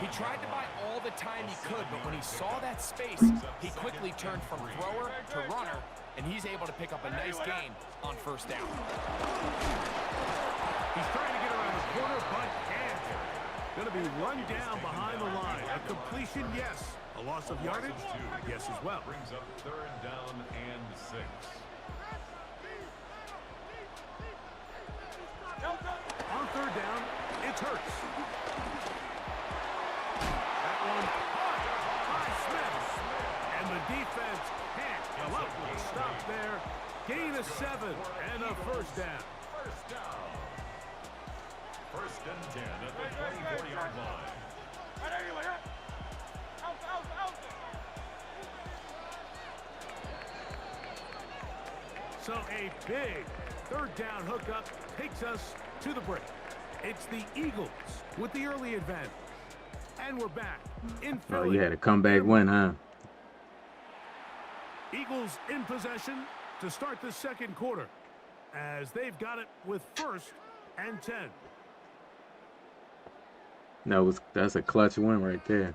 Speaker 7: He tried to buy all the time he could, but when he saw that space, he quickly turned from thrower to runner, and he's able to pick up a nice gain on first down.
Speaker 6: He's trying to get around the corner, but can't. Going to be run down behind the line. A completion, yes. A loss of yardage, yes as well.
Speaker 3: Brings up third down and 6.
Speaker 6: On third down, it's Hurts. That one caught by Smith. And the defense can't come up with a stop there. Gain of 7 and a first down.
Speaker 3: First and 10 at the 24-yard line.
Speaker 6: So a big third down hookup takes us to the break. It's the Eagles with the early advantage. And we're back in Philly.
Speaker 1: Oh, you had a comeback win, huh?
Speaker 6: Eagles in possession to start the second quarter as they've got it with first and 10.
Speaker 1: That's a clutch win right there.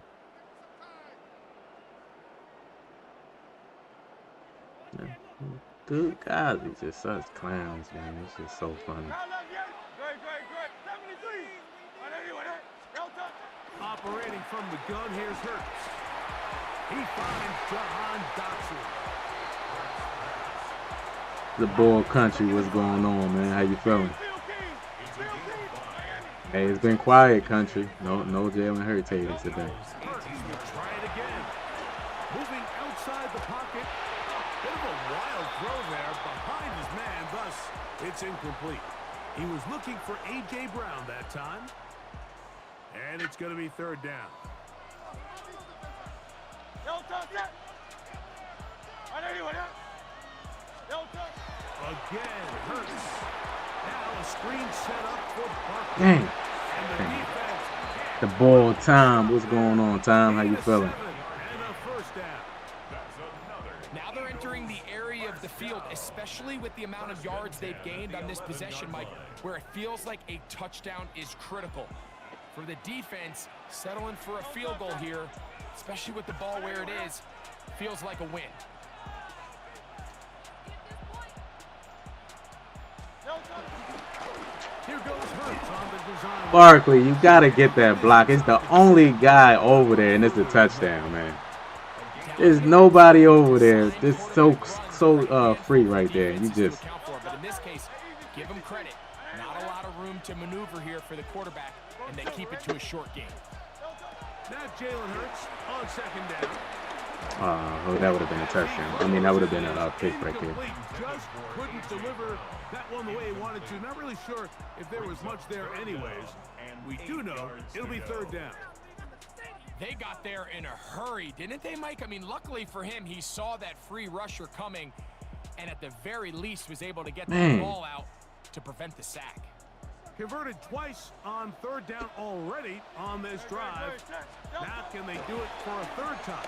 Speaker 1: Dude, guys, it's just such clowns, man. It's just so funny.
Speaker 6: Operating from the gun, here's Hurts. He finds Jahan Dotson.
Speaker 1: The bull country, what's going on, man? How you feeling? Hey, it's been quiet, country. No Jalen Hurts haters today.
Speaker 6: Hurts will try it again. Moving outside the pocket. Bit of a wild throw there behind his man, thus it's incomplete. He was looking for A.J. Brown that time. And it's going to be third down. Again, Hurts. Now a screen set up for Barkley.
Speaker 1: Dang.
Speaker 6: And the defense
Speaker 1: The bull, Tom. What's going on, Tom? How you feeling?
Speaker 6: and a first down.
Speaker 7: Now they're entering the area of the field, especially with the amount of yards they've gained on this possession, Mike, where it feels like a touchdown is critical. For the defense, settling for a field goal here, especially with the ball where it is, feels like a win.
Speaker 6: Here goes Hurts on the design.
Speaker 1: Barkley, you gotta get that block. It's the only guy over there, and it's a touchdown, man. There's nobody over there. It's so free right there. You just.
Speaker 7: But in this case, give him credit. Not a lot of room to maneuver here for the quarterback, and they keep it to a short game.
Speaker 6: Now Jalen Hurts on second down.
Speaker 1: Oh, that would have been a touchdown. I mean, that would have been a pick right there.
Speaker 6: Just couldn't deliver that one the way he wanted to. Not really sure if there was much there anyways. We do know it'll be third down.
Speaker 7: They got there in a hurry, didn't they, Mike? I mean, luckily for him, he saw that free rusher coming and at the very least was able to get the ball out to prevent the sack.
Speaker 6: Converted twice on third down already on this drive. Now can they do it for a third time?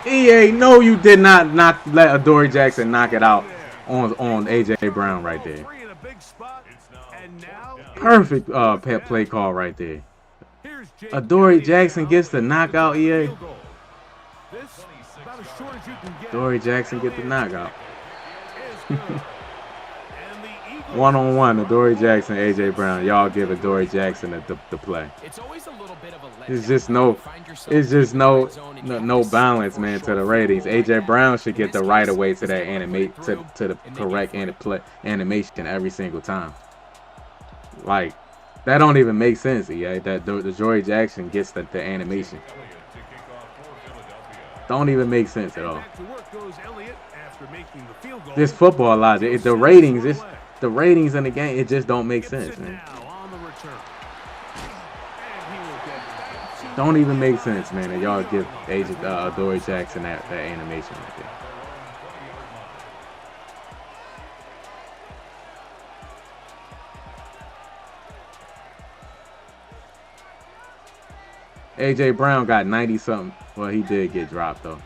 Speaker 1: EA, no, you did not let Adoree Jackson knock it out on A.J. Brown right there. Perfect play call right there. Adoree Jackson gets the knockout, EA. Adoree Jackson get the knockout. One-on-one, Adoree Jackson, A.J. Brown. Y'all give Adoree Jackson the play.
Speaker 7: It's always a little bit of a
Speaker 1: It's just no balance, man, to the ratings. A.J. Brown should get the right of way to that to the correct animation every single time. Like, that don't even make sense, EA. That Adoree Jackson gets the animation. Don't even make sense at all. This football logic, the ratings in the game, it just don't make sense, man. Don't even make sense, man. And y'all give Adoree Jackson that animation right there. A.J. Brown got 90-something. Well, he did get dropped, though.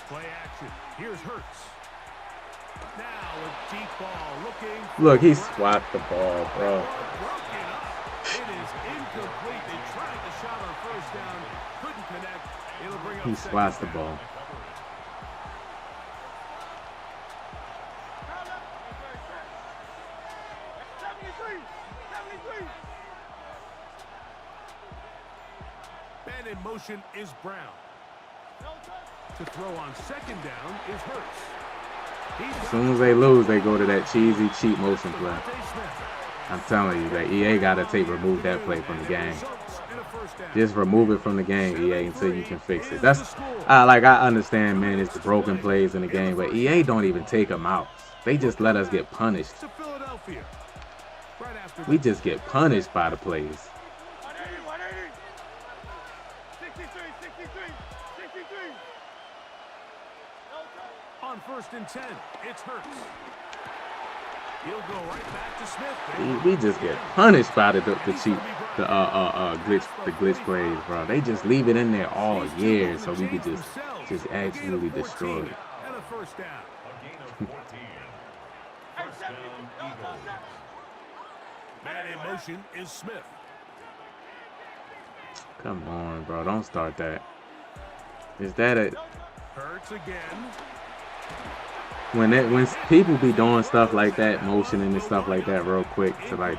Speaker 6: Play action. Here's Hurts. Now a deep ball looking.
Speaker 1: Look, he swapped the ball, bro.
Speaker 6: It is incomplete. They tried the shot on first down. Couldn't connect. It'll bring up
Speaker 1: He swats the ball.
Speaker 6: Man in motion is Brown. To throw on second down is Hurts.
Speaker 1: As soon as they lose, they go to that cheesy, cheap motion play. I'm telling you, that EA got to remove that play from the game. Just remove it from the game, EA, until you can fix it. That's I understand, man, it's the broken plays in the game, but EA don't even take them out. They just let us get punished. We just get punished by the plays.
Speaker 6: On 1st and 10, it's Hurts. He'll go right back to Smith.
Speaker 1: We just get punished by the glitch plays, bro. They just leave it in there all year, so we could just absolutely destroy it.
Speaker 6: And a first down.
Speaker 3: A gain of 14. First down, Eagles.
Speaker 6: Man in motion is Smith.
Speaker 1: Come on, bro. Don't start that. Is that it?
Speaker 6: Hurts again.
Speaker 1: When people be doing stuff like that, motioning and stuff like that real quick to like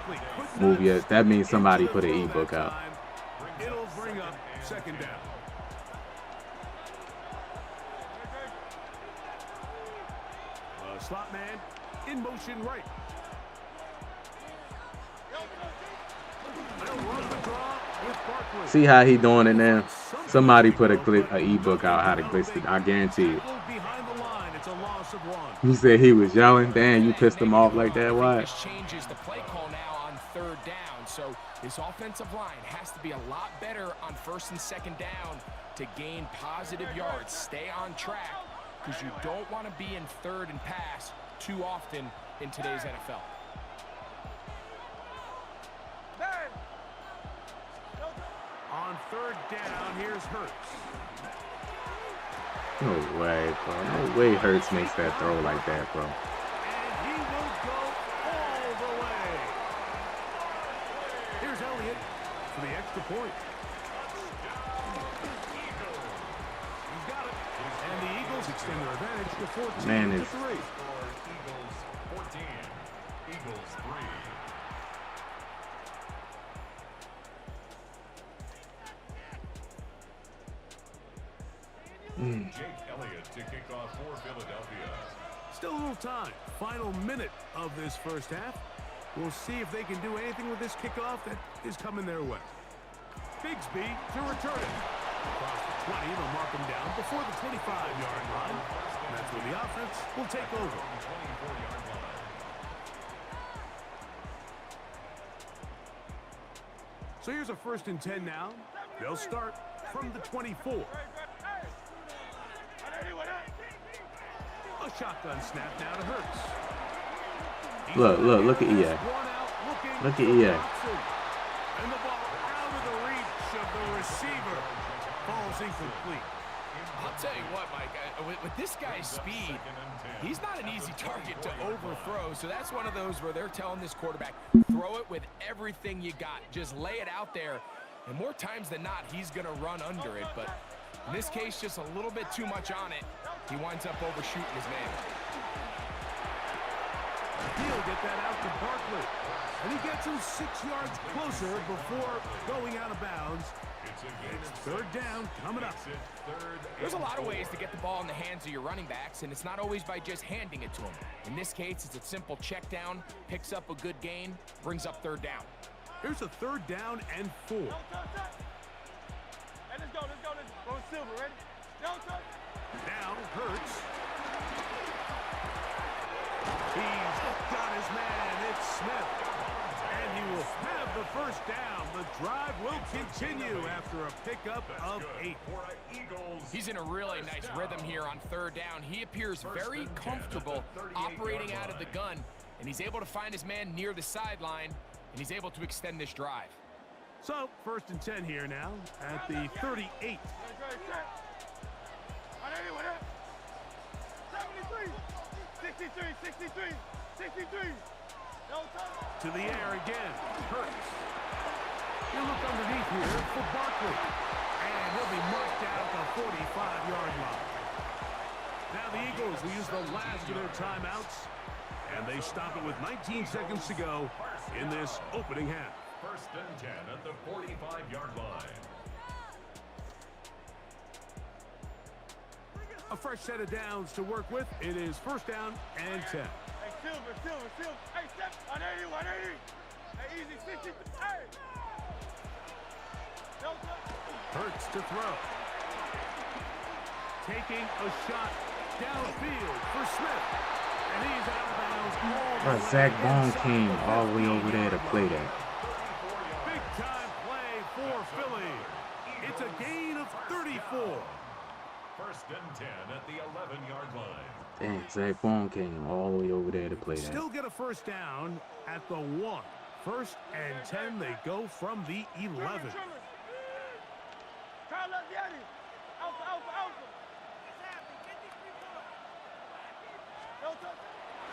Speaker 1: move you, that means somebody put an ebook out.
Speaker 6: It'll bring up second down. Slot man in motion right.
Speaker 1: See how he doing it now? Somebody put an ebook out how to glitch it. I guarantee it. He said he was yelling. Damn, you pissed him off like that? Why?
Speaker 7: This changes the play call now on third down. So this offensive line has to be a lot better on 1st and 2nd down to gain positive yards. Stay on track because you don't want to be in 3rd and pass too often in today's NFL.
Speaker 6: On 3rd down, here's Hurts.
Speaker 1: No way, bro. No way Hurts makes that throw like that, bro.
Speaker 6: And he will go all the way. Here's Elliott for the extra point. He's got it. And the Eagles extend their advantage to 14
Speaker 1: Man,
Speaker 6: to
Speaker 1: it's
Speaker 6: 3.
Speaker 3: Eagles 14. Eagles 3. Jake Elliott to kick off for Philadelphia.
Speaker 6: Still a little time. Final minute of this first half. We'll see if they can do anything with this kickoff that is coming their way. Bigsby to return it. Across the 20, they'll mark him down before the 25-yard line. And that's where the offense will take over. So here's a 1st and 10 now. They'll start from the 24. A shotgun snap now to Hurts.
Speaker 1: Look at EA. Look at EA.
Speaker 6: And the ball out of the reach of the receiver. Falls incomplete.
Speaker 7: I'll tell you what, Mike, with this guy's speed, he's not an easy target to overthrow. So that's one of those where they're telling this quarterback, throw it with everything you got. Just lay it out there. And more times than not, he's going to run under it. But in this case, just a little bit too much on it. He winds up overshooting his man.
Speaker 6: He'll get that out to Barkley. And he gets him 6 yards closer before going out of bounds. It's 3rd down coming up.
Speaker 7: There's a lot of ways to get the ball in the hands of your running backs, and it's not always by just handing it to them. In this case, it's a simple check down, picks up a good gain, brings up 3rd down.
Speaker 6: Here's a 3rd down and 4.
Speaker 8: Hey, let's go. Go Silver, ready?
Speaker 6: Now Hurts. He's got his man. It's Smith. And he will have the 1st down. The drive will continue after a pickup of 8.
Speaker 7: He's in a really nice rhythm here on 3rd down. He appears very comfortable operating out of the gun, and he's able to find his man near the sideline, and he's able to extend this drive.
Speaker 6: So, 1st and 10 here now at the 38.
Speaker 8: 63.
Speaker 6: To the air again. Hurts. He'll look underneath here for Barkley. And he'll be marked down at the 45-yard line. Now the Eagles will use the last of their timeouts. And they stop it with 19 seconds to go in this opening half.
Speaker 3: 1st and 10 at the 45-yard line.
Speaker 6: A fresh set of downs to work with. It is 1st down and 10.
Speaker 8: Hey, Silver. Hey, step 180. Hey, easy 60. Hey.
Speaker 6: Hurts to throw. Taking a shot downfield for Smith. And he's out of bounds.
Speaker 1: Zach Bond came all the way over there to play that.
Speaker 6: Big time play for Philly. It's a gain of 34.
Speaker 3: 1st and 10 at the 11-yard line.
Speaker 1: Damn, Zach Bond came all the way over there to play that.
Speaker 6: Still get a 1st down at the 1. 1st and 10, they go from the 11.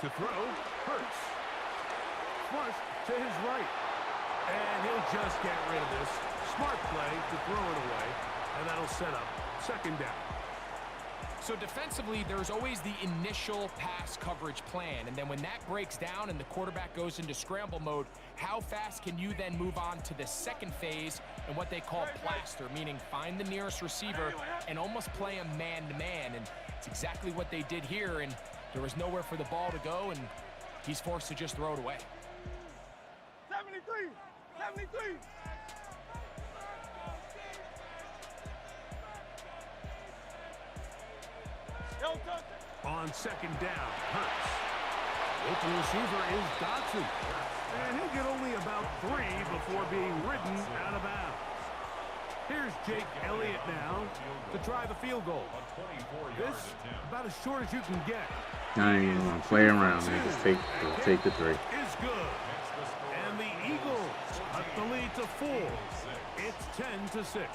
Speaker 6: To throw, Hurts. Flush to his right. And he'll just get rid of this. Smart play to throw it away. And that'll set up 2nd down.
Speaker 7: So defensively, there's always the initial pass coverage plan. And then when that breaks down and the quarterback goes into scramble mode, how fast can you then move on to the 2nd phase and what they call plaster, meaning find the nearest receiver and almost play him man-to-man. And it's exactly what they did here. And there was nowhere for the ball to go, and he's forced to just throw it away.
Speaker 8: 73.
Speaker 6: On 2nd down, Hurts. Open receiver is Dotson. And he'll get only about 3 before being ridden out of bounds. Here's Jake Elliott now to try the field goal. This about as short as you can get.
Speaker 1: I ain't even gonna play around, man. Just take the 3.
Speaker 6: Is good. And the Eagles cut the lead to 4. It's 10-6.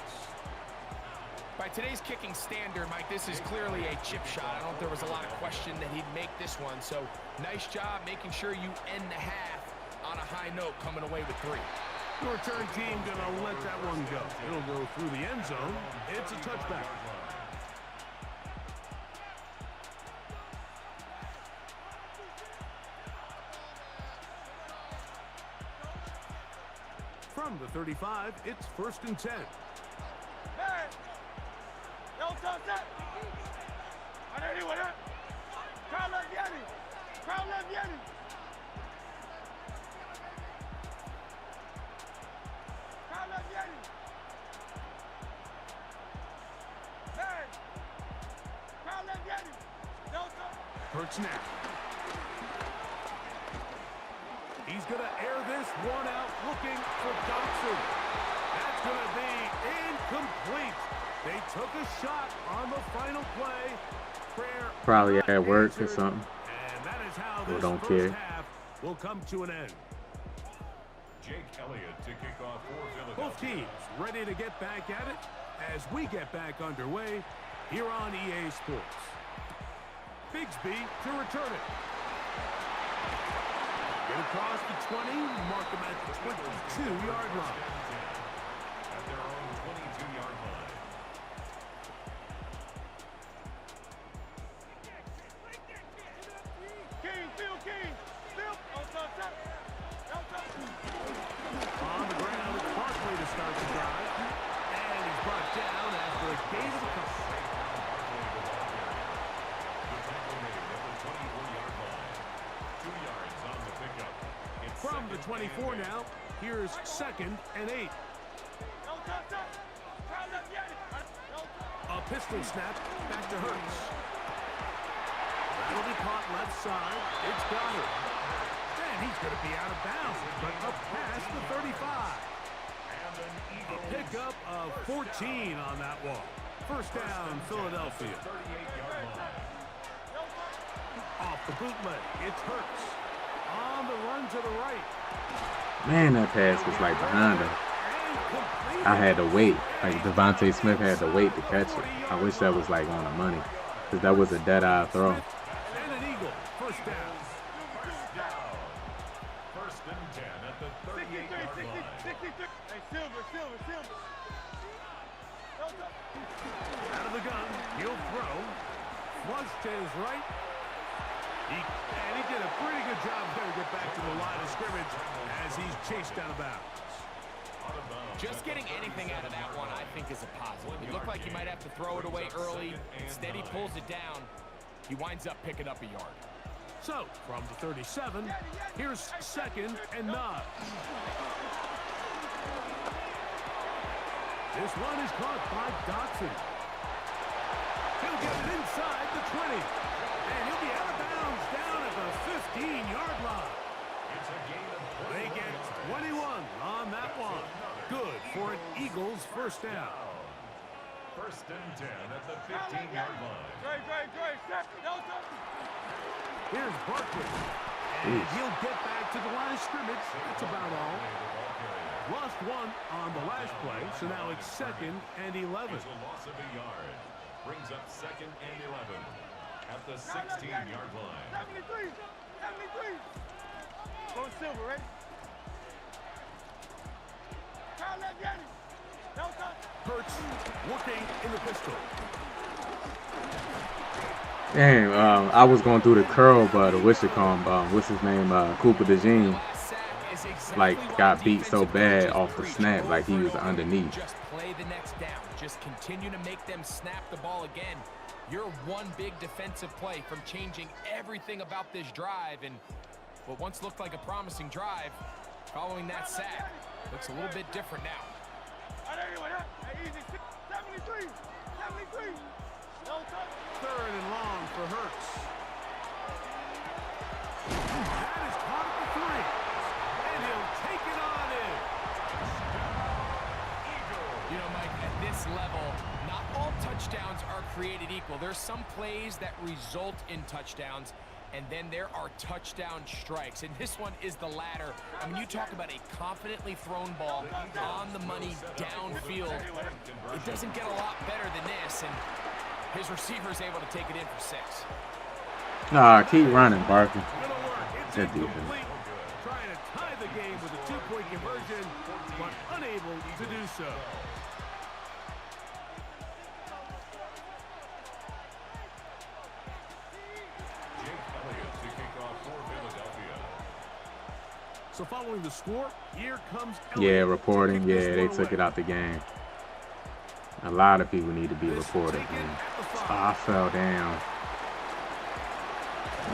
Speaker 7: By today's kicking standard, Mike, this is clearly a chip shot. I don't think there was a lot of question that he'd make this one. So nice job making sure you end the half on a high note, coming away with 3.
Speaker 6: The return team gonna let that one go. It'll go through the end zone. It's a touchback. From the 35, it's 1st and 10. Hurts now. He's going to air this one out, looking for Dotson. That's going to be incomplete. They took a shot on the final play.
Speaker 1: Probably at work or something.
Speaker 6: And that is how
Speaker 1: Or
Speaker 6: this
Speaker 1: don't
Speaker 6: first
Speaker 1: care.
Speaker 6: half will come to an end.
Speaker 3: Jake Elliott to kick off for Philadelphia.
Speaker 6: Both teams ready to get back at it as we get back underway here on EA Sports. Bigsby to return it. Get across the 20, mark him at the 22-yard line.
Speaker 3: At their own 22-yard line.
Speaker 6: On the ground, it's Barkley to start the drive. And he's brought down after a gain of a couple. From the 24 now, here's 2nd and 8. A pistol snap, back to Hurts. That'll be caught left side. It's Goddard. And he's going to be out of bounds, but up past the 35. A pickup of 14 on that walk. First down, Philadelphia. Off the bootleg, it's Hurts. On the run to the right.
Speaker 1: Man, that pass was like behind him. I had to wait. Like Devontae Smith had to wait to catch it. I wish that was like on the money, because that was a dead-eye throw.
Speaker 6: And an eagle. First down.
Speaker 3: First and 10 at the 38-yard line.
Speaker 6: Out of the gun. He'll throw. Flush to his right. And he did a pretty good job there to get back to the line of scrimmage as he's chased out of bounds.
Speaker 7: Just getting anything out of that one, I think, is a positive. It looked like he might have to throw it away early. Instead, he pulls it down. He winds up picking up a yard.
Speaker 6: So, from the 37, here's 2nd and 9. This one is caught by Dotson. He'll get it inside the 20. And he'll be out of bounds down at the 15-yard line. They get 21 on that one. Good for an Eagles first down.
Speaker 3: First and 10 at the 15-yard line.
Speaker 6: Here's Barkley. And he'll get back to the line of scrimmage. That's about all. Lost one on the last play, so now it's 2nd and 11.
Speaker 3: It's a loss of a yard. Brings up 2nd and 11 at the 16-yard line.
Speaker 8: 73. Going silver, ready?
Speaker 6: Hurts working in the pistol.
Speaker 1: Damn, I was going through the curl, but what's his name, Cooper DeJean, like got beat so bad off the snap, like he was underneath.
Speaker 7: Just play the next down. Just continue to make them snap the ball again. You're one big defensive play from changing everything about this drive, and what once looked like a promising drive, following that sack, looks a little bit different now.
Speaker 6: 3rd and long for Hurts. That is caught at the 3. And he'll take it on in.
Speaker 7: You know, Mike, at this level, not all touchdowns are created equal. There's some plays that result in touchdowns, and then there are touchdown strikes. And this one is the latter. I mean, you talk about a confidently thrown ball on the money downfield. It doesn't get a lot better than this, and his receiver's able to take it in for 6.
Speaker 1: Nah, keep running, Barkley.
Speaker 6: Gonna work. It's
Speaker 1: That defense.
Speaker 6: incomplete. Trying to tie the game with a 2-point conversion, but unable to do so.
Speaker 3: Jake Elliott to kick off for Philadelphia.
Speaker 6: So following the score, here comes
Speaker 1: Yeah,
Speaker 6: Elliott.
Speaker 1: reporting.
Speaker 6: Kick this
Speaker 1: Yeah, they
Speaker 6: one
Speaker 1: took it
Speaker 6: away.
Speaker 1: out the game. A lot of people need to be
Speaker 6: This
Speaker 1: reported,
Speaker 6: taken
Speaker 1: man.
Speaker 6: at the 5.
Speaker 1: I fell down.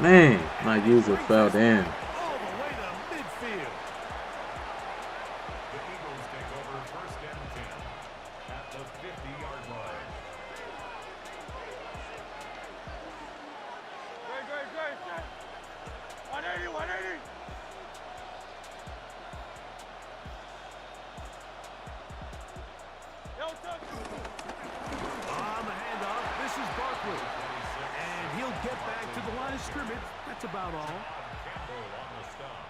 Speaker 1: Man, my user fell in.
Speaker 6: All the way to midfield.
Speaker 3: The Eagles take over 1st and 10 at the 50-yard line.
Speaker 8: Great. 180, 180. Yo, touch.
Speaker 6: On the handoff, this is Barkley. And he'll get back to the line of scrimmage. That's about all.
Speaker 3: Campbell on the stop.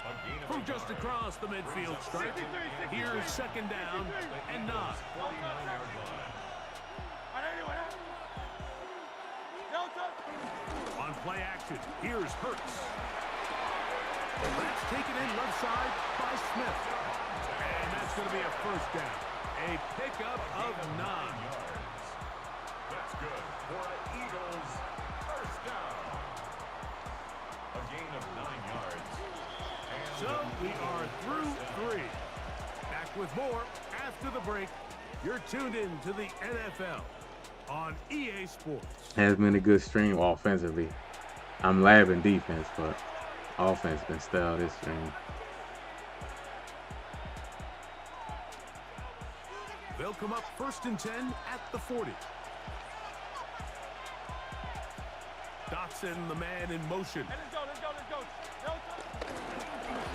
Speaker 3: A gain of
Speaker 6: From
Speaker 3: a
Speaker 6: just
Speaker 3: yard.
Speaker 6: across the midfield stripe. Here's 2nd down and 9.
Speaker 3: 49-yard line.
Speaker 8: 180, 180. Yo, touch.
Speaker 6: On play action, here's Hurts. That's taken in left side by Smith. And that's going to be a 1st down. A pickup of 9.
Speaker 3: Yards. That's good for an Eagles 1st down. A gain of 9 yards. And
Speaker 6: So we are through 3. Back with more after the break. You're tuned in to the NFL on EA Sports.
Speaker 1: Has been a good stream offensively. I'm labbing defense, but offense been stale this stream.
Speaker 6: They'll come up 1st and 10 at the 40. Dotson, the man in motion.
Speaker 8: Hey, let's go. Yo, touch.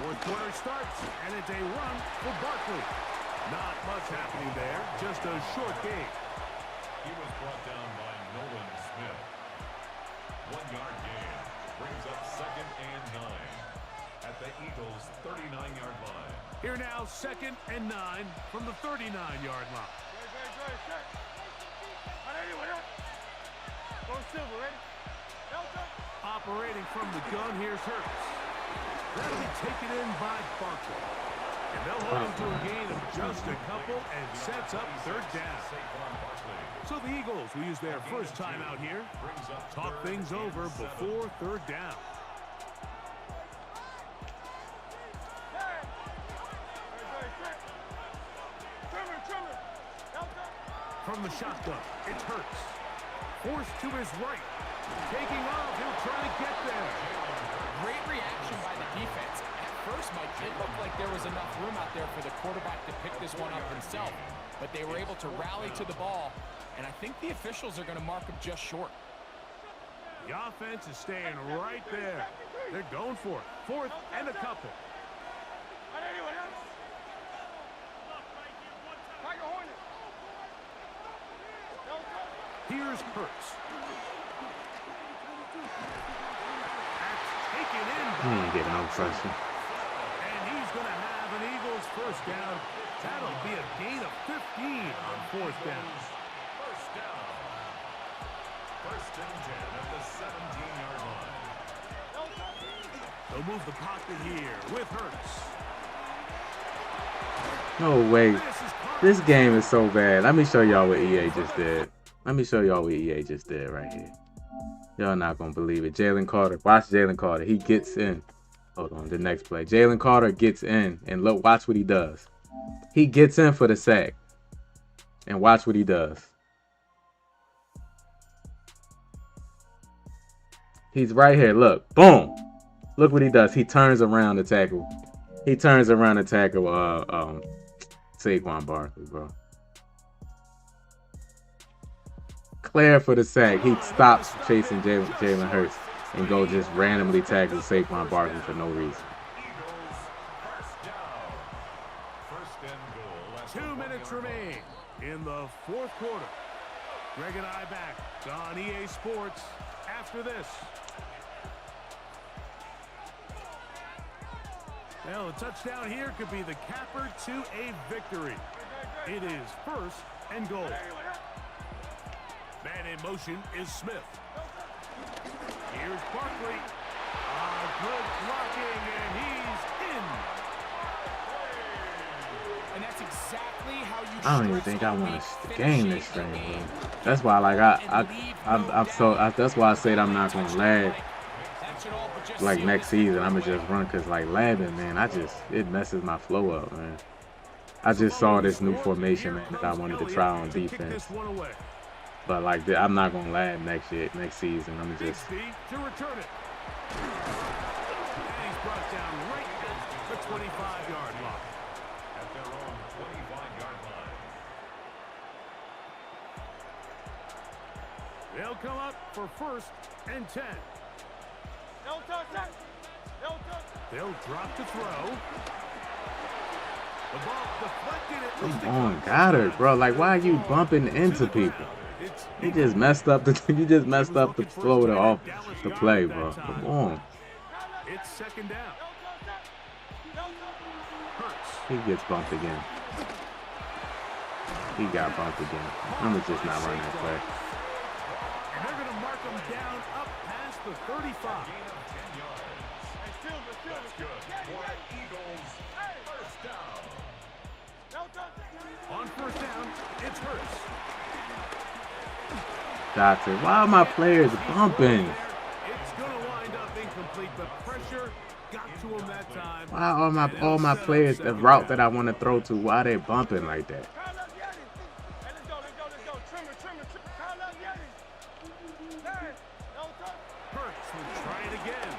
Speaker 6: 4th quarter starts, and it's a run for Barkley. Not much happening there, just a short game.
Speaker 3: he was brought down by Nolan Smith. 1-yard gain brings up 2nd and 9 at the Eagles 39-yard line.
Speaker 6: Here now, 2nd and 9 from the 39-yard line.
Speaker 8: Great. Check. 180, 180. Go silver, ready? Yo, touch.
Speaker 6: Operating from the gun, here's Hurts. That'll be taken in by Barkley. And they'll hold him to a gain of just a couple and sets up 3rd down.
Speaker 3: Saquon Barkley
Speaker 6: So the Eagles will use their first time out here.
Speaker 3: brings up
Speaker 6: Talk
Speaker 3: 3rd
Speaker 6: things
Speaker 3: and
Speaker 6: over
Speaker 3: 7.
Speaker 6: before 3rd down.
Speaker 8: Great. Trimmer. Yo, touch.
Speaker 6: From the shotgun, it's Hurts. Forced to his right. Taking off, he'll try to get there.
Speaker 7: Great reaction by the defense. At first, Mike, it looked like there was enough room out there for the quarterback to pick this one up himself. But they were able to rally to the ball, and I think the officials are going to mark him just short.
Speaker 6: The offense is staying right there. They're going for it. 4th and a couple.
Speaker 8: 180, 180. Tiger Hornet. Yo, touch.
Speaker 6: Here's Hurts. That's taken in
Speaker 1: He
Speaker 6: by
Speaker 1: ain't getting no pressure.
Speaker 6: And he's going to have an Eagles 1st down. That'll be a gain of 15 on 4th down.
Speaker 3: 1st down. 1st and 10 at the 17-yard line.
Speaker 8: Yo, touch.
Speaker 6: They'll move the pocket here with Hurts.
Speaker 1: No way.
Speaker 6: This is
Speaker 1: This game is so bad. Let me show y'all what EA just did. Let me show y'all what EA just did right here. Y'all not gonna believe it. Jalen Carter. Watch Jalen Carter. He gets in. Hold on, the next play. Jalen Carter gets in, and look, watch what he does. He gets in for the sack. And watch what he does. He's right here. Look. Boom. Look what he does. He turns around to tackle. He turns around to tackle Saquon Barkley, bro. Clear for the sack. He stops chasing Jalen Hurts and go just randomly tackle Saquon Barkley for no reason.
Speaker 3: Eagles 1st down. 1st and goal. at the
Speaker 6: 2 minutes
Speaker 3: 1-yard line.
Speaker 6: remain in the 4th quarter. Greg and I back on EA Sports after this. Well, a touchdown here could be the capper to a victory. It is 1st and goal. Man in motion is Smith. Here's Barkley. Good blocking, and he's in.
Speaker 7: And that's exactly how you
Speaker 1: I don't even think I want to game this thing, bro. That's why, like, that's why I said I'm not gonna lag like next season. I'ma just run, cause like labbing, man, it messes my flow up, man. I just saw this new formation, man, that I wanted to try on defense. But like, I'm not gonna laugh next season. I'm just.
Speaker 6: Bixby to return it. And he's brought down right at the 25-yard line.
Speaker 3: At their own 25-yard line.
Speaker 6: They'll come up for 1st and 10. They'll drop to throw. The ball deflected at least.
Speaker 1: Come on, got it, bro. Like, why are you bumping into people? You just messed up the flow of the play, bro. Come on.
Speaker 6: It's 2nd down.
Speaker 1: He gets bumped again. He got bumped again. I'm just not running that play.
Speaker 6: And they're going to mark him down up past the 35.
Speaker 3: Gain of 10 yards. That's good. For the Eagles, first down.
Speaker 6: On 1st down, it's Hurts.
Speaker 1: Doctor, why are my players bumping?
Speaker 6: It's going to wind up incomplete. The pressure got to him that time.
Speaker 1: Why are all my players the route that I want to throw to? Why they bumping like that?
Speaker 6: Hurts will try it again.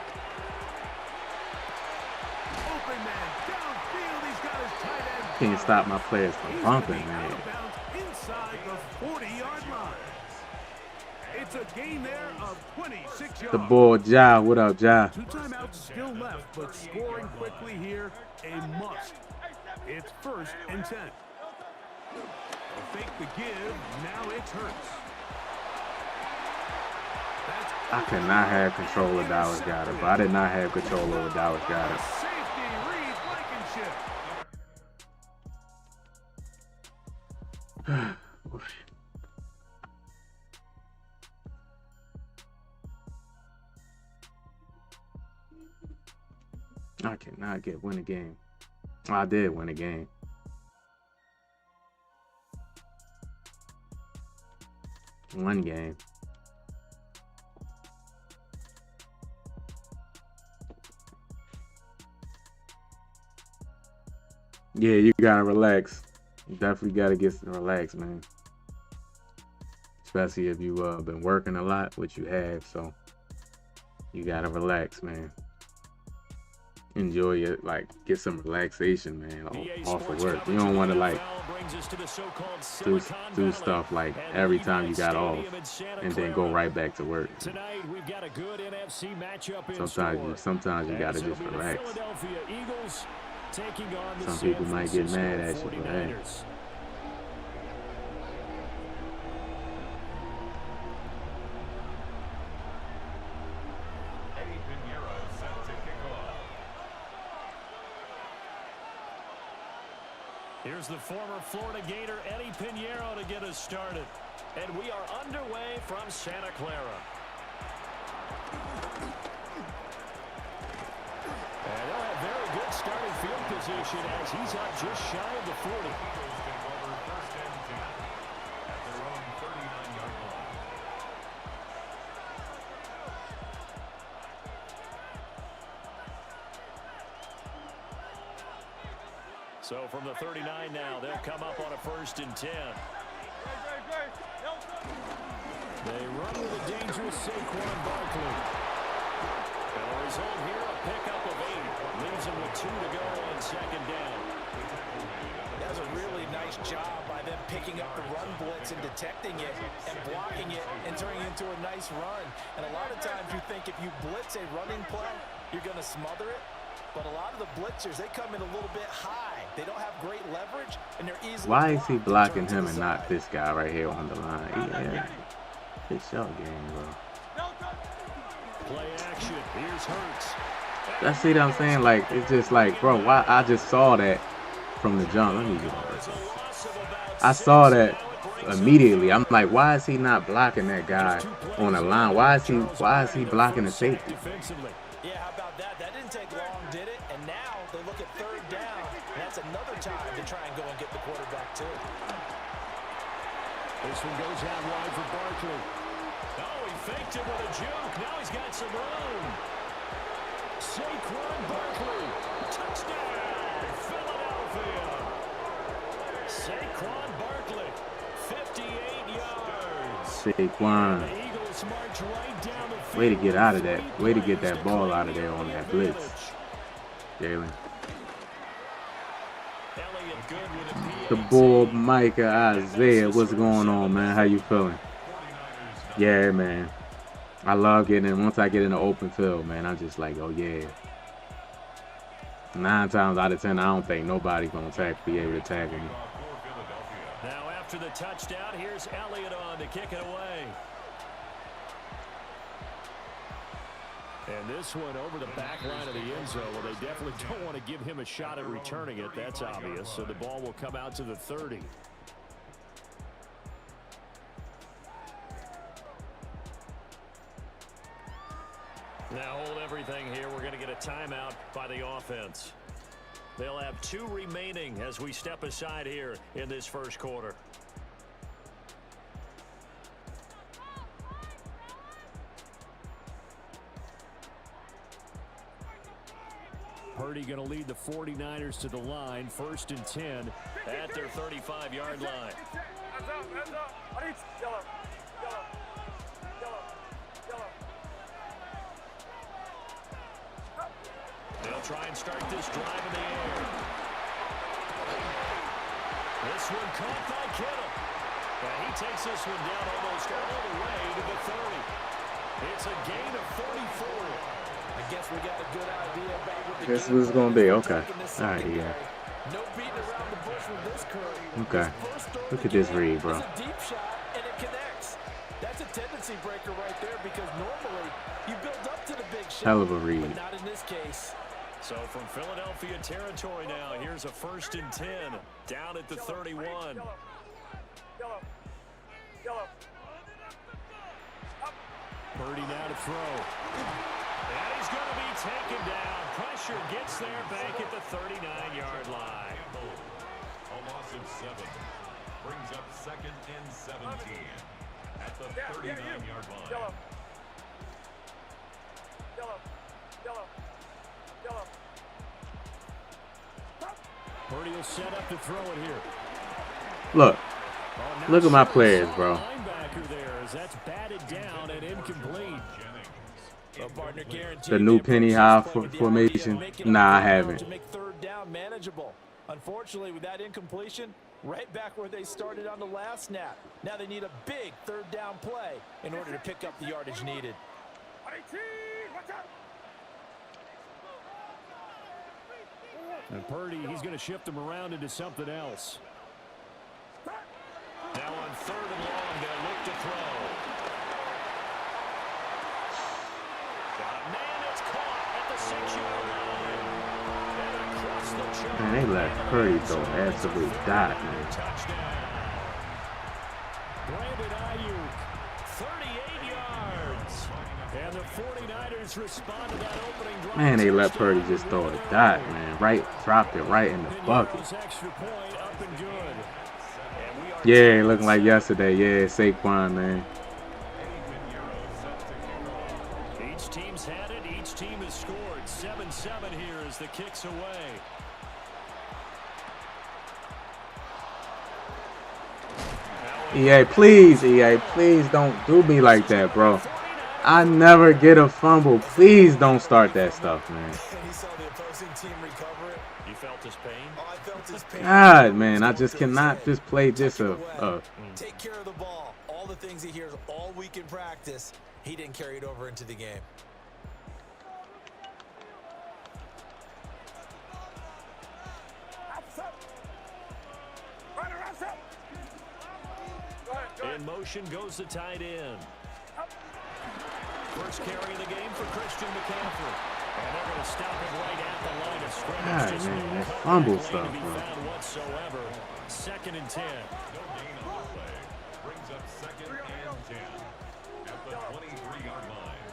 Speaker 6: Open man downfield. He's got his tight end.
Speaker 1: Can't stop my players from bumping, man.
Speaker 6: Inside the 40-yard line. It's a gain there of 26 yards.
Speaker 1: The boy Ja, what up, Ja?
Speaker 6: 2 timeouts still left, but scoring quickly here, a must. It's 1st and 10. Fake the give. Now it's Hurts.
Speaker 1: I cannot have control of Dallas got it, but I did not have control over Dallas got it.
Speaker 6: Safety Reed Blankenship.
Speaker 1: I cannot win a game. I did win a game. One game. Yeah, you gotta relax. You definitely gotta get relaxed, man. Especially if you been working a lot, which you have, so you gotta relax, man. Enjoy it, like get some relaxation, man, off of work. You don't want to like do stuff like every time you got off and then go right back to work. Sometimes you gotta just relax. Some people might get mad at you, but hey.
Speaker 5: Here's the former Florida Gator, Eddie Pinheiro, to get us started. And we are underway from Santa Clara. And they'll have very good starting field position as he's up just shy of the 40. So from the 39 now, they'll come up on a 1st and 10. They run with a dangerous Saquon Barkley. And the result here, a pickup of 8. Leaves him with 2 to go on 2nd down.
Speaker 4: That was a really nice job by them picking up the run blitz and detecting it and blocking it and turning it into a nice run. And a lot of times you think if you blitz a running play, you're going to smother it. But a lot of the blitzers, they come in a little bit high. They don't have great leverage, and they're easily.
Speaker 1: Why is he blocking him and not this guy right here on the line? Yeah, it's your game, bro.
Speaker 5: Play action. Here's Hurts.
Speaker 1: That's what I'm saying. Like, it's just like, bro, why? I just saw that from the jump. Let me get over. I saw that immediately. I'm like, why is he not blocking that guy on the line? Why is he blocking the safety?
Speaker 4: Yeah, how about that? That didn't take long, did it? And now they look at 3rd down, and that's another time to try and go and get the quarterback, too.
Speaker 5: This one goes out wide for Barkley. Oh, he faked it with a juke. Now he's got some room. Saquon Barkley. Touchdown, Philadelphia. Saquon Barkley, 58 yards.
Speaker 1: Saquon. Way to get out of that. Way to get that ball out of there on that blitz. Jalen. The boy Micah Isaiah. What's going on, man? How you feeling? Yeah, man. I love getting in. Once I get in the open field, man, I'm just like, oh, yeah. 9 times out of 10, I don't think nobody's going to be able to tackle me.
Speaker 5: Now after the touchdown, here's Elliott on to kick it away. And this one over the back line of the end zone. Well, they definitely don't want to give him a shot at returning it. That's obvious. So the ball will come out to the 30. Now hold everything here. We're going to get a timeout by the offense. They'll have 2 remaining as we step aside here in this first quarter. Purdy going to lead the 49ers to the line. 1st and 10 at their 35-yard line. They'll try and start this drive in the air. This one caught by Kittle. And he takes this one down almost all the way to the 30. It's a gain of 44.
Speaker 4: I guess we got a good idea about what the
Speaker 1: Guess what it's going to be. Okay. All right, yeah.
Speaker 4: No beating around the bush with this curve.
Speaker 1: Okay. Look at this read, bro.
Speaker 4: It's a deep shot, and it connects. That's a tendency breaker right there because normally you build up to the big shot.
Speaker 1: Hell of a read.
Speaker 4: But not in this case.
Speaker 5: So from Philadelphia territory now, here's a 1st and 10 down at the 31. Purdy now to throw. And he's going to be taken down. Pressure gets there back at the 39-yard line.
Speaker 3: A loss of 7. Brings up 2nd and 17 at the 39-yard line.
Speaker 5: Purdy will set up to throw it here.
Speaker 1: Look at my players, bro.
Speaker 5: Linebacker there as that's batted down and incomplete.
Speaker 1: The new penny high formation. Nah, I haven't.
Speaker 4: To make 3rd down manageable. Unfortunately, with that incompletion, right back where they started on the last snap. Now they need a big 3rd down play in order to pick up the yardage needed.
Speaker 5: And Purdy, he's going to shift them around into something else. Now on 3rd and long, they'll look to throw. Got a man that's caught at the 6-yard line. And across the chart.
Speaker 1: Man, they let Purdy throw absolutely dot, man.
Speaker 5: Touchdown. Brandon Ayuk, 38 yards. And the 49ers respond to that opening drive.
Speaker 1: Man, they let Purdy just throw a dot, man. Dropped it right in the bucket.
Speaker 5: Extra point up and good.
Speaker 1: Yeah, looking like yesterday. Yeah, Saquon, man.
Speaker 5: Each team's had it. Each team has scored. 7-7 here as the kick's away.
Speaker 1: EA, please don't do me like that, bro. I never get a fumble. Please don't start that stuff, man.
Speaker 4: He saw the opposing team recover it.
Speaker 5: You felt his pain?
Speaker 4: Oh, I felt his pain.
Speaker 1: God, man, I just cannot just play just
Speaker 4: Take care of the ball. All the things he hears all week in practice, he didn't carry it over into the game.
Speaker 5: In motion goes the tight end. First carry of the game for Christian McCaffrey. And they're going to stop him right at the line of scrimmage.
Speaker 1: God, man, that fumble stuff, bro.
Speaker 5: Whatsoever. 2nd and 10.
Speaker 3: No gain on the play. Brings up 2nd and 10 at the 23-yard line.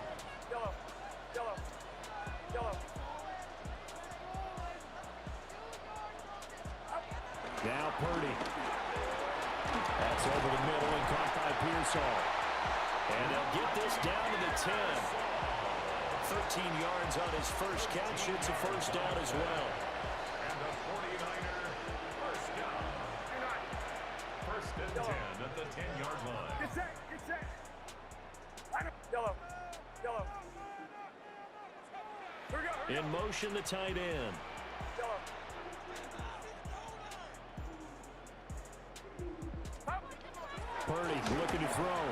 Speaker 5: Now Purdy. That's over the middle and caught by Pearsall. And they'll get this down to the 10. 13 yards on his first catch. It's a 1st down as well.
Speaker 3: And the 49er first down. 1st and 10 at the 10-yard line.
Speaker 5: In motion, the tight end. Purdy looking to throw.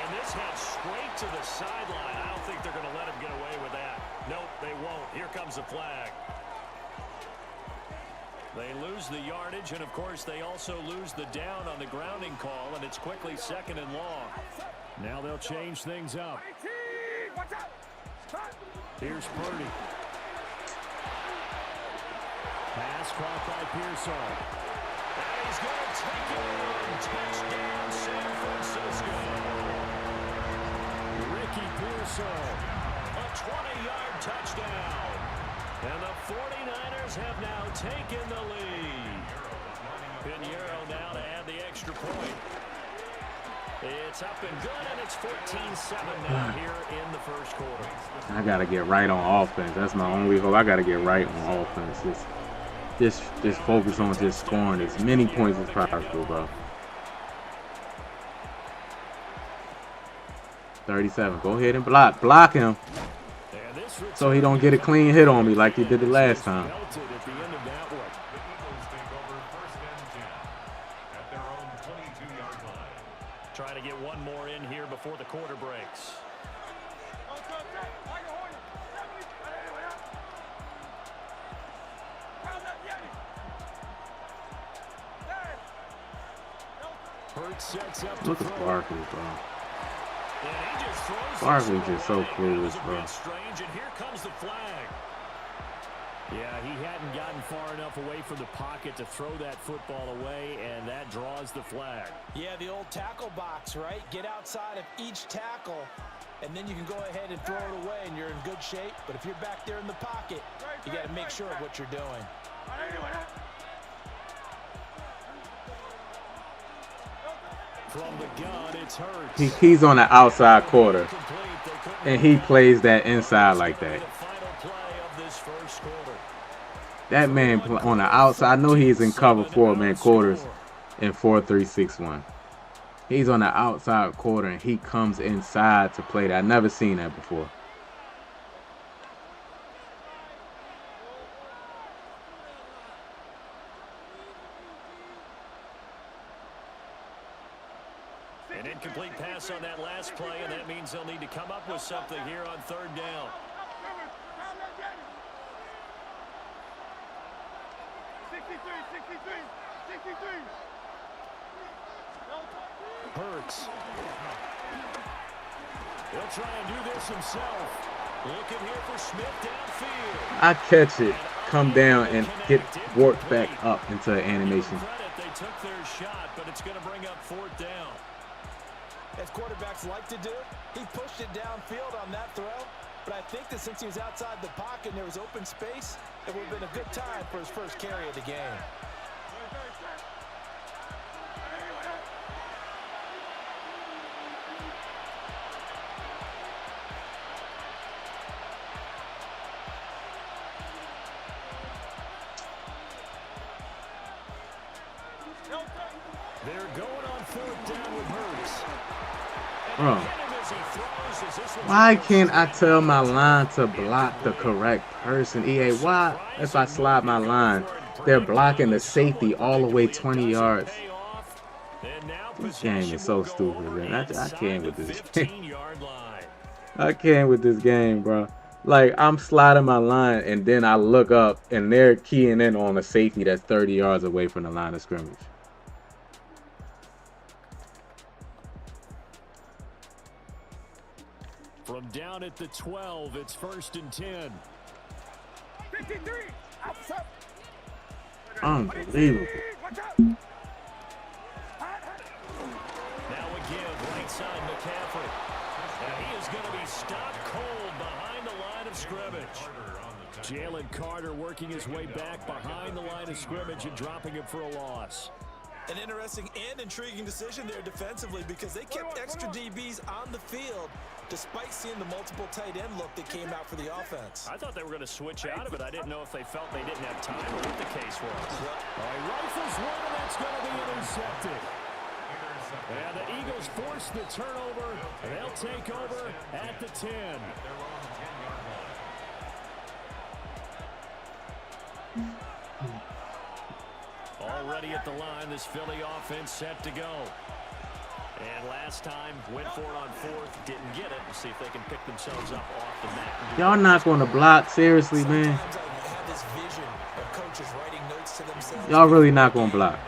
Speaker 5: And this heads straight to the sideline. I don't think they're going to let him get away with that. Nope, they won't. Here comes the flag. They lose the yardage, and, of course, they also lose the down on the grounding call, and it's quickly 2nd and long. Now they'll change things up. Here's Purdy. Pass caught by Pearsall. And he's going to take it. Touchdown, San Francisco. Ricky Pearsall, a 20-yard touchdown. And the 49ers have now taken the lead. Pinheiro now to add the extra point. It's up and good, and it's 14-7 now here in the first quarter.
Speaker 1: I got to get right on offense. That's my only hope. I got to get right on offense. Just focus on just scoring as many points as possible, bro. 37. Go ahead and block. Block him. So he don't get a clean hit on me like he did the last time.
Speaker 5: Trying to get one more in here before the quarter breaks.
Speaker 1: Look at Barkley, bro. Barkley's just so clueless, bro.
Speaker 5: And here comes the flag. Yeah, he hadn't gotten far enough away from the pocket to throw that football away, and that draws the flag.
Speaker 4: Yeah, the old tackle box, right? Get outside of each tackle, and then you can go ahead and throw it away, and you're in good shape. But if you're back there in the pocket, you got to make sure of what you're doing.
Speaker 5: From the gun, it's Hurts.
Speaker 1: He's on the outside quarter, and he plays that inside like that. That man on the outside, I know he's in cover 4-man quarters in 4-3-6-1. He's on the outside quarter, and he comes inside to play that. I've never seen that before.
Speaker 5: An incomplete pass on that last play, and that means they'll need to come up with something here on 3rd down. Hurts. He'll try and do this himself. Looking here for Smith downfield.
Speaker 1: I catch it, come down, and get worked back up into an animation.
Speaker 5: They took their shot, but it's going to bring up 4th down.
Speaker 4: As quarterbacks like to do, he pushed it downfield on that throw. But I think that since he was outside the pocket and there was open space, it would have been a good time for his first carry of the game.
Speaker 5: They're going on 4th down with Hurts.
Speaker 1: Bro, why can't I tell my line to block the correct person? EA, why if I slide my line, they're blocking the safety all the way 20 yards? This game is so stupid, man. I can't with this game. I can't with this game, bro. Like, I'm sliding my line, and then I look up, and they're keying in on a safety that's 30 yards away from the line of scrimmage.
Speaker 5: From down at the 12, it's 1st and 10.
Speaker 8: 53.
Speaker 1: Unbelievable.
Speaker 5: Now a give, right side McCaffrey. And he is going to be stopped cold behind the line of scrimmage. Jalen Carter working his way back behind the line of scrimmage and dropping him for a loss.
Speaker 4: An interesting and intriguing decision there defensively because they kept extra DBs on the field despite seeing the multiple tight end look that came out for the offense.
Speaker 5: I thought they were going to switch out of it. I didn't know if they felt they didn't have time or what the case was. All right, rifles one, and that's going to be intercepted. And the Eagles force the turnover. They'll take over at the 10. ready at the line. This Philly offense set to go. And last time, went for it on fourth, didn't get it. We'll see if they can pick themselves up off the mat.
Speaker 1: Y'all not going to block, seriously, man.
Speaker 4: Sometimes I have this vision of coaches writing notes to themselves.
Speaker 1: Y'all really not going to block.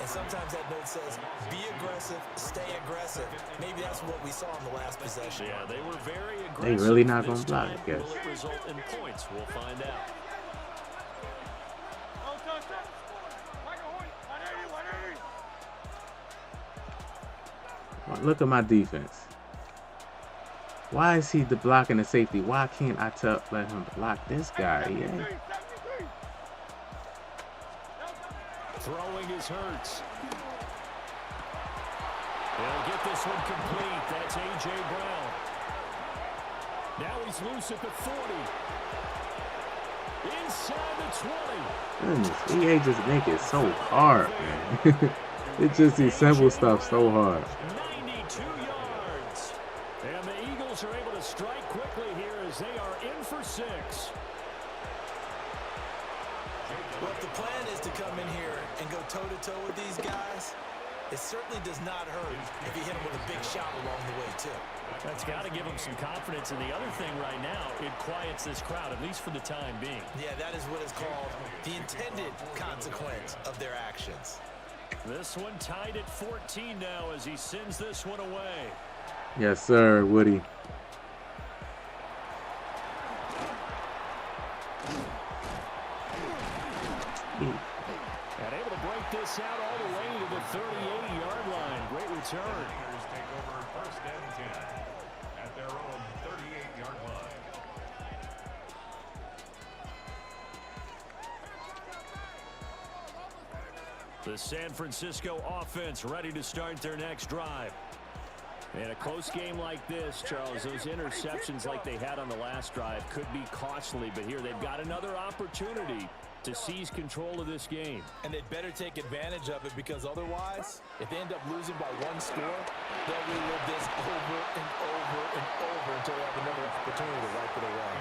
Speaker 4: And sometimes that note says, be aggressive, stay aggressive. Maybe that's what we saw in the last possession.
Speaker 5: Yeah, they were very aggressive.
Speaker 1: They really not going
Speaker 5: This
Speaker 1: to block,
Speaker 5: time,
Speaker 1: I guess.
Speaker 5: will it result in points? We'll find out.
Speaker 1: Look at my defense. Why is he the blocking the safety? Why can't I let him block this guy? Yeah.
Speaker 5: Throwing is Hurts. They'll get this one complete. That's A.J. Brown. Now he's loose at the 40. Inside the 20.
Speaker 1: Goodness, EA just make it so hard, man. It's just these simple stuff so hard.
Speaker 5: 92 yards. And the Eagles are able to strike quickly here as they are in for 6.
Speaker 4: Well, if the plan is to come in here and go toe-to-toe with these guys, it certainly does not hurt if you hit them with a big shot along the way, too.
Speaker 5: That's got to give them some confidence. And the other thing right now, it quiets this crowd, at least for the time being.
Speaker 4: Yeah, that is what is called the intended consequence of their actions.
Speaker 5: This one tied at 14 now as he sends this one away.
Speaker 1: Yes, sir, Woody.
Speaker 5: And able to break this out all the way to the 38-yard line. Great return.
Speaker 3: Raiders take over first and 10 at their own 38-yard line.
Speaker 5: The San Francisco offense ready to start their next drive. In a close game like this, Charles, those interceptions like they had on the last drive could be costly, but here they've got another opportunity to seize control of this game.
Speaker 4: And they'd better take advantage of it, because otherwise, if they end up losing by 1 score, they'll relive this over and over and over until they have another opportunity to wipe it away.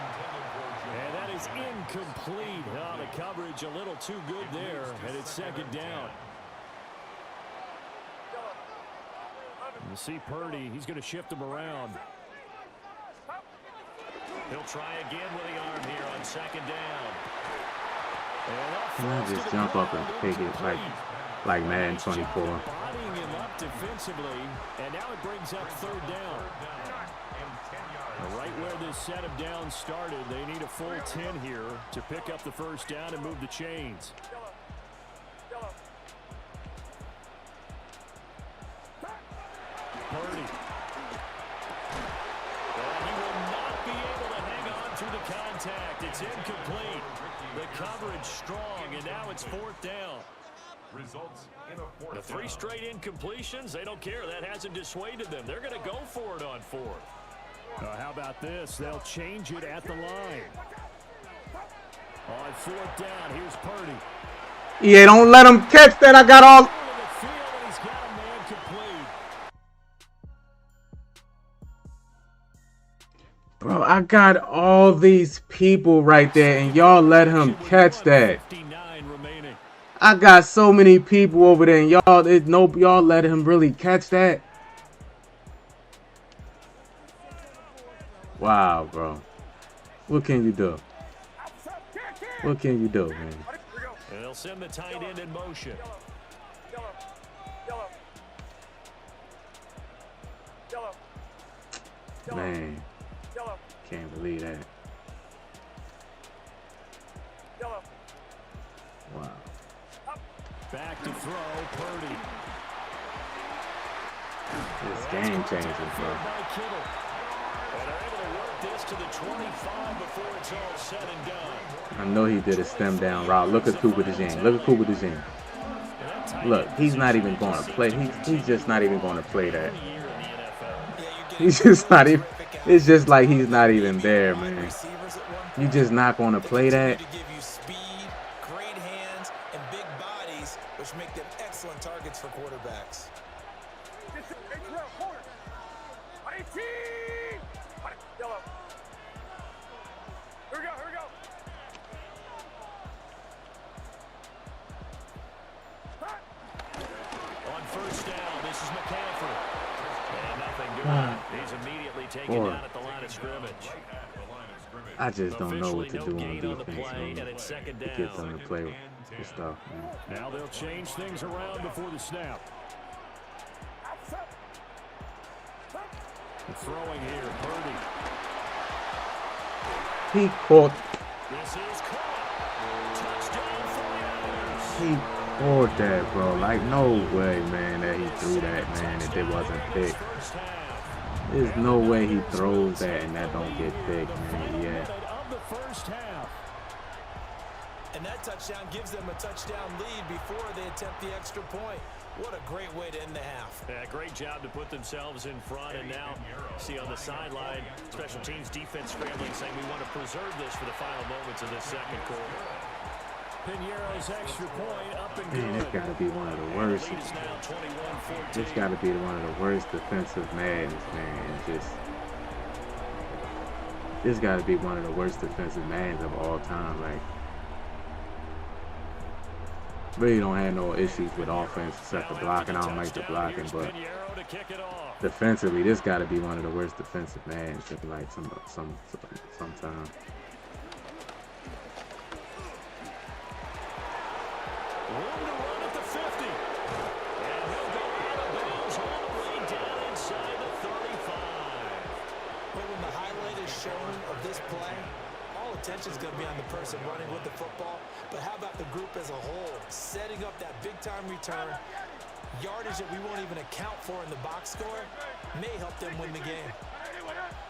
Speaker 5: And that is incomplete. Oh, the coverage a little too good there, and it's second down. You see Purdy, he's going to shift him around. He'll try again with the arm here on second down.
Speaker 1: Can I just jump up and pick it like Madden 24?
Speaker 5: Bodying him up defensively, and now it brings up third down. Right where this set of downs started, they need a full 10 here to pick up the first down and move the chains. Purdy. And he will not be able to hang on through the contact. It's incomplete. The coverage strong, and now it's fourth down.
Speaker 3: Results in a fourth
Speaker 5: The 3 straight incompletions, they don't care. That hasn't dissuaded them. They're going to go for it on fourth. How about this? They'll change it at the line. On fourth down, here's Purdy.
Speaker 1: Yeah, don't let him catch that. I got all.
Speaker 5: He's got a man complete.
Speaker 1: Bro, I got all these people right there, and y'all let him catch that.
Speaker 5: 59 remaining.
Speaker 1: I got so many people over there, and y'all let him really catch that. Wow, bro. What can you do? What can you do, man?
Speaker 5: And they'll send the tight end in motion.
Speaker 1: Man, can't believe that. Wow.
Speaker 5: Back to throw, Purdy.
Speaker 1: This game changing, bro.
Speaker 5: By Kittle. And are able to work this to the 25 before it's all said and done.
Speaker 1: I know he did a stem down route. Look at Cooper DeJean. Look at Cooper DeJean. Look, he's not even going to play. He's just not even going to play that. He's just not even. It's just like he's not even there, man. You just not going to play that.
Speaker 4: Great hands and big bodies, which make them excellent targets for quarterbacks.
Speaker 5: is McCaffrey. And nothing good. He's immediately taken down at the line of scrimmage.
Speaker 1: I just don't know what to
Speaker 5: Officially
Speaker 1: do
Speaker 5: no
Speaker 1: on
Speaker 5: gain on the
Speaker 1: defense,
Speaker 5: play,
Speaker 1: man,
Speaker 5: and it's second
Speaker 1: to
Speaker 5: down.
Speaker 1: get them to play with stuff, man.
Speaker 5: Now they'll change things around before the snap. Throwing here, Purdy.
Speaker 1: He caught.
Speaker 5: This is caught. Touchdown 49ers.
Speaker 1: He caught that, bro. Like, no way, man, that he threw that, man, if it wasn't picked. There's no way he throws that and that don't get picked, man. Yeah.
Speaker 5: Of the first half.
Speaker 4: And that touchdown gives them a touchdown lead before they attempt the extra point. What a great way to end the half.
Speaker 5: Yeah, great job to put themselves in front, and now see on the sideline, special teams defense scrambling, saying we want to preserve this for the final moments of this second quarter. Piñeiro's extra point up and
Speaker 1: Man,
Speaker 5: good.
Speaker 1: it's got to be one of the worst.
Speaker 5: Lead is now 21-14.
Speaker 1: It's got to be one of the worst defensive Maddens, man. This got to be one of the worst defensive Maddens of all time. Like, really don't have no issues with offense except the blocking. I don't like the blocking, but defensively, this got to be one of the worst defensive Maddens in like sometime.
Speaker 5: Room to run at the 50. And he'll go out of bounds all the way down inside the 35.
Speaker 4: But when the highlight is shown of this play, all attention is going to be on the person running with the football. But how about the group as a whole? Setting up that big-time return, yardage that we won't even account for in the box score, may help them win the game.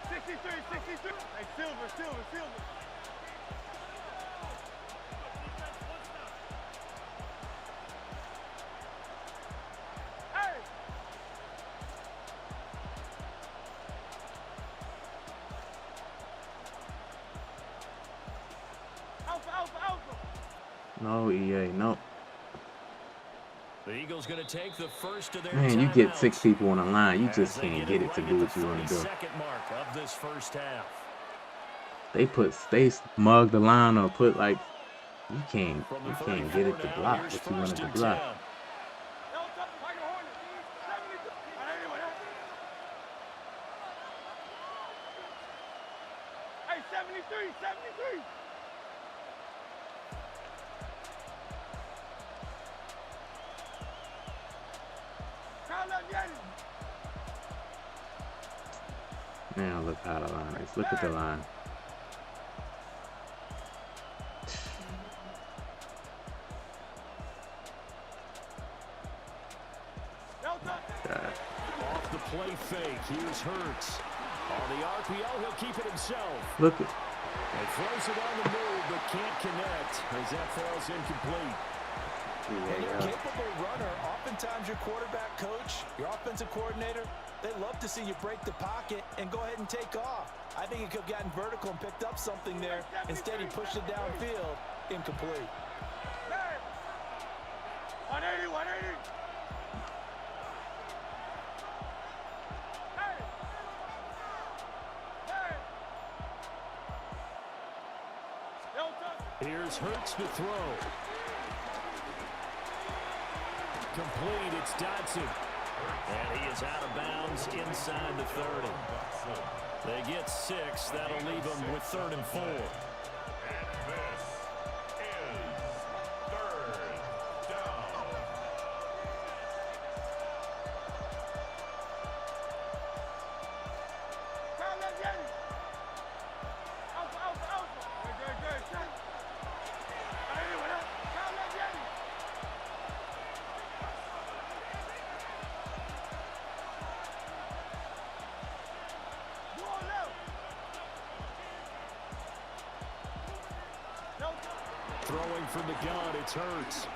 Speaker 8: 63. Hey, Silver.
Speaker 1: No, EA, no.
Speaker 5: The Eagles going to take the first of their
Speaker 1: Man, you get
Speaker 5: timeouts
Speaker 1: 6 people on the line. You just
Speaker 5: as they
Speaker 1: can't get it to
Speaker 5: right
Speaker 1: do
Speaker 5: at
Speaker 1: what
Speaker 5: the
Speaker 1: you want to do.
Speaker 5: 32nd mark of this first half.
Speaker 1: They smug the line or put like, you can't get it to block what you want it to block.
Speaker 8: Hey, 73.
Speaker 1: Now look how the line is. Look at the line. God.
Speaker 5: Off the play fake, here's Hurts. On the RPO, he'll keep it himself.
Speaker 1: Look at.
Speaker 5: And throws it on the move, but can't connect as that falls incomplete.
Speaker 4: When you're a capable runner, oftentimes your quarterback coach, your offensive coordinator, they love to see you break the pocket and go ahead and take off. I think he could have gotten vertical and picked up something there. Instead, he pushed it downfield. Incomplete.
Speaker 8: 180.
Speaker 5: Here's Hurts to throw. Complete, it's Dodson. And he is out of bounds inside the 30. They get 6. That'll leave them with 3rd and 4.
Speaker 3: And this is 3rd down.
Speaker 5: Throwing from the gun, it's Hurts.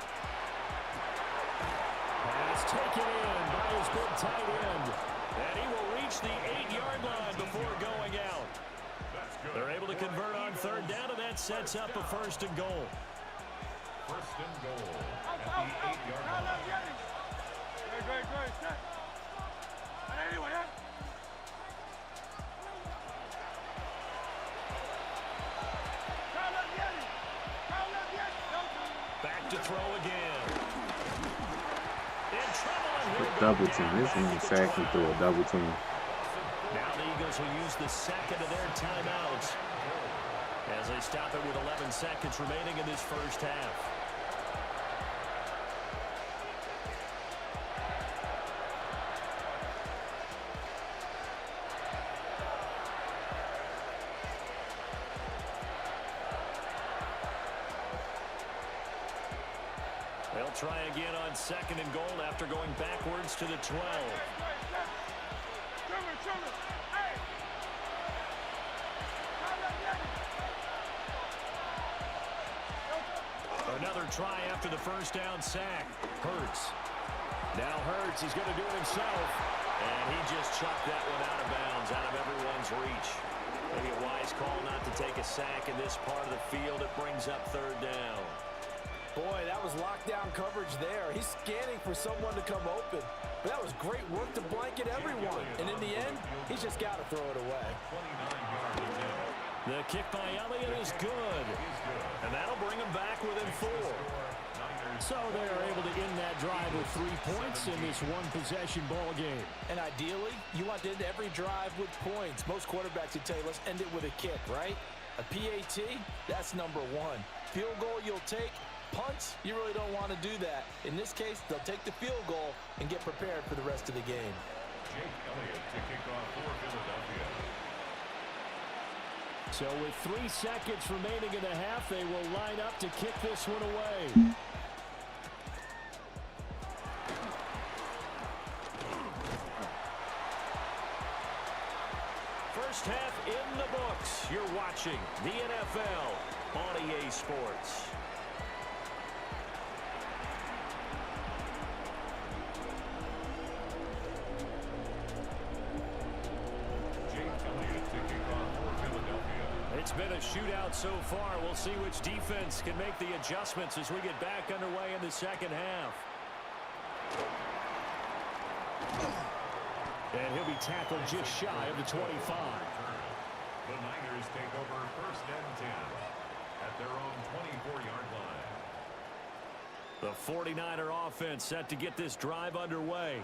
Speaker 5: Pass taken in by his big tight end. And he will reach the 8-yard line before going out. They're able to convert on 3rd down, and that sets up a 1st and goal.
Speaker 3: 1st and goal at the 8-yard line.
Speaker 8: Great.
Speaker 5: Back to throw again. In trouble, and he'll
Speaker 1: double team. This man sacked me through a double team.
Speaker 5: Now the Eagles will use the second of their timeouts as they stop it with 11 seconds remaining in this first half. They'll try again on second and goal after going backwards to the 12. Another try after the first down sack. Hurts. Now Hurts, he's going to do it himself. And he just chucked that one out of bounds, out of everyone's reach. Maybe a wise call not to take a sack in this part of the field. It brings up third down.
Speaker 4: Boy, that was lockdown coverage there. He's scanning for someone to come open. But that was great work to blanket everyone. And in the end, he's just got to throw it away.
Speaker 5: The kick by Elliott is good. And that'll bring him back within 4. So they are able to end that drive with 3 points in this one-possession ball game.
Speaker 4: And ideally, you want to end every drive with points. Most quarterbacks would tell you, let's end it with a kick, right? A PAT, that's number 1. Field goal you'll take. Punts, you really don't want to do that. In this case, they'll take the field goal and get prepared for the rest of the game.
Speaker 3: Jake Elliott to kick off for Philadelphia.
Speaker 5: So with 3 seconds remaining in the half, they will line up to kick this one away. First half in the books. You're watching the NFL on EA Sports. It's been a shootout so far. We'll see which defense can make the adjustments as we get back underway in the second half. And he'll be tackled just shy of the 25.
Speaker 3: The Niners take over first and 10 at their own 24-yard line.
Speaker 5: The 49er offense set to get this drive underway.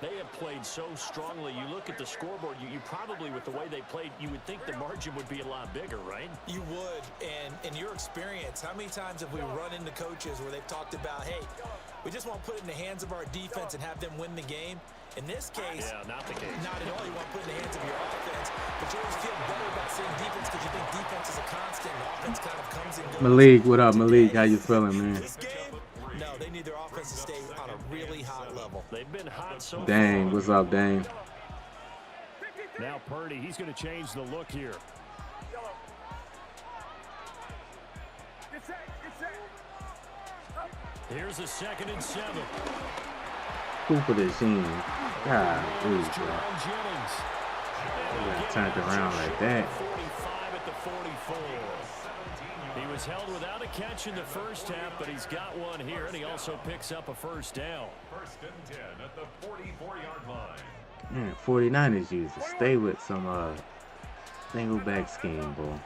Speaker 5: They have played so strongly. You look at the scoreboard, you probably, with the way they played, you would think the margin would be a lot bigger, right?
Speaker 4: You would. And in your experience, how many times have we run into coaches where they've talked about, hey, we just want to put it in the hands of our defense and have them win the game? In this case,
Speaker 5: yeah, not the case.
Speaker 4: Not at all. You want to put it in the hands of your offense, but you always feel better about saying defense because you think defense is a constant. And offense kind of comes and goes.
Speaker 1: Malik, what up, Malik? How you feeling, man?
Speaker 4: This game, no, they need their offense to stay on a really hot level.
Speaker 5: They've been hot so far.
Speaker 1: Dang, what's up, Dang?
Speaker 5: Now Purdy, he's going to change the look here. Here's a 2nd and 7.
Speaker 1: Cooper the team. God,
Speaker 5: Jennings.
Speaker 1: he got turned around like that.
Speaker 5: 45 at the 44. He was held without a catch in the first half, but he's got one here, and he also picks up a first down.
Speaker 3: First and 10 at the 44-yard line.
Speaker 1: Man, 49ers used to stay with some single back scheme, boy.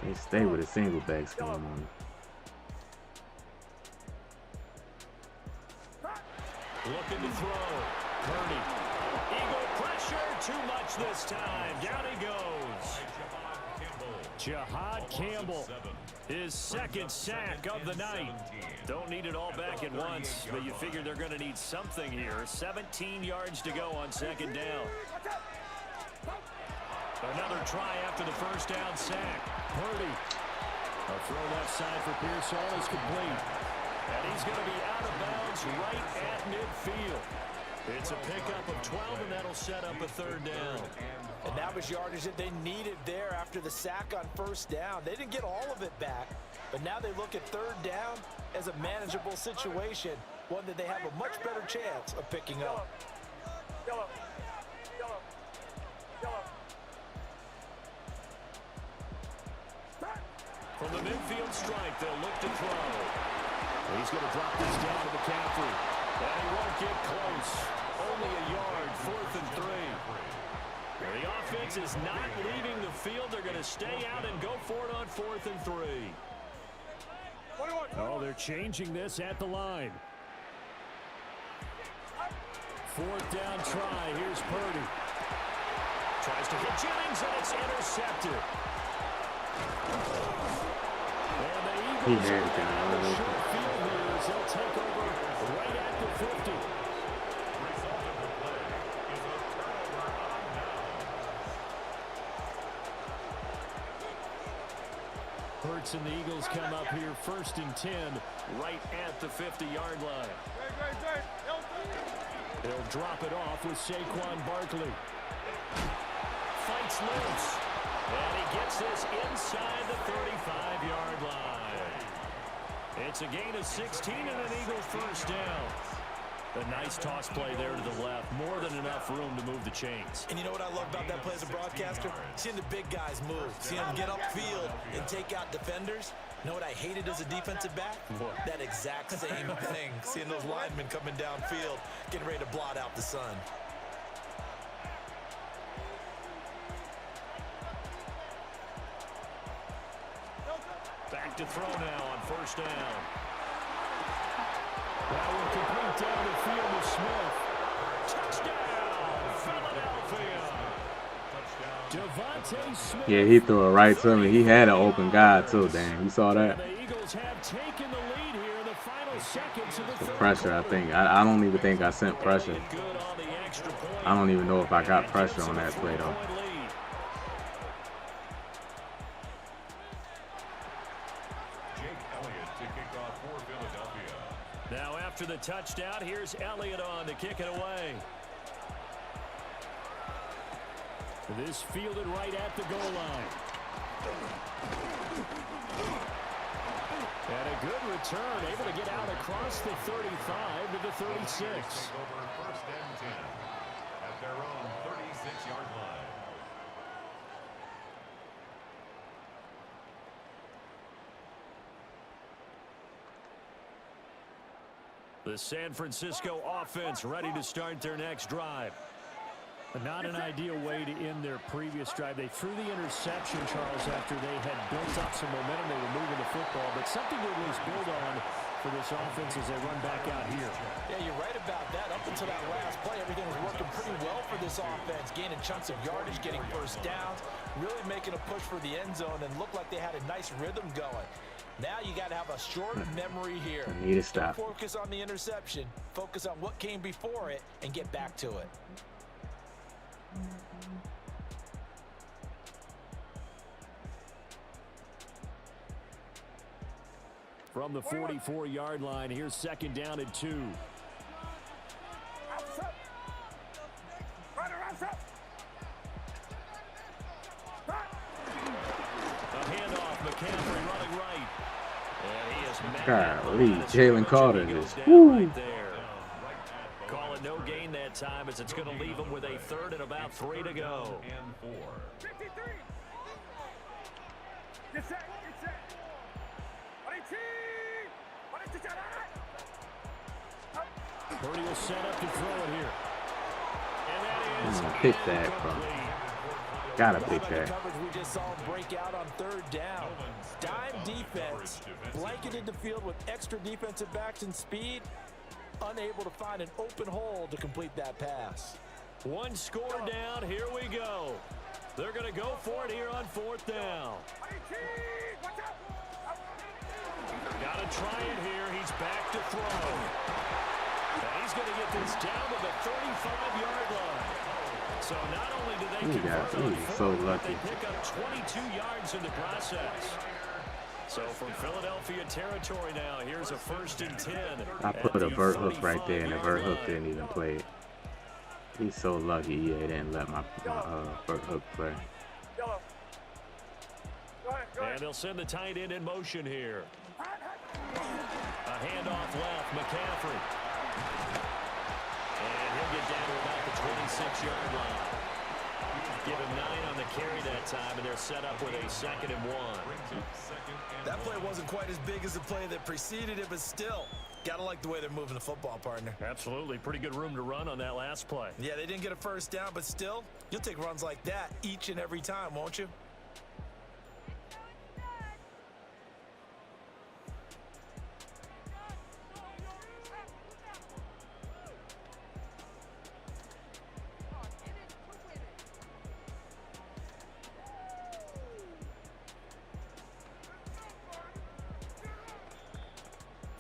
Speaker 1: They stay with a single back scheme on it.
Speaker 5: Looking to throw. Purdy. Eagle pressure. Too much this time. Down he goes. Jahad Campbell. His 2nd sack of the night. Don't need it all back at once, but you figure they're going to need something here. 17 yards to go on 2nd down. Another try after the first down sack. Purdy. A throw left side for Pearsall is complete. And he's going to be out of bounds right at midfield. It's a pickup of 12, and that'll set up a 3rd down.
Speaker 4: And that was yardage that they needed there after the sack on first down. They didn't get all of it back, but now they look at 3rd down as a manageable situation, one that they have a much better chance of picking up.
Speaker 5: From the midfield strike, they'll look to throw. He's going to drop this down to McCaffrey. And he won't get close. Only a yard, 4th and 3. The offense is not leaving the field. They're going to stay out and go for it on 4th and 3. Oh, they're changing this at the line. 4th down try. Here's Purdy. Tries to hit Jennings, and it's intercepted. And the Eagles
Speaker 1: had it
Speaker 5: have
Speaker 1: down.
Speaker 5: a short field here as they'll take over right at the 50. Hurts and the Eagles come up here 1st and 10 right at the 50-yard line. They'll drop it off with Saquon Barkley. Fights loose. And he gets this inside the 35-yard line. It's a gain of 16 and an Eagle 1st down. A nice toss play there to the left. More than enough room to move the chains.
Speaker 4: And you know what I love about that play as a broadcaster? Seeing the big guys move. Seeing them get upfield and take out defenders. You know what I hated as a defensive back?
Speaker 5: What?
Speaker 4: That exact same thing. Seeing those linemen coming downfield, getting ready to blot out the sun.
Speaker 5: Back to throw now on 1st down. That one complete down the field to Smith. Touchdown, Philadelphia. Devontae Smith.
Speaker 1: Yeah, he threw it right to me. He had an open guy too. Damn, you saw that?
Speaker 5: The Eagles have taken the lead here in the final seconds of the
Speaker 1: The
Speaker 5: third
Speaker 1: pressure, I
Speaker 5: quarter.
Speaker 1: think. I don't even think I sent pressure.
Speaker 5: Good on the extra point.
Speaker 1: I don't even know if I got
Speaker 5: And
Speaker 1: pressure
Speaker 5: gives
Speaker 1: on
Speaker 5: them a
Speaker 1: that play though.
Speaker 5: 3-point lead.
Speaker 3: Jake Elliott to kick off for Philadelphia.
Speaker 5: Now after the touchdown, here's Elliott on to kick it away. This fielded right at the goal line. And a good return, able to get out across the 35 to the 36.
Speaker 3: Take over 1st and 10 at their own 36-yard line.
Speaker 5: The San Francisco offense ready to start their next drive. Not an ideal way to end their previous drive. They threw the interception, Charles, after they had built up some momentum. They were moving the football, but something to at least build on for this offense as they run back out here.
Speaker 4: Yeah, you're right about that. Up until that last play, everything was working pretty well for this offense. Gaining chunks of yardage, getting 1st downs, really making a push for the end zone, and looked like they had a nice rhythm going. Now you got to have a short memory here.
Speaker 1: I need to stop.
Speaker 4: Don't focus on the interception. Focus on what came before it and get back to it.
Speaker 5: From the 44-yard line, here's 2nd down and 2. A handoff, McCaffrey running right. And he is
Speaker 1: Golly,
Speaker 5: mad.
Speaker 1: Jalen Carter is.
Speaker 5: Down
Speaker 1: Woo.
Speaker 5: right there. Call it no gain that time as it's going to leave him with a 3rd and about 3 to go.
Speaker 3: And 4.
Speaker 6: 53. Get set. Get set. 22.
Speaker 5: Purdy will set up to throw it here. And that is
Speaker 1: Pick that, bro.
Speaker 5: incomplete.
Speaker 1: Gotta
Speaker 4: What
Speaker 1: pick
Speaker 4: about the
Speaker 1: that.
Speaker 4: coverage we just saw him break out on 3rd down? Dime defense, blanketed the field with extra defensive backs and speed, unable to find an open hole to complete that pass.
Speaker 5: One score down. Here we go. They're going to go for it here on 4th down. Got to try it here. He's back to throw. And he's going to get this down to the 35-yard line. So not only do they convert on
Speaker 1: he's so
Speaker 5: 4th, but
Speaker 1: lucky.
Speaker 5: they pick up 22 yards in the process. So from Philadelphia territory now, here's a 1st and 10.
Speaker 1: I put a vert hook right there, and the vert hook didn't even play it. He's so lucky he didn't let my vert hook play.
Speaker 5: And they'll send the tight end in motion here. A handoff left, McCaffrey. And he'll get down to about the 26-yard line. Give him 9 on the carry that time, and they're set up with a 2nd and 1.
Speaker 4: That play wasn't quite as big as the play that preceded it, but still, gotta like the way they're moving the football, partner.
Speaker 5: Absolutely. Pretty good room to run on that last play.
Speaker 4: Yeah, they didn't get a 1st down, but still, you'll take runs like that each and every time, won't you?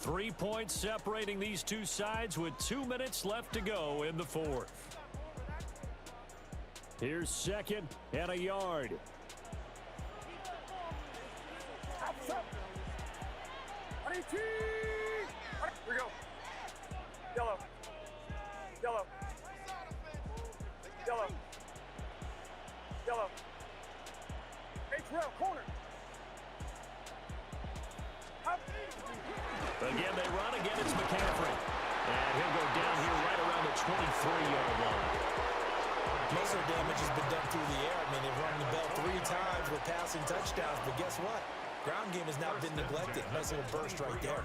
Speaker 5: 3 points separating these two sides with 2 minutes left to go in the fourth. Here's 2nd and a yard.
Speaker 6: Here we go. Yellow. Yellow. Yellow. Yellow. H-rail, corner.
Speaker 5: Again, they run. Again, it's McCaffrey. And he'll go down here right around the 23-yard line.
Speaker 4: Most of the damage has been done through the air. I mean, they've rung the bell 3 times with passing touchdowns, but guess what? Ground game has now been neglected. Nice little burst right there.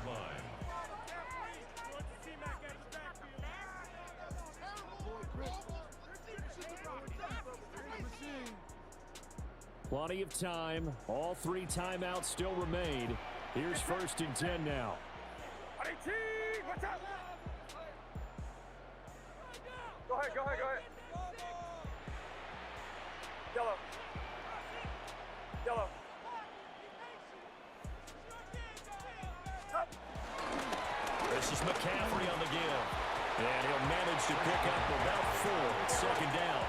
Speaker 5: Plenty of time. All 3 timeouts still remain. Here's 1st and 10 now.
Speaker 6: Go ahead, go ahead, go ahead. Yellow. Yellow.
Speaker 5: This is McCaffrey on the give. And he'll manage to pick up about 4. It's 2nd down.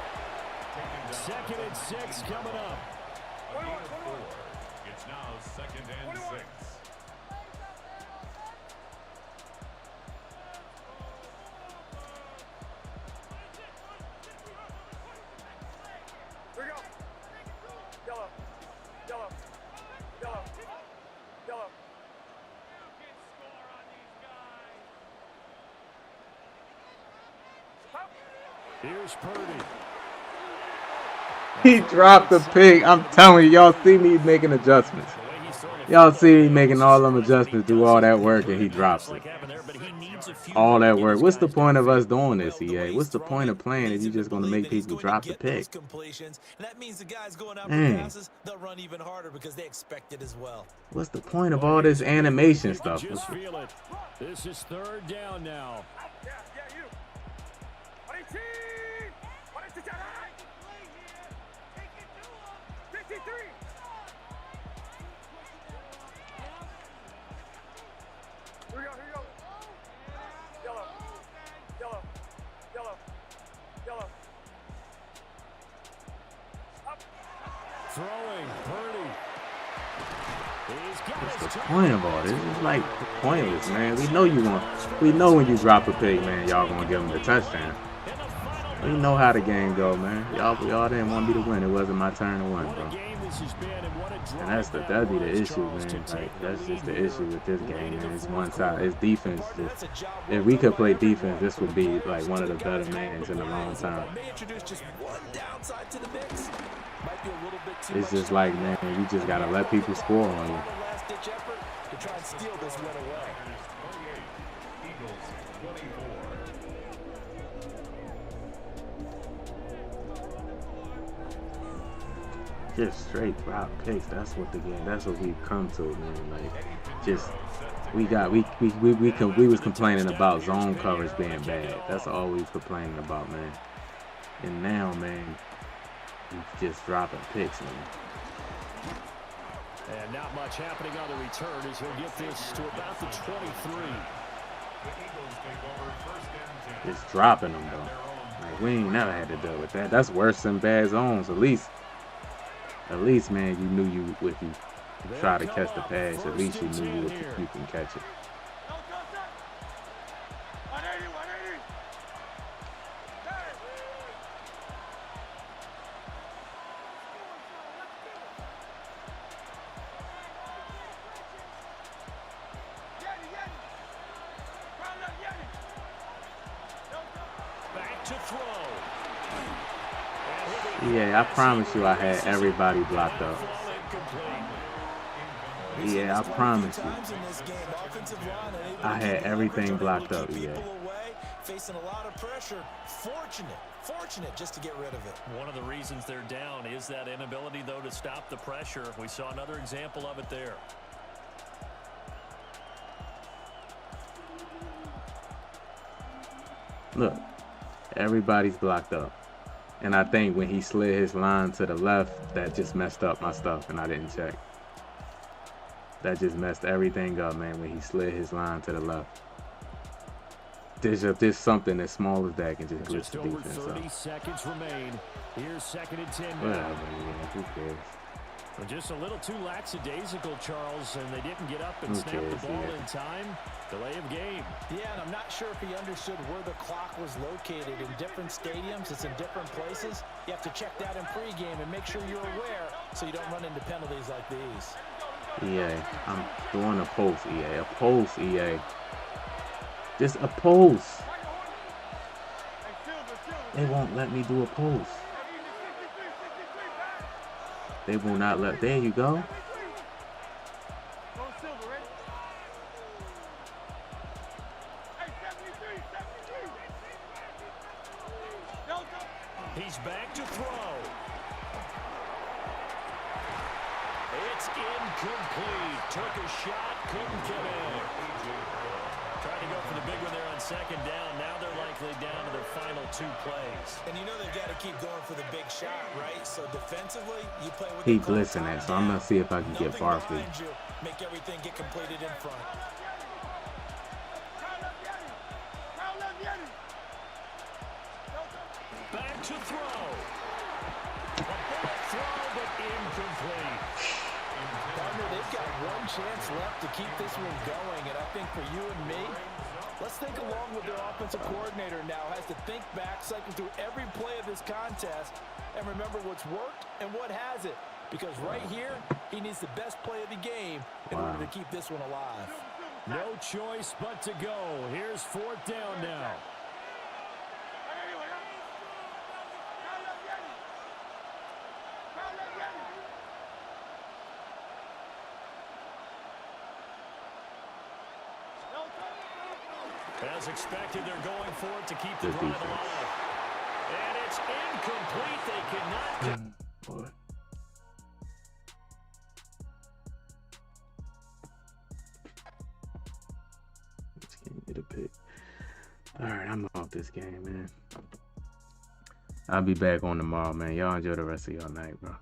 Speaker 5: 2nd and 6 coming up.
Speaker 3: It's now 2nd and 6.
Speaker 6: Here we go. Yellow. Yellow. Yellow. Yellow.
Speaker 5: Here's Purdy.
Speaker 1: He dropped the pick. I'm telling you, y'all see me making adjustments. Y'all see me making all them adjustments, do all that work, and he drops it. All that work. What's the point of us doing this, EA? What's the point of playing if you're just going to make people drop the pick? Man. What's the point of all this animation stuff?
Speaker 5: Just feel it. This is 3rd down now.
Speaker 6: Yeah, you. 53. Here we go, here we go. Yellow. Yellow. Yellow. Yellow. Up.
Speaker 5: Throwing, Purdy.
Speaker 1: What's the point of all this? It's like pointless, man. We know you want. We know when you drop a pick, man, y'all gonna give them the touchdown. We know how the game go, man. Y'all didn't want me to win. It wasn't my turn to win, bro. And that'd be the issue, man. Like, that's just the issue with this game, man. It's one side. It's defense. If we could play defense, this would be like one of the better mans in a long time. It's just like, man, you just gotta let people score on you. Just straight drop picks. That's what we've come to, man. Like, just we was complaining about zone coverage being bad. That's all we was complaining about, man. And now, man, he's just dropping picks, man.
Speaker 5: And not much happening on the return as he'll get this to about the 23.
Speaker 1: Just dropping them, though. Like, we ain't never had to deal with that. That's worse than bad zones. At least, man, you knew if you try to catch the pass, at least you knew you can catch it.
Speaker 5: Back to throw.
Speaker 1: Yeah, I promise you I had everybody blocked up. Yeah, I promise you. I had everything blocked up, yeah.
Speaker 4: Facing a lot of pressure. Fortunate just to get rid of it.
Speaker 5: One of the reasons they're down is that inability, though, to stop the pressure. We saw another example of it there.
Speaker 1: Look, everybody's blocked up. And I think when he slid his line to the left, that just messed up my stuff, and I didn't check. That just messed everything up, man, when he slid his line to the left. There's something as small as that can just glitch the
Speaker 5: over
Speaker 1: defense
Speaker 5: 30
Speaker 1: up.
Speaker 5: seconds remain. Here's 2nd and 10
Speaker 1: Whatever,
Speaker 5: now.
Speaker 1: man. Who cares?
Speaker 5: Well, just a little too lackadaisical, Charles, and they didn't get up and
Speaker 1: Who
Speaker 5: snap the
Speaker 1: cares,
Speaker 5: ball
Speaker 1: yeah.
Speaker 5: in time. Delay of game.
Speaker 4: Yeah, and I'm not sure if he understood where the clock was located. In different stadiums, it's in different places. You have to check that in pregame and make sure you're aware so you don't run into penalties like these.
Speaker 1: EA, I'm doing a post, EA. A post, EA. Just a post. They won't let me do a post. They will not let. There you go.
Speaker 5: He's back to throw. It's incomplete. Took a shot, couldn't get in. Trying to go for the big one there on 2nd down. Now they're likely down to their final 2 plays.
Speaker 4: And you know they've got to keep going for the big shot, right? So defensively, you play with
Speaker 1: He
Speaker 4: the call
Speaker 1: blitzing
Speaker 4: top
Speaker 1: that, so I'm gonna
Speaker 4: down.
Speaker 1: see if I can get
Speaker 4: Nothing
Speaker 1: Barkley.
Speaker 4: behind you. Make everything get completed in front.
Speaker 5: Back to throw. A bullet throw, but incomplete.
Speaker 4: Partner, they've got one chance left to keep this one going, and I think for you and me, let's think along with their offensive coordinator now. Has to think back, cycle through every play of this contest, and remember what's worked and what hasn't. Because right here, he needs the best play of the game in order to keep this one alive.
Speaker 5: No choice but to go. Here's 4th down now. As expected, they're going for it to keep the
Speaker 1: Good
Speaker 5: drive
Speaker 1: defense.
Speaker 5: alive. And it's incomplete. They cannot.
Speaker 1: Boy. This game get a pick. Alright, I'm off this game, man. I'll be back on tomorrow, man. Y'all enjoy the rest of y'all night, bro.